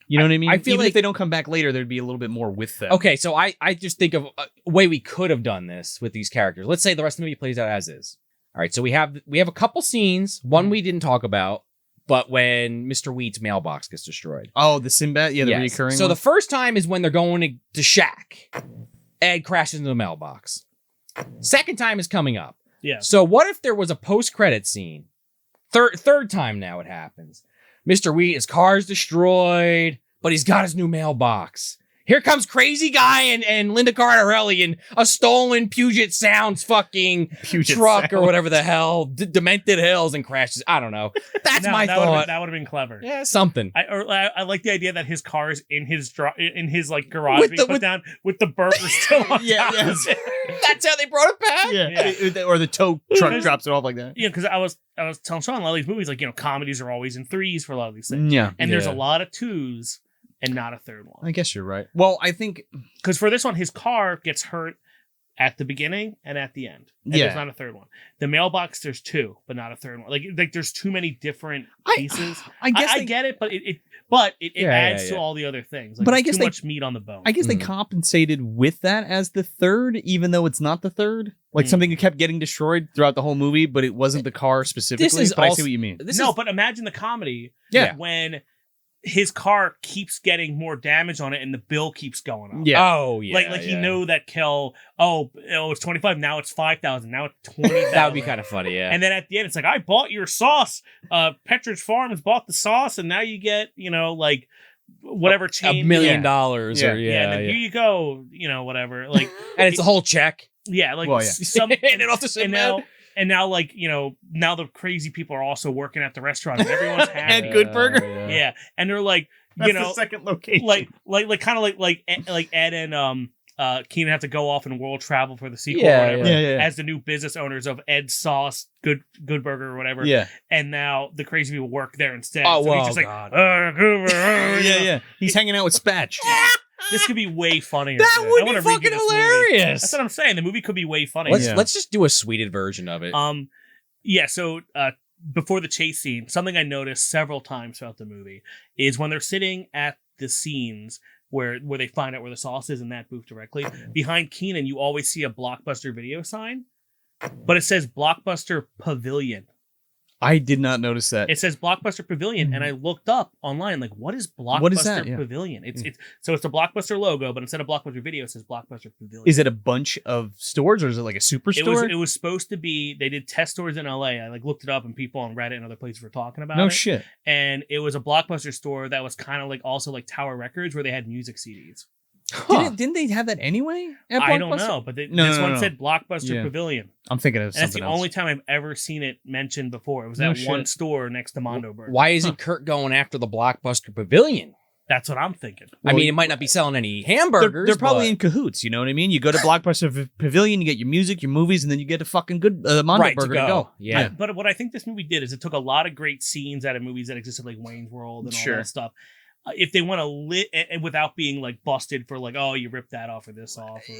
You know what I mean? I feel Even like if they don't come back later, there'd be a little bit more with them. Okay, so I just think of a way we could have done this with these characters. Let's say the rest of the movie plays out as is. All right, so we have a couple scenes. One we didn't talk about, but when Mr. Wheat's mailbox gets destroyed. Oh, the Sinbad? Yeah, the Yes. recurring So one? the first time is when they're going to Shaq. Ed crashes into the mailbox. Second time is coming up. Yeah. So what if there was a post-credit scene? Third time now it happens. Mr. Wheat, his car's destroyed, but he's got his new mailbox. Here comes Crazy Guy and Linda Cardarelli in a stolen Puget Sounds fucking Puget truck or Sound. whativer the hell, Demented Hills, and crashes. I don't know. That's my thought. That would have been clever. Yeah, something. I like the idea that his car is in his like garage With being the- put with- down with the burger still on Yeah, top. yes. That's how they brought it back? Yeah. Or the tow truck drops it off like that. Yeah, because I was telling Sean a lot of these movies, like, comedies are always in threes for a lot of these things, Yeah. and there's a Yeah. lot of twos and not a third one. I guess you're right. Well, I think... Because for this one, his car gets hurt at the beginning and at the end. And Yeah. there's not a third one. The mailbox, there's two, but not a third one. Like there's too many different pieces. I guess I they- get it, but it Yeah, adds yeah, to yeah. all the other things. Like, But I there's guess too they- much meat on the bone. I guess they compensated with that as the third, even though it's not the third. Like something that kept getting destroyed throughout the whole movie, but it wasn't the car specifically. is But I also- see what you mean. But imagine the comedy Yeah. when his car keeps getting more damage on it and the bill keeps going up. Yeah. Oh, yeah. Like you know that Kel, it's 25, now it's 5,000, now it's 20,000. That would be kind of funny, yeah. And then at the end, it's like, I bought your sauce. Petridge Farms bought the sauce, and now you get, like whatever chain. $1 million Yeah. or Yeah, and then here you go, whatever. Like, And it's a whole check. yeah, like Well, yeah. some, And it off to and now, like, now the crazy people are also working at the restaurant, and everyone's happy. And Good Burger. Yeah, and they're like, That's the second location. like kind of like Ed and Kenan have to go off and world travel for the sequel, Yeah, or whatever, yeah. as the new business owners of Ed's Sauce, Good Burger, or whatever. Yeah. And now the crazy people work there instead. Oh, so well, he's just like, God. yeah. He's hanging out with Spatch. This could be way funnier. That I would wanna be redo fucking this movie. hilarious. That's what I'm saying. The movie could be way funnier. Let's just do a sweeted version of it. Yeah, so before the chase scene, something I noticed several times throughout the movie is when they're sitting at the scenes where they find out where the sauce is in that booth directly, behind Kenan, you always see a Blockbuster video sign, but it says Blockbuster Pavilion. I did not notice that. It says Blockbuster Pavilion, and I looked up online, like, what is Blockbuster What is that? Yeah. Pavilion? It's so it's a Blockbuster logo, but instead of Blockbuster Video, it says Blockbuster Pavilion. Is it a bunch of stores or is it like a superstore? It was supposed to be. They did test stores in LA. I looked it up, and people on Reddit and other places were talking about it. No shit. And it was a Blockbuster store that was kind of like also like Tower Records, where they had music CDs. Didn't they have that anyway? at I don't Blockbuster? know, but No, this no, one no. said Blockbuster Yeah. Pavilion. I'm thinking of And that's something the else. only time I've ever seen it mentioned before. It was No that one shit. store next to Mondo Burger. Why isn't Kurt going after the Blockbuster Pavilion? That's what I'm thinking. I mean, it might not be selling any hamburgers. They're probably but- in cahoots. You know what I mean? You go to Blockbuster Pavilion, you get your music, your movies, and then you get a fucking good Mondo Right, to Burger to go. go. Yeah. But what I think this movie did is it took a lot of great scenes out of movies that existed, like Wayne's World and all Sure. that stuff. If they want to and without being like busted for like, oh, you ripped that off or this off, or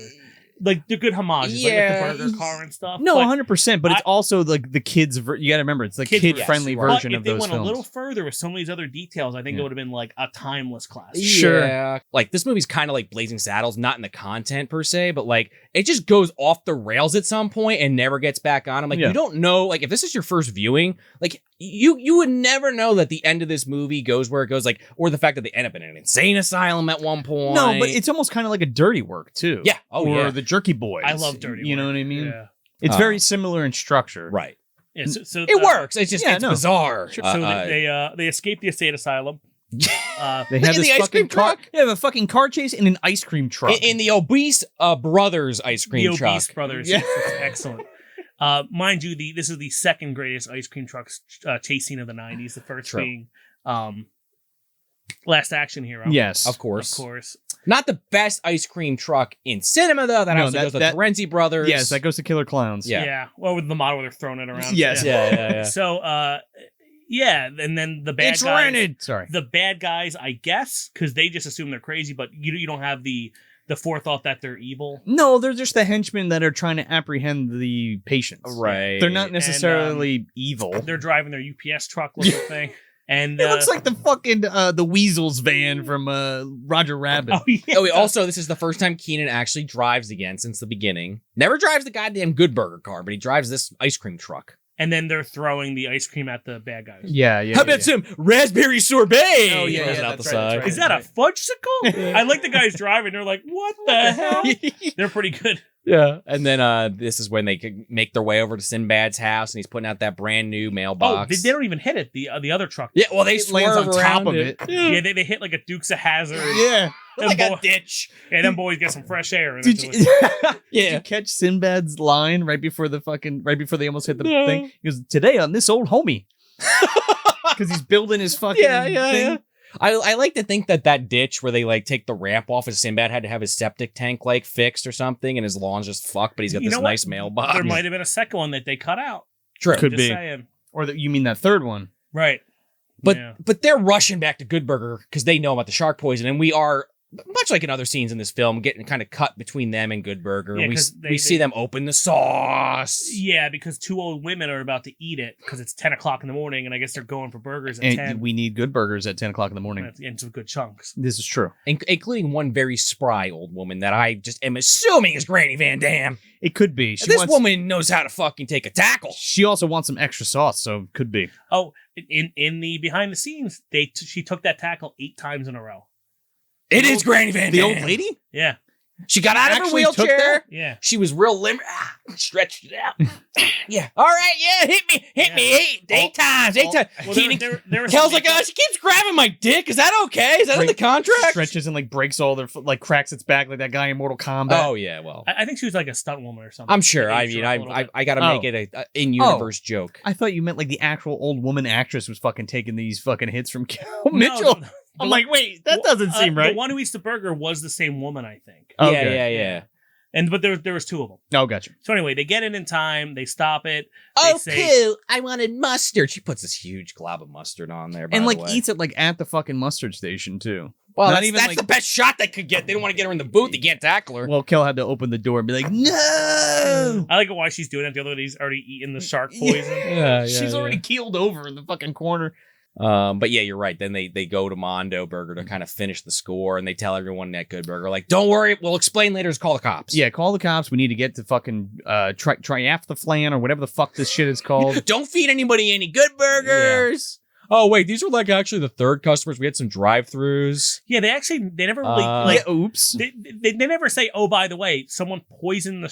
like they're good homages, Yeah. like the burger car and stuff. No, But 100%. But it's also like the kids. You got to remember, it's the Kids' kid-friendly version. version But of if they those went films. a little further with some of these other details, I think it would have been like a timeless classic. Sure. Yeah. Like this movie's kind of like Blazing Saddles, not in the content per se, but like it just goes off the rails at some point and never gets back on. I'm like, Yeah. you don't know, like if this is your first viewing, like you would never know that the end of this movie goes where it goes, like, or the fact that they end up in an insane asylum at one point. No, but it's almost kind of like a Dirty Work too. Yeah. Oh, or yeah. the Jerky Boys. I love Dirty You know Work. what I mean? Yeah. It's very similar in structure. right. Yeah, so It works. It's just Yeah, it's no. bizarre. So they escape the state asylum. They have Look at this the ice fucking cream car. truck. They have a fucking car chase in an ice cream truck. In the obese brothers ice cream the truck. Obese Brothers. Yeah. It's excellent. Mind you, this is the second greatest ice cream truck chase scene of the 90s. The first True. being Last Action Hero. Yes, Of course. Of course. Not the best ice cream truck in cinema, though. That No, also goes to the that- Terenzi brothers. Yes, that goes to Killer Clowns. Yeah. Well, with the model where they're throwing it around. Yes. Yeah. So, and then the bad It's guys. rented. Sorry. The bad guys, I guess, because they just assume they're crazy, but you don't have the forethought that they're evil. No, they're just the henchmen that are trying to apprehend the patients. Right. They're not necessarily evil. They're driving their UPS truck looking thing. And It looks like the fucking the Weasels van from Roger Rabbit. Oh, yeah. Oh, also, this is the first time Kenan actually drives again since the beginning. Never drives the goddamn Good Burger car, but he drives this ice cream truck. And then they're throwing the ice cream at the bad guys. Yeah. How about some raspberry sorbet? Oh, yeah, Throws it yeah, out the that's right, side. that's Is that a fudgesicle? I like the guys driving. They're like, what the hell? They're pretty good. Yeah. And then this is when they could make their way over to Sinbad's house, and he's putting out that brand new Oh, mailbox. they don't even hit it. The other truck. Yeah, well, they It lands swerve on top around of it. Yeah, they hit like a Dukes of Hazzard. Yeah. like Them a boy- ditch. Yeah, them boys get some fresh air. And Did you, it's- did you catch Sinbad's line right before they almost hit the No. thing? He goes, "Today on this old homie," because he's building his fucking thing. I like to think that ditch where they like take the ramp off, as Sinbad had to have his septic tank like fixed or something, and his lawn's just fucked, but he's got You this know what? nice mailbox. There might have been a second one that they cut out. True. Could Just be, saying. or you mean that third one? Right. But Yeah. but they're rushing back to Good Burger because they know about the shark poison, and we are, much like in other scenes in this film, getting kind of cut between them and Good Burger. Yeah, we 'cause we see them open the sauce. Yeah, because two old women are about to eat it because it's 10 o'clock in the morning, and I guess they're going for burgers at And 10. we need good burgers at 10 o'clock in the morning. And some good chunks. This is true. Including one very spry old woman that I just am assuming is Granny Van Dam. It could be. This woman knows how to fucking take a tackle. She also wants some extra sauce, so it could be. Oh, in the behind the scenes, she took that tackle 8 times in a row. It is Granny Van Dam. The old lady? Yeah. She got out of her Actually took wheelchair. that? Yeah. She was real limber. Stretched it out. Yeah. All right. Yeah. Hit me. Eight times. Well, Kenan, there was Kel's like, she keeps grabbing my dick. Is that okay? Is that in the contract? Stretches and like breaks all their, like cracks its back like that guy in Mortal Kombat. Oh yeah. Well, I think she was like a stunt woman or something. I'm sure. I Aged mean, her up a little bit. I got to Oh. make it a in-universe joke. I thought you meant like the actual old woman actress was fucking taking these fucking hits from Kel No, Mitchell. the- I'm like, wait, that doesn't seem right. The one who eats the burger was the same woman, I think. Okay. Yeah. But there was 2 of them. Oh, gotcha. So anyway, they get in time. They stop it. Oh, They say, poo! I wanted mustard. She puts this huge glob of mustard on there, by And the like way. eats it like at the fucking mustard station too. Well, Not that's, even that's like- the best shot they could get. They don't want to get her in the booth. They can't tackle her. Well, Kel had to open the door and be like, no. I like why she's doing it. The other lady's already eaten the shark poison. She's already keeled over in the fucking corner. But yeah, you're right. Then they go to Mondo Burger to kind of finish the score, and they tell everyone at Good Burger, like, don't worry, we'll explain later. Just call the cops. Yeah, call the cops. We need to get to fucking triathlon or whatever the fuck this shit is called. Don't feed anybody any Good Burgers. Oh wait, these are like actually the third customers. We had some drive-throughs. Yeah, they never really Yeah, oops. they never say, oh, by the way, someone poisoned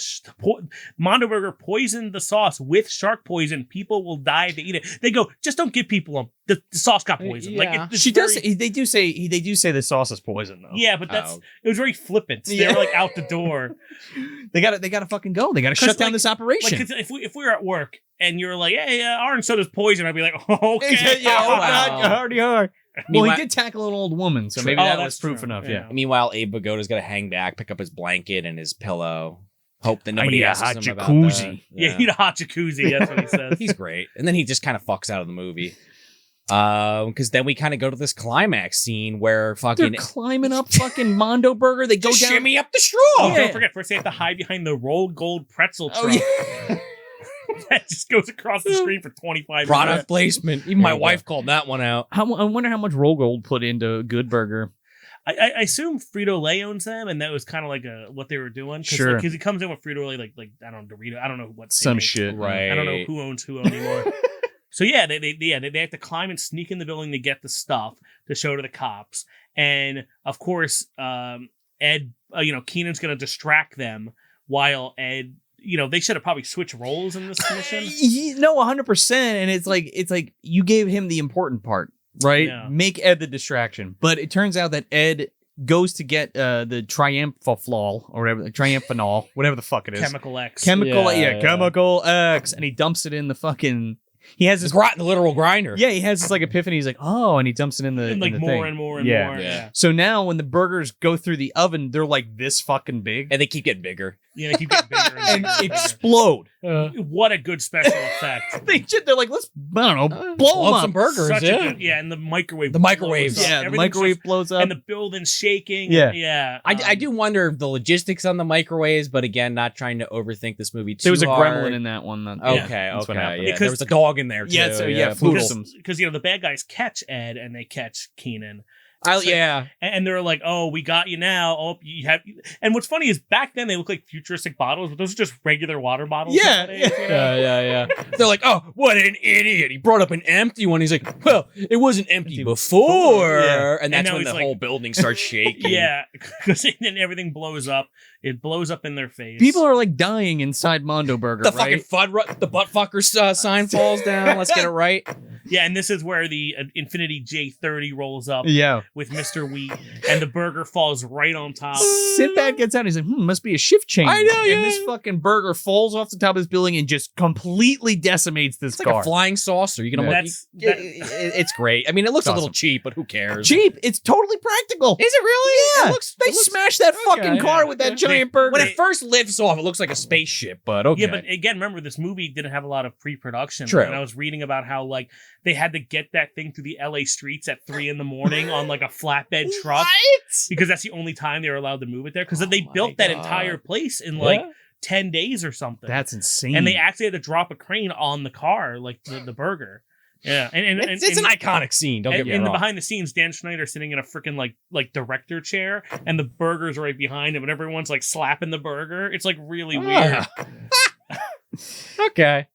Mondo Burger poisoned the sauce with shark poison. People will die if they eat it. They go, just don't give people the sauce got poisoned. Yeah. Like it's She does. very- They do say the sauce is poison though. Yeah, but Oh. it was very flippant. They Yeah. were like out the door. They gotta fucking go. They gotta 'Cause, shut down like- this Like, operation. 'cause if we were at work and you're like, hey, orange soda's poison, I'd be like, oh, okay. yeah, oh wow. god, you already are. Well, Meanwhile- he did tackle an old woman, so True. maybe Oh, that that's was proof true. enough. Yeah. Yeah. Meanwhile, Abe Vigoda's got to hang back, pick up his blanket and his pillow. Hope that I nobody need a asks hot him about jacuzzi. that. Yeah, you need a hot jacuzzi. That's what he says. He's great. And then he just kind of fucks out of the movie. Because then we kind of go to this climax scene where They're fucking climbing up fucking Mondo Burger. They go just down. shimmy up the straw. Oh, don't forget, first they have to hide behind the rolled gold pretzel truck. Oh yeah. That just goes across the screen for 25 Product minutes. placement. Even my There you wife called that one out. I wonder how much Roll Gold put into Good Burger. I assume Frito-Lay owns them, and that was kind of like what they were doing. Sure. Because he comes in with Frito-Lay, like I don't know, Dorito. I don't know what. Some they make. shit. Right. I don't know who owns who anymore. So yeah, they have to climb and sneak in the building to get the stuff to show to the cops, and of course, Ed, Kenan's gonna distract them while Ed. They should have probably switched roles in this mission. No, 100%. And it's like you gave him the important part. right? Yeah. Make Ed the distraction. But it turns out that Ed goes to get the triumphanol or whatever, triumphanol, whatever the fuck it is. Chemical X. Chemical X, and he dumps it in the fucking. He has this the literal grinder. Yeah, he has this like epiphany. He's like, oh, and he dumps it in the And like in the more thing. and more and Yeah. more. Yeah. So now when the burgers go through the oven, they're like this fucking big And they keep getting bigger. Yeah, they keep getting bigger and and bigger. explode. What a good special effect. They're like, let's I don't know, blow them Love up. some burgers, Such yeah. a good, and the microwave. The microwaves. blows up. Yeah, the Everything microwave starts- blows up. and the building's shaking. Yeah. Yeah. I do wonder the logistics on the microwaves, but again, not trying to overthink this movie too there was a hard. gremlin in that one. Okay, That's what okay. happened. Yeah, Because- there was a dog in there too. Yeah, so, yeah, poodle. Because the bad guys catch Ed and they catch Kenan. Yeah. And they're like, "Oh, we got you now. Oh, you have." And what's funny is back then they look like futuristic bottles, but those are just regular water bottles. Yeah, nowadays, you know? Yeah. They're like, oh, what an idiot. He brought up an empty one. He's like, well, it wasn't empty before. Yeah. And that's now when he's the like- whole building starts shaking. Yeah, because then everything blows up. It blows up in their face. People are like dying inside Mondo Burger. The right? fucking the butt fucker sign falls down. Let's get it right. Yeah, and this is where the Infiniti J30 rolls up Yeah. with Mr. Wheat, and the burger falls right on top. Sinbad gets out. He's like, must be a shift change. I know, yeah. And this fucking burger falls off the top of this building and just completely decimates this It's like car. a flying saucer. You can Yeah. almost, it's great. I mean, it looks a little cheap, but who cares? Cheap. It's totally practical. Is it really? Yeah. It looks, They smashed that fucking car with that giant burger. When it first lifts off, it looks like a spaceship, but okay. Yeah, but again, remember this movie didn't have a lot of pre-production. True. And I was reading about how like they had to get that thing through the LA streets at 3 a.m. on like a flatbed truck because that's the only time they were allowed to move it there. Because they my built that God. entire place in like 10 days or something. That's insane. and they actually had to drop a crane on the car, like the burger. Yeah, and it's an iconic scene. Don't get me in the wrong. behind the scenes, Dan Schneider sitting in a freaking like director chair, and the burger's right behind him, and everyone's like slapping the burger. It's like really weird. Okay.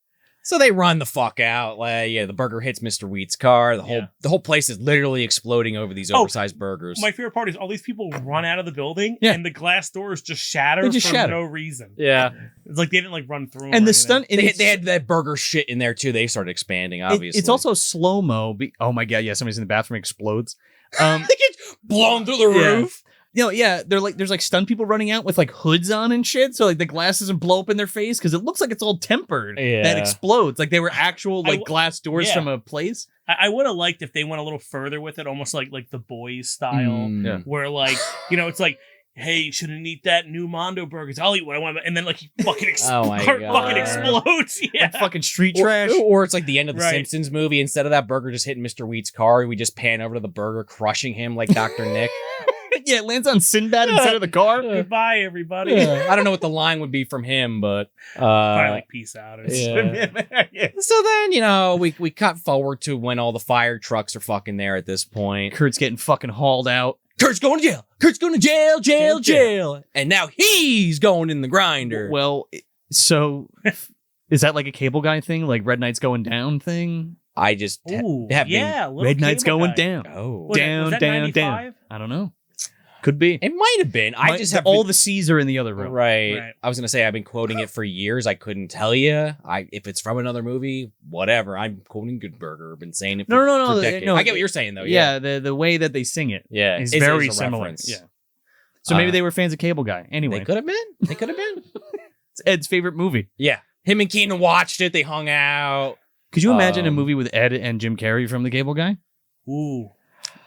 So they run the fuck out. Like, yeah, the burger hits Mr. Wheat's car. The whole place is literally exploding over these oversized burgers. My favorite part is all these people run out of the building, Yeah. and the glass doors just shatter They just for shatter. no reason. Yeah. It's like they didn't like run through 'em and or the anything. stunt. and They had that burger shit in there too. They started expanding, obviously. It's also slow mo. Oh my god! Yeah, somebody's in the bathroom, explodes. they get blown through the Yeah. roof. They're like there's like stunt people running out with like hoods on and shit, so like the glass doesn't blow up in their face because it looks like it's all tempered. Yeah. That explodes like they were actual like glass doors yeah. from a place. I would have liked if they went a little further with it, almost like the Boys style, Yeah. where like it's like. Hey, you shouldn't eat that new Mondo burgers. I'll eat what I want, and then like he fucking Oh my cart God. fucking explodes. Yeah, Like fucking street trash. Or it's like the end of the Right. Simpsons movie. Instead of that burger just hitting Mr. Wheat's car, we just pan over to the burger, crushing him like Dr. Nick. Yeah, it lands on Sinbad instead of the car. goodbye everybody. I don't know what the line would be from him, but Probably like peace out. Or something. Yeah. So then, we cut forward to when all the fire trucks are fucking there at this point. Kurt's getting fucking hauled out. Kurt's going to jail. Kurt's going to jail. And now he's going in the grinder. Well, so is that like a cable guy thing, like Red Knight's going down thing? I just Ooh, have yeah, little Red Knight's cable going guy. down. Oh, Was Down, that down, 95? down. I don't know. Could be. it might have been. I just have all the C's are in the other room. Right. Right. I was gonna say I've been quoting it for years. I couldn't tell you. If it's from another movie, whatever. I'm quoting Good Burger. I've been saying it. For, No, for decades. no. I get what you're saying though. Yeah, the way that they sing it yeah. is It's very a similar. reference. Yeah. So maybe Uh, they were fans of Cable Guy. Anyway, They could have been. They could have been. it's Ed's favorite movie. Yeah. Him and Kenan watched it. They hung out. Could you imagine a Um, movie with Ed and Jim Carrey from the Cable Guy? Ooh,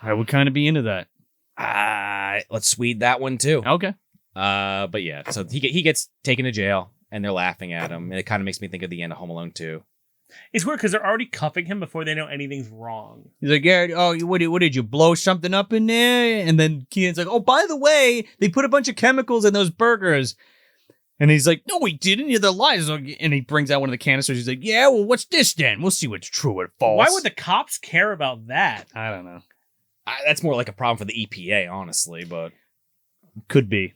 I would kind of be into that. Let's Swede that one too. Okay. But yeah, so he gets taken to jail and they're laughing at him, and it kind of makes me think of the end of Home Alone 2. it's weird because they're already cuffing him before they know anything's wrong. He's like, yeah, what did you blow something up in there? And then Keenan's like, oh, by the way, they put a bunch of chemicals in those burgers. And he's like, no, we didn't. They're lies. And he brings out one of the canisters. He's like, yeah, well, what's this then? We'll see what's true or false. Why would the cops care about that? I don't know. That's more like a problem for the EPA, honestly, but Could be.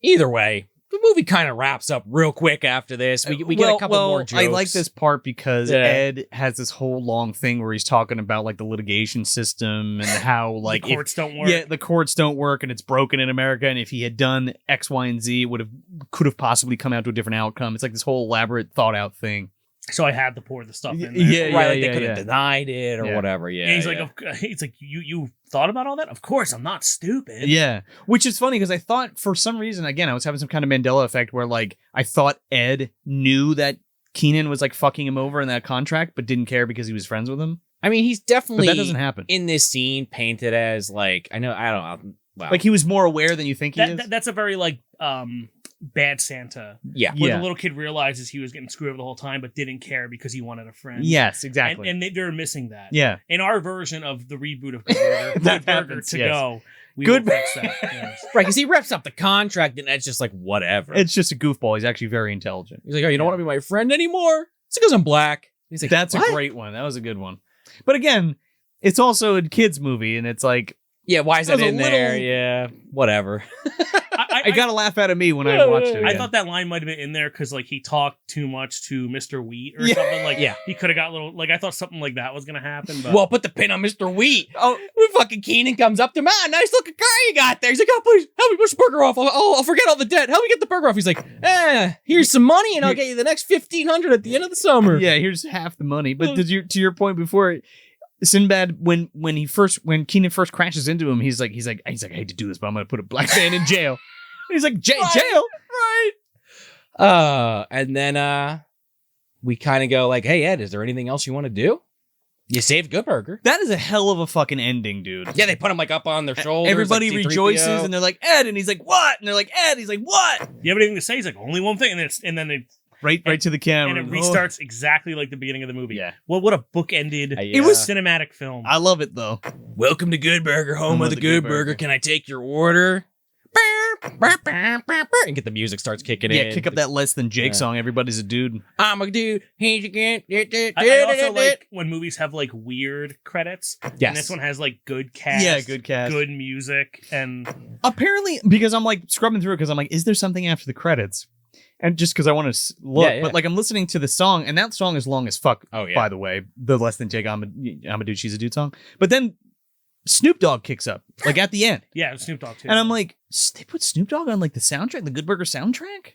either way, the movie kind of wraps up real quick after this. We get a couple more jokes. I like this part because Yeah. Ed has this whole long thing where he's talking about like the litigation system and how like The courts don't work. Yeah, the courts don't work and it's broken in America. And if he had done X, Y, and Z, it could have possibly come out to a different outcome. It's like this whole elaborate, thought out thing. So I had to pour the stuff in there. Yeah, Right, like they could have denied it or whatever. Yeah, And he's like, you thought about all that? Of course, I'm not stupid. Yeah, which is funny because I thought for some reason, again, I was having some kind of Mandela effect where like I thought Ed knew that Kenan was like fucking him over in that contract, but didn't care because he was friends with him. I mean, he's definitely But that doesn't happen. in this scene painted as like I don't know. Wow. Like he was more aware than you think he is. That's a very like bad Santa. Yeah. Where the little kid realizes he was getting screwed over the whole time, but didn't care because he wanted a friend. Yes, exactly. And they're missing that. Yeah. In our version of the reboot of Good Burger, That Good Burger happens, to yes. go. We Good will fix that. Yes. Right, because he reps up the contract and Ed's just like, whatever. It's just a goofball. He's actually very intelligent. He's like, oh, you don't want to be my friend anymore? It's because I'm black. He's like, That's what? a great one. That was a good one. But again, it's also a kid's movie, and it's like, Yeah, why is that That was in a there? little- Yeah, whatever. I got a laugh out of me when I watched it. I again. thought that line might have been in there because like he talked too much to Mr. Wheat or Yeah. something. Like Yeah. he could have got little. Like I thought something like that was gonna happen. But Well, put the pin on Mr. Wheat. Oh, When fucking Kenan comes up to him, nice looking car you got there. He's like, oh, please, help me push the burger off. I'll forget all the debt. Help me get the burger off. He's like, here's some money and I'll get you the next $1,500 at the end of the summer. yeah, here's half the money. But to your point before, Sinbad, when Kenan first crashes into him, he's like, I hate to do this, but I'm gonna put a black man in jail. And he's like, jail. Right. And then we kind of go like, hey, Ed, is there anything else you want to do? You saved Good Burger. That is a hell of a fucking ending, dude. Yeah, they put him like up on their shoulders. Everybody like C-3PO. rejoices, and they're like, Ed, and he's like, what? And they're like, Ed, he's like, what? you have anything to say? He's like only one thing, and then they Right to the camera. and it restarts exactly like the beginning of the movie. Yeah. Well, what a book-ended. It was- cinematic film. I love it though. Welcome to Good Burger, home of the Good Burger. Can I take your order? And get the music starts kicking in. Yeah, kick up that Less Than Jake song. Everybody's a dude. I'm a dude. He's again. I also like when movies have like weird credits. Yes. And this one has like good cast. Yeah, good cast. Good music. And Apparently, because I'm like scrubbing through it, because I'm like, is there something after the credits? And just because I want to look, Yeah, yeah. but like I'm listening to the song, and that song is long as fuck. Oh, yeah. By the way, the Less Than Jake, I'm a dude, she's a dude song. But then Snoop Dogg kicks up, like at the end, yeah, Snoop Dogg too. and I'm like, they put Snoop Dogg on like the soundtrack, the Good Burger soundtrack.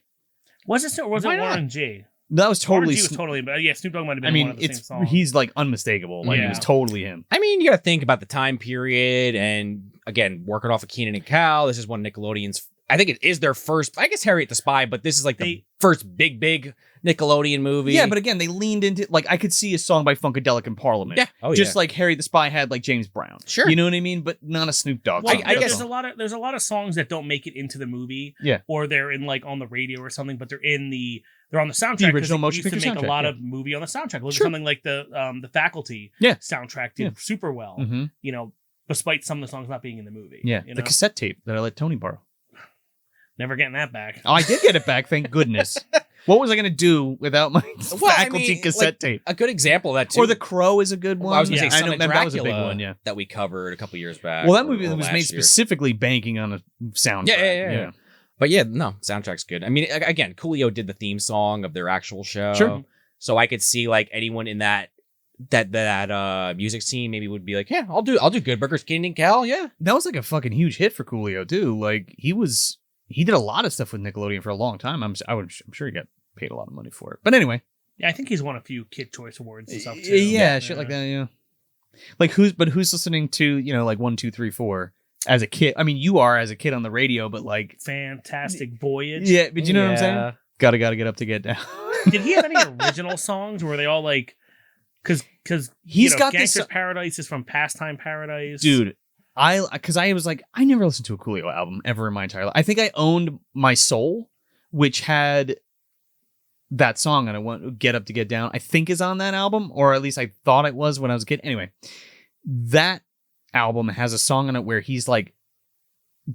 was it or was Why it not? Warren G? That was Warren totally. G was totally. But yeah, Snoop Dogg might have been I mean, one of the same it's songs. he's like unmistakable. Like it was Yeah. totally him. I mean, you got to think about the time period, and again, working off of Kenan and Kel. This is one of Nickelodeon's. I think it is their first. I guess Harriet the Spy, but this is like the first big Nickelodeon movie. Yeah, but again, they leaned into like I could see a song by Funkadelic in Parliament. Yeah. Oh, just yeah. like Harry the Spy had like James Brown. Sure. You know what I mean? But not a Snoop Dogg. Well, song. I guess- there's a lot of songs that don't make it into the movie. Yeah. Or they're in like on the radio or something, but they're on the soundtrack. The 'cause original they motion used to picture make soundtrack, a lot yeah. of movie on the soundtrack. Look at Sure. something like the Faculty Yeah. soundtrack did Yeah. super well. Mhm. You know, despite some of the songs not being in the movie. Yeah, You the know? cassette tape that I let Tony borrow. Never getting that back. Oh, I did get it back, thank goodness. What was I going to do without my faculty cassette like, tape? A good example of that too. Or The Crow is a good one. I was going to Yeah. say, I Son know of that was a big Dracula one. Yeah. that we covered a couple years back. Well, that or- movie or was last made year. specifically banking on a soundtrack. Yeah. But yeah, no, soundtrack's good. I mean, again, Coolio did the theme song of their actual show. Sure. So I could see like anyone in that music scene maybe would be like, yeah, I'll do Good Burgers, Kenan and Kel. Yeah. That was like a fucking huge hit for Coolio too. Like he did a lot of stuff with Nickelodeon for a long time. I'm sure he got paid a lot of money for it. But anyway, Yeah, I think he's won a few Kid Choice Awards and stuff too. yeah, shit like that. Yeah, like who's listening to like 1, 2, 3, 4 as a kid? I mean, you are as a kid on the radio, but like Fantastic Voyage. yeah, but you know what I'm saying? Yeah. Gotta get up to get down. Did he have any original songs? Or were they all like, because He's got this Gangster's Paradise is from Pastime Paradise, Dude, I was like, I never listened to a Coolio album ever in my entire life. I think I owned My Soul, which had that song and I want Get Up to Get Down, I think is on that album, or at least I thought it was when I was a kid. Anyway, that album has a song on it where he's like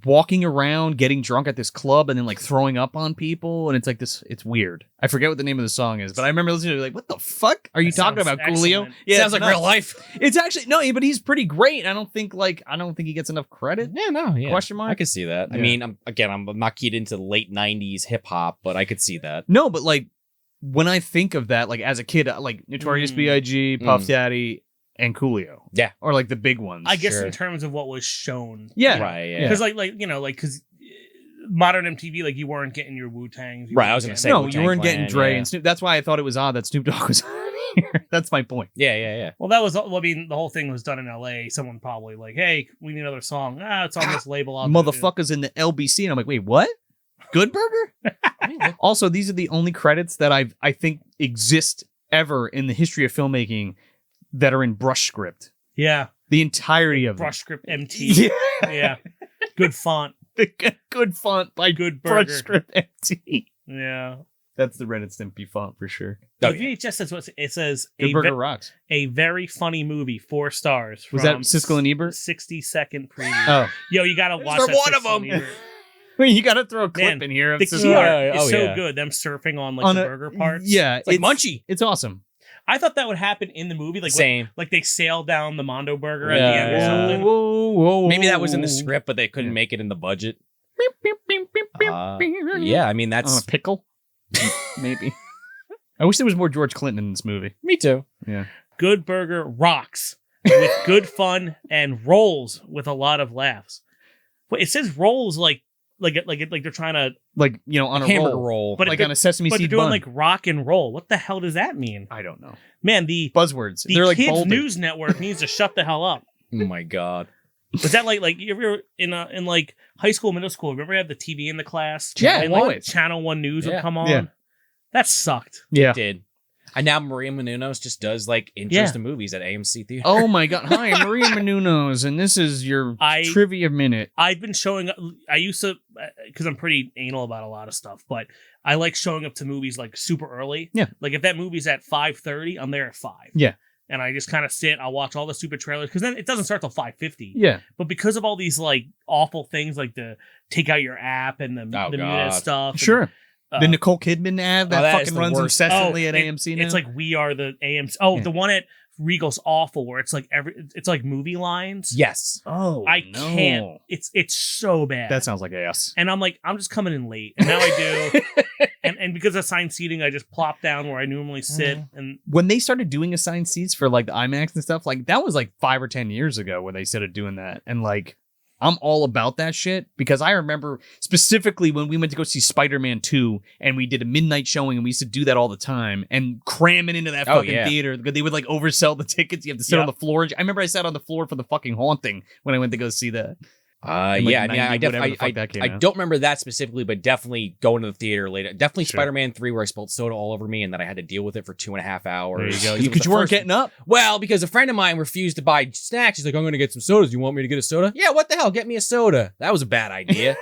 walking around getting drunk at this club and then like throwing up on people, and it's like this, it's weird. I forget what the name of the song is, but I remember listening to it like, what the fuck are you That talking sounds about, Coolio? excellent. Yeah, Sounds it's like real nuts. life. It's actually no, but he's pretty great. I don't think he gets enough credit. Yeah, no, yeah. Question mark? I could see that. I Yeah. mean, I'm not keyed into late 90s hip hop, but I could see that. No, but like when I think of that, like as a kid, like Notorious B.I.G., Puff Daddy, and Coolio. Yeah. Or like the big ones. I guess Sure. in terms of what was shown. Yeah. Right, yeah. Because like because modern MTV, like you weren't getting your Wu-Tangs. Right, I was gonna say No, Wu-Tang you weren't getting Clan, Dre yeah. and Snoop. That's why I thought it was odd that Snoop Dogg was on here. That's my point. Yeah. Well, that was, I mean, the whole thing was done in LA. Someone probably like, hey, we need another song. It's on this label. Motherfuckers in the LBC, and I'm like, wait, what? Good Burger? Also, these are the only credits that I think exist ever in the history of filmmaking that are in brush script. Yeah. The entirety of Brush script MT. Yeah. Yeah. Good font. Good font by Good brush Burger. script MT. Yeah. That's the Ren and Stimpy font for sure. The VHS says what it says. Good Burger rocks. A very funny movie, 4 stars. Was that Siskel and Ebert? 60-second preview. Oh. Yo, you gotta watch They're that. one of Siskel and them. Ebert. You got to throw a clip Man, in here. Of The Siskel- key art is Oh, so yeah. good. Them surfing on like On the a- burger parts. Yeah, It's like Munchie. It's awesome. I thought that would happen in the movie. Like Same. Like they sail down the Mondo Burger at Yeah, the end or yeah. something. Whoa. Maybe that was in the script, but they couldn't make it in the budget. Yeah, I mean On that's a pickle? Maybe. I wish there was more George Clinton in this movie. me too. Yeah. Good Burger rocks with good fun and rolls with a lot of laughs. But it says rolls like they're trying to, Like, on a Hamburger roll. roll. but Like it- on a sesame but they're seed doing bun. like rock and roll. What the hell does that mean? I don't know. Man, the Buzzwords. the They're like kids bolded. news network needs to shut the hell up. Oh my god. Was that like you ever in like high school, middle school? Remember, you had the TV in the class? Yeah, and like always. Channel 1 News would Yeah. come on. Yeah. That sucked. Yeah. Did. And now Maria Menounos just does like intros to movies at AMC Theater. Oh my god. Hi, I'm Maria Menounos, and this is your trivia minute. I've been showing up. I used to, because I'm pretty anal about a lot of stuff, but I like showing up to movies like super early. Yeah. Like if that movie's at 5:30, I'm there at 5. Yeah. And I just kind of sit. I'll watch all the stupid trailers because then it doesn't start till 5:50. Yeah. But because of all these like awful things, like the take out your app and the Oh, minute God. stuff. and, Sure. The Nicole Kidman ad that that is fucking the runs worst. incessantly at it- AMC now. It's like We Are the AMC. Oh, Yeah. the one at Regal's awful where it's like it's like movie lines. Yes. oh, I can't. It's so bad. That sounds like ass. And I'm like, I'm just coming in late. And now I do. and because of assigned seating, I just plop down where I normally sit. And When they started doing assigned seats for like the IMAX and stuff, like that was like 5 or 10 years ago when they started doing that. And like, I'm all about that shit because I remember specifically when we went to go see Spider-Man 2 and we did a midnight showing and we used to do that all the time and cramming into that Oh, fucking yeah. theater because they would like oversell the tickets. You have to sit on the floor. I remember I sat on the floor for the fucking Haunting when I went to go see that. In, like, Yeah, I mean, 90, whatever the fuck that came I out. don't remember that specifically, but definitely going to the theater later. Definitely Sure. Spider-Man 3 where I spilled soda all over me and then I had to deal with it for 2.5 hours. There you go. It was Because the you weren't first- getting up. Well, because a friend of mine refused to buy snacks. He's like, I'm going to get some sodas. You want me to get a soda? Yeah, what the hell? Get me a soda. That was a bad idea.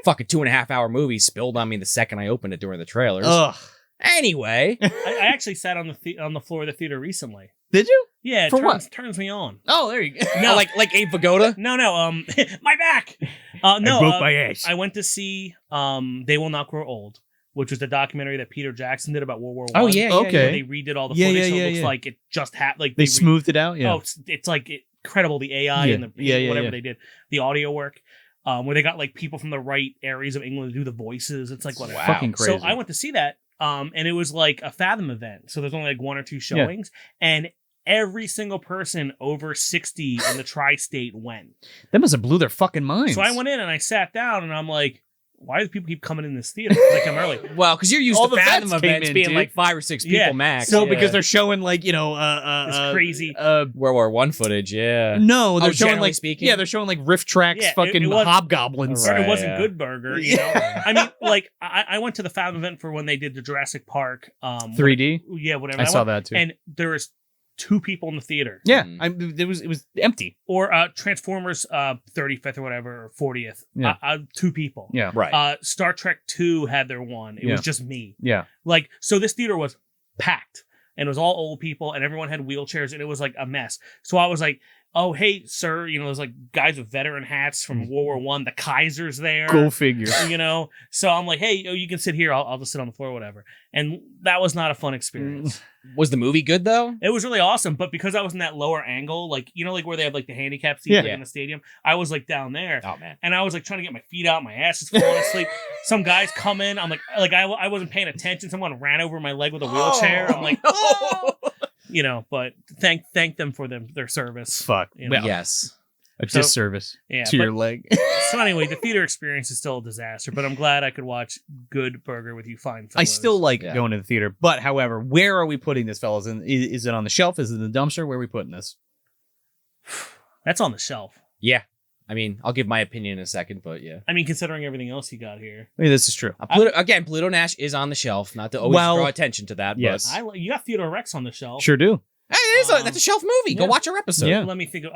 Fucking 2.5 hour movie spilled on me the second I opened it during the trailers. Ugh. Anyway. I actually sat on the floor of the theater recently. Did you? Yeah, it For what? turns me on. Oh, there you go. No. like Abe Vigoda? No, my back. No, I broke my ass. I went to see They Will Not Grow Old, which was the documentary that Peter Jackson did about World War I. Oh, yeah. Okay. Where they redid all the Yeah, footage, yeah, so yeah, it looks yeah. like it just happened. Like They smoothed it out. Yeah. Oh, it's like incredible, the AI Yeah. and the Yeah, whatever yeah. they did, the audio work, where they got like people from the right areas of England to do the voices. It's like whatever. Wow. Fucking crazy. So I went to see that, and it was like a Fathom event. So there's only like 1 or 2 showings, and every single person over 60 in the tri-state went. That must have blew their fucking minds. So I went in and I sat down, and I'm like, why do people keep coming in this theater? They come early. Well, because you're used All to the Fathom vets came events in, being dude. like 5 or 6 people Yeah. max. So Yeah. because they're showing like It's crazy. World War I footage, yeah. No, they're showing generally like speaking? Yeah, they're showing like riff tracks, Yeah, it fucking was- hobgoblins. Right. It wasn't yeah. Good Burger, you know. I mean, like I went to the Fathom event for when they did the Jurassic Park 3D. Yeah, whatever. I saw went, that too. and there was 2 people in the theater. Yeah, Mm. it was empty. Or Transformers 35th or whatever, or 40th. Yeah. 2 people. Yeah, Right. Star Trek 2 had their one. It Yeah. was just me. yeah. Like, so this theater was packed, and it was all old people, and everyone had wheelchairs, and it was like a mess. So I was like, oh, hey, sir, you know, there's like guys with veteran hats from World War One. The Kaiser's there. Go figure. You know, so I'm like, hey, you can sit here. I'll just sit on the floor, or whatever. And that was not a fun experience. Was the movie good, though? It was really awesome, but because I was in that lower angle, like, you know, like where they have like the handicap seats Yeah. like, in the stadium, I was like down there. Oh, man. And I was like trying to get my feet out, my ass is falling asleep. Some guys come in, I'm like I wasn't paying attention. Someone ran over my leg with a wheelchair. I'm like, oh, you know, but thank them for their service. Fuck. You know? Well, Yes. A disservice to your leg. So anyway, the theater experience is still a disaster, but I'm glad I could watch Good Burger with you fine fellows. I still like going to the theater, but however, where are we putting this, fellas? And is it on the shelf? Is it in the dumpster? Where are we putting this? That's on the shelf. Yeah. I mean, I'll give my opinion in a second, but yeah. I mean, considering everything else you got here. I mean, this is true. Pluto Nash is on the shelf, not to always draw attention to that. Yes. But You got Theodore Rex on the shelf. Sure do. Hey, that's a shelf movie. Go watch our episode. Yeah. Let me think.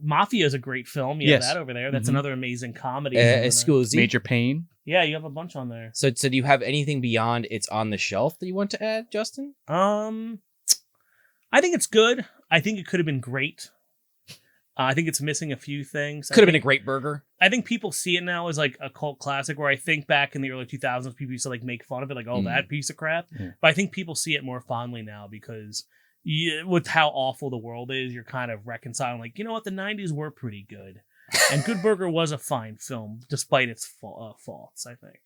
Mafia is a great film. You have that over there. That's another amazing comedy. Scusi. Major Pain. Yeah, you have a bunch on there. So do you have anything beyond it's on the shelf that you want to add, Justin? I think it's good. I think it could have been great. I think it's missing a few things. Could have been a great burger. I think people see it now as like a cult classic, where I think back in the early 2000s, people used to like make fun of it, like, oh, that piece of crap. Yeah. But I think people see it more fondly now because with how awful the world is, you're kind of reconciling, like, you know what, the 90s were pretty good. And Good Burger was a fine film, despite its faults, I think.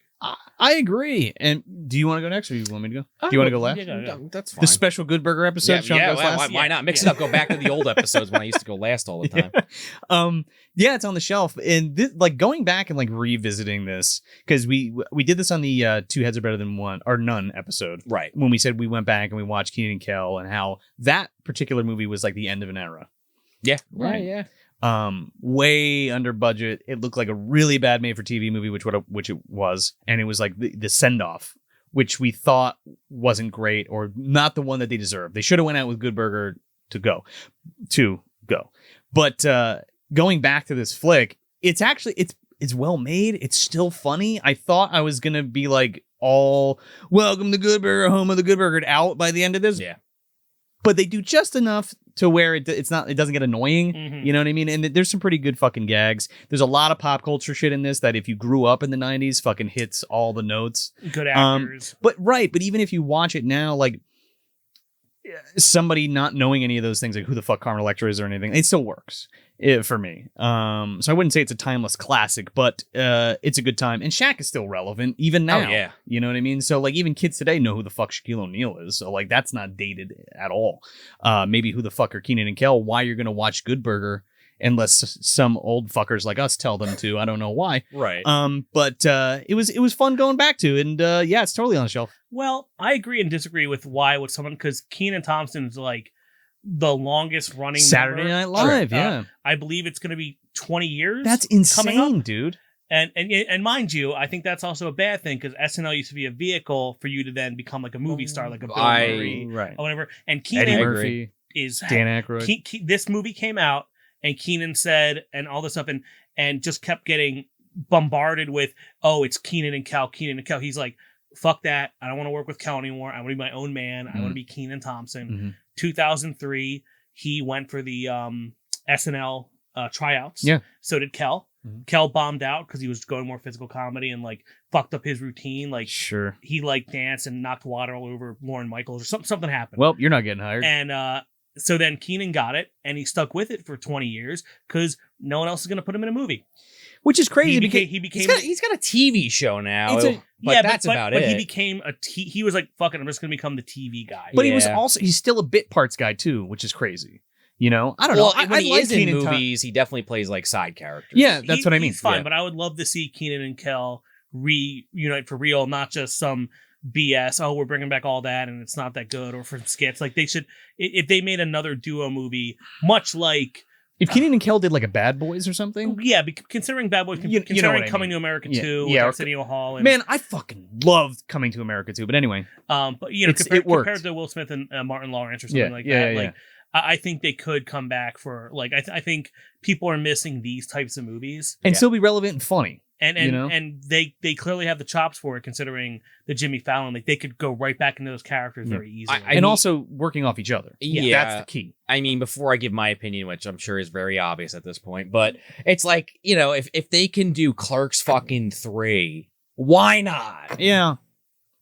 I agree. And do you want to go next, or do you want me to go? Do you want to go last? Yeah. That's fine. The special Good Burger episode. Sean goes last? Why not mix it up? Go back to the old episodes when I used to go last all the time. Yeah, it's on the shelf, and like going back and like revisiting this, because we did this on the Two Heads Are Better Than One or None episode, right? When we said we went back and we watched Kenan and Kel, and how that particular movie was like the end of an era. Yeah, right. Yeah. Way under budget. It looked like a really bad made-for-TV movie, which it was, and it was like the send-off, which we thought wasn't great or not the one that they deserved. They should have went out with Good Burger to go. But going back to this flick, it's actually it's well made. It's still funny. I thought I was gonna be like all welcome to Good Burger, home of the Good Burger out by the end of this. Yeah. But they do just enough to where it doesn't get annoying. Mm-hmm. You know what I mean? And there's some pretty good fucking gags. There's a lot of pop culture shit in this that if you grew up in the 90s, fucking hits all the notes. Good actors. But even if you watch it now, like somebody not knowing any of those things, like who the fuck Carmen Electra is or anything, it still works for me. So I wouldn't say it's a timeless classic, but it's a good time. And Shaq is still relevant even now. Oh, yeah. You know what I mean? So like even kids today know who the fuck Shaquille O'Neal is. So like that's not dated at all. Maybe who the fuck are Kenan and Kel? Why you're gonna watch Good Burger unless some old fuckers like us tell them to. I don't know why. Right. But it was fun going back to, and yeah, it's totally on the shelf. Well, I agree and disagree with someone, because Kenan Thompson's like the longest running Saturday Night Live. Yeah, I believe it's going to be 20 years. That's insane, dude. And mind you, I think that's also a bad thing, because SNL used to be a vehicle for you to then become like a movie star, like a Bill Murray or whatever. And Kenan Eddie Murphy is Dan Aykroyd. This movie came out, and Kenan said, and all this stuff, and just kept getting bombarded with, oh, it's Kenan and Kel. He's like, fuck that. I don't want to work with Kel anymore. I want to be my own man. I want to be Kenan Thompson. Mm-hmm. 2003, he went for the SNL tryouts. Yeah. So did Kel. Mm-hmm. Kel bombed out because he was going more physical comedy and like fucked up his routine. Like, sure, he like danced and knocked water all over Lauren Michaels or something happened. Well, you're not getting hired. And so then Kenan got it, and he stuck with it for 20 years because no one else is going to put him in a movie. Which is crazy. He's got a TV show now. But that's about it. But he became he was like, fuck it, I'm just going to become the TV guy. But he's still a bit parts guy too, which is crazy. You know, I don't know. When he is in movies, he definitely plays like side characters. Yeah, that's what I mean. He's fine, but I would love to see Kenan and Kel reunite for real, not just some BS. Oh, we're bringing back all that and it's not that good, or for skits. Like they should, if they made another duo movie, much like. If Kenan and Kel did like a Bad Boys or something? Yeah, considering Bad Boys, considering Coming to America 2 with Arsenio Hall. And, man, I fucking loved Coming to America 2, but anyway. But you know, compared to Will Smith and Martin Lawrence or something like that, like I think they could come back for like I think people are missing these types of movies and still be relevant and funny. And they clearly have the chops for it, considering the Jimmy Fallon. Like they could go right back into those characters very easily. And also working off each other. Yeah, that's the key. I mean, before I give my opinion, which I'm sure is very obvious at this point, but it's like, you know, if they can do Clerks fucking 3, why not? Yeah.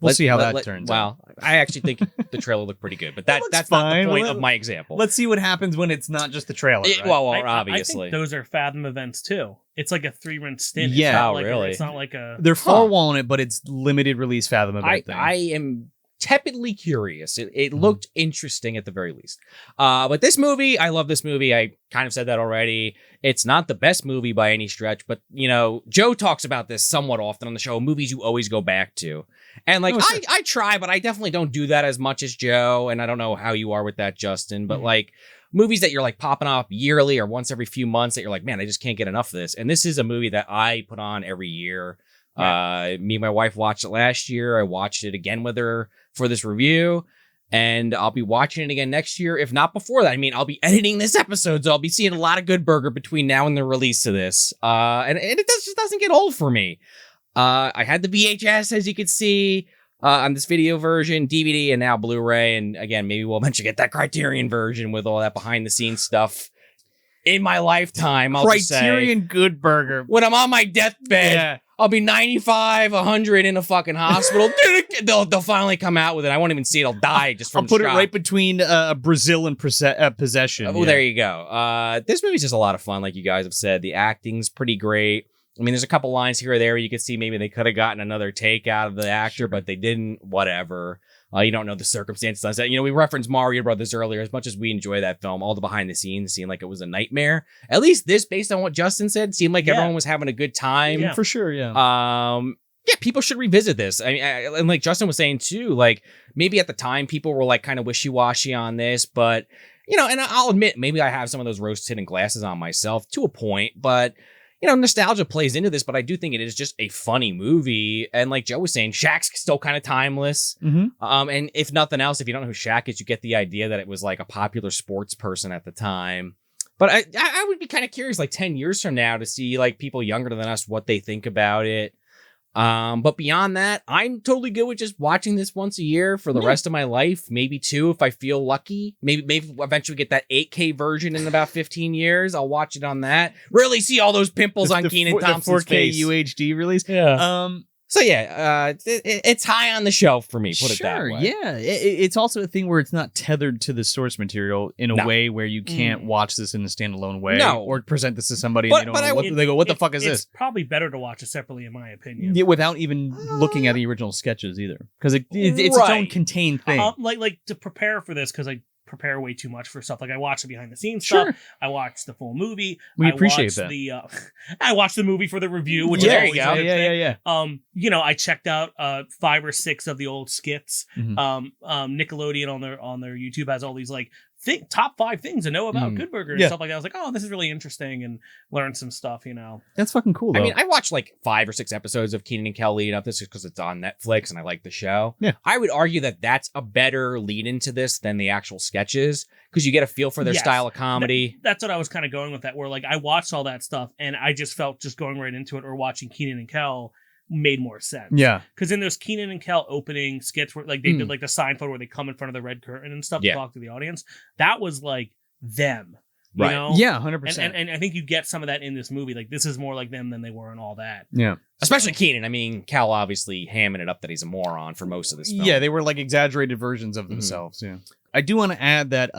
We'll see how that turns out. Well, I actually think the trailer looked pretty good, but that's fine. Not the point of my example. Let's see what happens when it's not just the trailer. Right? Well, obviously. I think those are Fathom events too. It's like a 3-run stint. Yeah, really? It's not like a... They're forewarning it, but it's limited release Fathom event thing. I am tepidly curious. It looked interesting at the very least. But this movie, I love this movie. I kind of said that already. It's not the best movie by any stretch, but Joe talks about this somewhat often on the show, movies you always go back to. And like, I try, but I definitely don't do that as much as Joe. And I don't know how you are with that, Justin, but like movies that you're like popping up yearly or once every few months that you're like, man, I just can't get enough of this. And this is a movie that I put on every year. Me and my wife watched it last year. I watched it again with her for this review, and I'll be watching it again next year, if not before that. I mean, I'll be editing this episode, so I'll be seeing a lot of Good Burger between now and the release of this. And it just doesn't get old for me. I had the VHS, as you can see, on this video version, DVD, and now Blu-ray. And again, maybe we'll eventually get that Criterion version with all that behind-the-scenes stuff in my lifetime. I'll just say, Criterion Good Burger. when I'm on my deathbed. Yeah. I'll be 95, 100 in a fucking hospital. They'll finally come out with it. I won't even see it. I'll die just from I'll put shock. it right between Brazil and Possession. Oh, there you go. This movie's just a lot of fun, like you guys have said. The acting's pretty great. I mean, there's a couple lines here or there you could see maybe they could have gotten another take out of the actor, but they didn't. Whatever. You don't know the circumstances on set. We referenced Mario Brothers earlier. As much as we enjoy that film, all the behind the scenes seemed like it was a nightmare. At least this, based on what Justin said, seemed like everyone was having a good time. Yeah, for sure. Yeah. Yeah, people should revisit this. I mean, and like Justin was saying too, like maybe at the time people were like kind of wishy-washy on this, but and I'll admit maybe I have some of those rose-tinted glasses on myself to a point, but nostalgia plays into this, but I do think it is just a funny movie. And like Joe was saying, Shaq's still kind of timeless. Mm-hmm. And if nothing else, if you don't know who Shaq is, you get the idea that it was like a popular sports person at the time. But I would be kind of curious, like 10 years from now, to see like people younger than us, what they think about it. But beyond that, I'm totally good with just watching this once a year for the rest of my life. Maybe 2 if I feel lucky. Maybe eventually get that 8K version in about 15 years. I'll watch it on that. Really see all those pimples on Kenan Thompson's face. The 4K UHD release. Yeah. So yeah, it's high on the shelf for me. Put it that way. Yeah. It's also a thing where it's not tethered to the source material in a way where you can't watch this in a standalone way, or present this to somebody and they go, "What the fuck is this?" It's probably better to watch it separately, in my opinion. Yeah, without even looking at the original sketches either, because it's its own contained thing. Like to prepare for this, because I prepare way too much for stuff. Like I watch the behind the scenes stuff. I watched the full movie. We appreciate that. I watched the movie for the review, which there is you always go. a good Yeah. thing. I checked out 5 or 6 of the old skits. Nickelodeon on their YouTube has all these like top 5 things to know about Good Burger and stuff like that. I was like, oh, this is really interesting, and learn some stuff. That's fucking cool. Though. I mean, I watched like 5 or 6 episodes of Kenan and Kel leading up this just because it's on Netflix and I like the show. Yeah, I would argue that that's a better lead into this than the actual sketches, because you get a feel for their style of comedy. That's what I was kind of going with that, where like I watched all that stuff and I just felt just going right into it or watching Kenan and Kel made more sense. Yeah. Because in those Kenan and Kel opening skits where like they did like the sign photo where they come in front of the red curtain and stuff to talk to the audience, that was like them. You know? Yeah, 100%. And I think you get some of that in this movie. Like this is more like them than they were in all that. Yeah. Especially Kenan. I mean, Kel obviously hamming it up that he's a moron for most of this film. Yeah, they were like exaggerated versions of themselves. Yeah. I do want to add that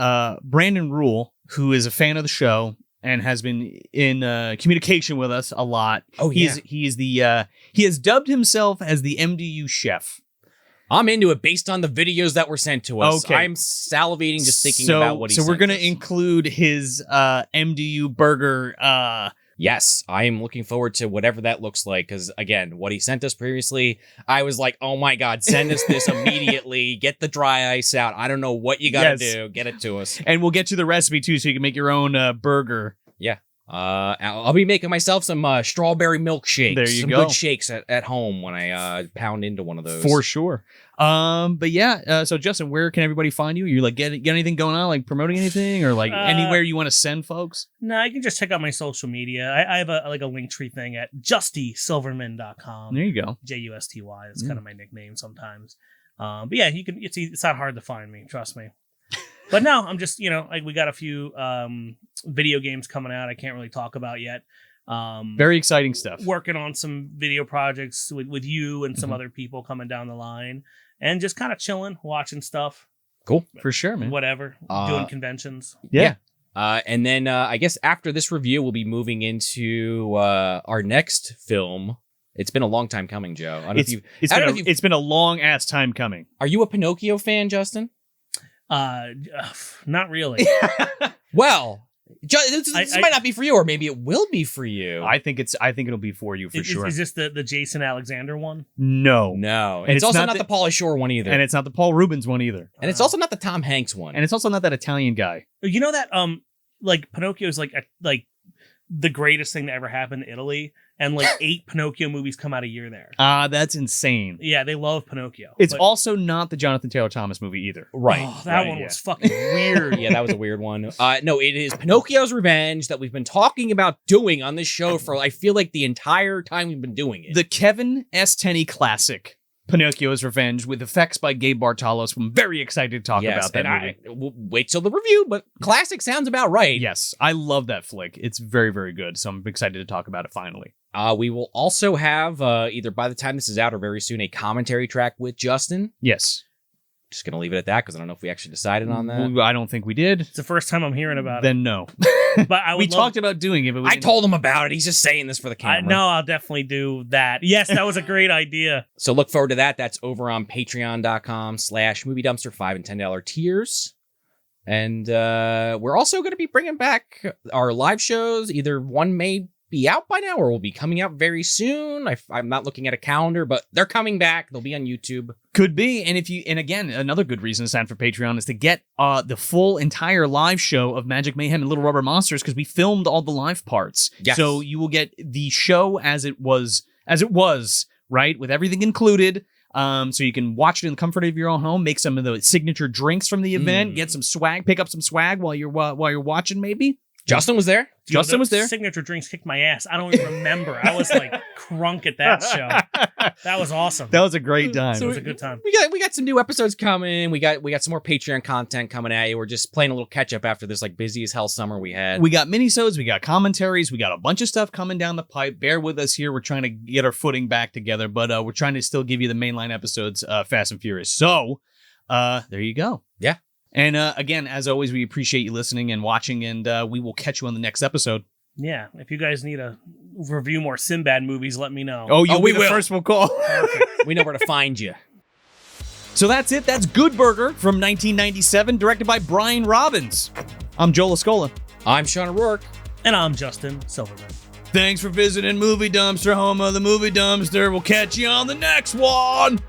Brandon Rule, who is a fan of the show and has been in communication with us a lot. Oh, yeah. He has dubbed himself as the MDU chef. I'm into it based on the videos that were sent to us. Okay. I'm salivating just thinking about what he So we're going to include his MDU burger. Yes, I am looking forward to whatever that looks like, because again, what he sent us previously, I was like, oh my God, send us this immediately. Get the dry ice out. I don't know what you got to do. Get it to us. And we'll get you the recipe too, so you can make your own burger. Yeah. I'll be making myself some strawberry milkshakes. There you some go. Good shakes at home when I pound into one of those. For sure. But yeah, so Justin, where can everybody find you? You like get anything going on, like promoting anything, or like anywhere you want to send folks? No, you can just check out my social media. I have a Linktree thing at justysilverman.com. There you go. JUSTY. That's kind of my nickname sometimes. But yeah, you can. It's not hard to find me. Trust me. But no, I'm just, like we got a few video games coming out I can't really talk about yet. Very exciting stuff. Working on some video projects with you and some other people coming down the line, and just kind of chilling, watching stuff. Cool. For sure, man. Whatever. Doing conventions. Yeah. And then I guess after this review, we'll be moving into our next film, It's been a long time coming, Joe. I don't know if you- It's been a long ass time coming. Are you a Pinocchio fan, Justin? Not really. Well, this might not be for you, or maybe it will be for you. I think it'll be for you for sure. Is this the Jason Alexander one? No. No. And It's also not the Pauly Shore one either. And it's not the Paul Rubens one either. And it's also not the Tom Hanks one. And it's also not that Italian guy. You know that like Pinocchio is like the greatest thing to ever happen in Italy, and like 8 Pinocchio movies come out a year there. That's insane. Yeah, they love Pinocchio. It's also not the Jonathan Taylor Thomas movie either. Right. Oh, that one was fucking weird. Yeah, that was a weird one. No, it is Pinocchio's Revenge that we've been talking about doing on this show for, I feel like, the entire time we've been doing it. The Kevin S. Tenney classic, Pinocchio's Revenge, with effects by Gabe Bartalos. I'm very excited to talk about that movie. We'll wait till the review, but classic sounds about right. Yes, I love that flick. It's very, very good, so I'm excited to talk about it finally. We will also have, either by the time this is out or very soon, a commentary track with Justin. Yes. Just going to leave it at that because I don't know if we actually decided on that. I don't think we did. It's the first time I'm hearing about Then no. it. But I would We talked about doing it, but I told him about it. He's just saying this for the camera. No, I'll definitely do that. Yes, that was a great idea. So look forward to that. That's over on patreon.com/movie dumpster, $5 and $10 tiers. And we're also going to be bringing back our live shows. Either one may be out by now or will be coming out very soon. I'm not looking at a calendar, but they're coming back. They'll be on YouTube. Could be. And again, another good reason to sign for Patreon is to get the full entire live show of Magic Mayhem and Little Rubber Monsters, because we filmed all the live parts. Yes. So you will get the show as it was, right? With everything included. So you can watch it in the comfort of your own home, make some of the signature drinks from the event, get some swag, pick up some swag while you're watching, maybe. Justin was there. Justin was there. Signature drinks kicked my ass. I don't even remember. I was like crunk at that show. That was awesome. That was a great time. It was a good time. We got some new episodes coming. We got some more Patreon content coming at you. We're just playing a little catch up after this like busy as hell summer we had. We got minisodes, we got commentaries, we got a bunch of stuff coming down the pipe. Bear with us here. We're trying to get our footing back together, but we're trying to still give you the mainline episodes, Fast and Furious. So, there you go. Yeah. And again, as always, we appreciate you listening and watching, and we will catch you on the next episode. Yeah, if you guys need to review more Sinbad movies, let me know. Oh, you'll be we the will. first we'll call. We know where to find you. So that's it. That's Good Burger from 1997, directed by Brian Robbins. I'm Joel Escola. I'm Sean O'Rourke. And I'm Justin Silverman. Thanks for visiting Movie Dumpster, home of the Movie Dumpster. We'll catch you on the next one.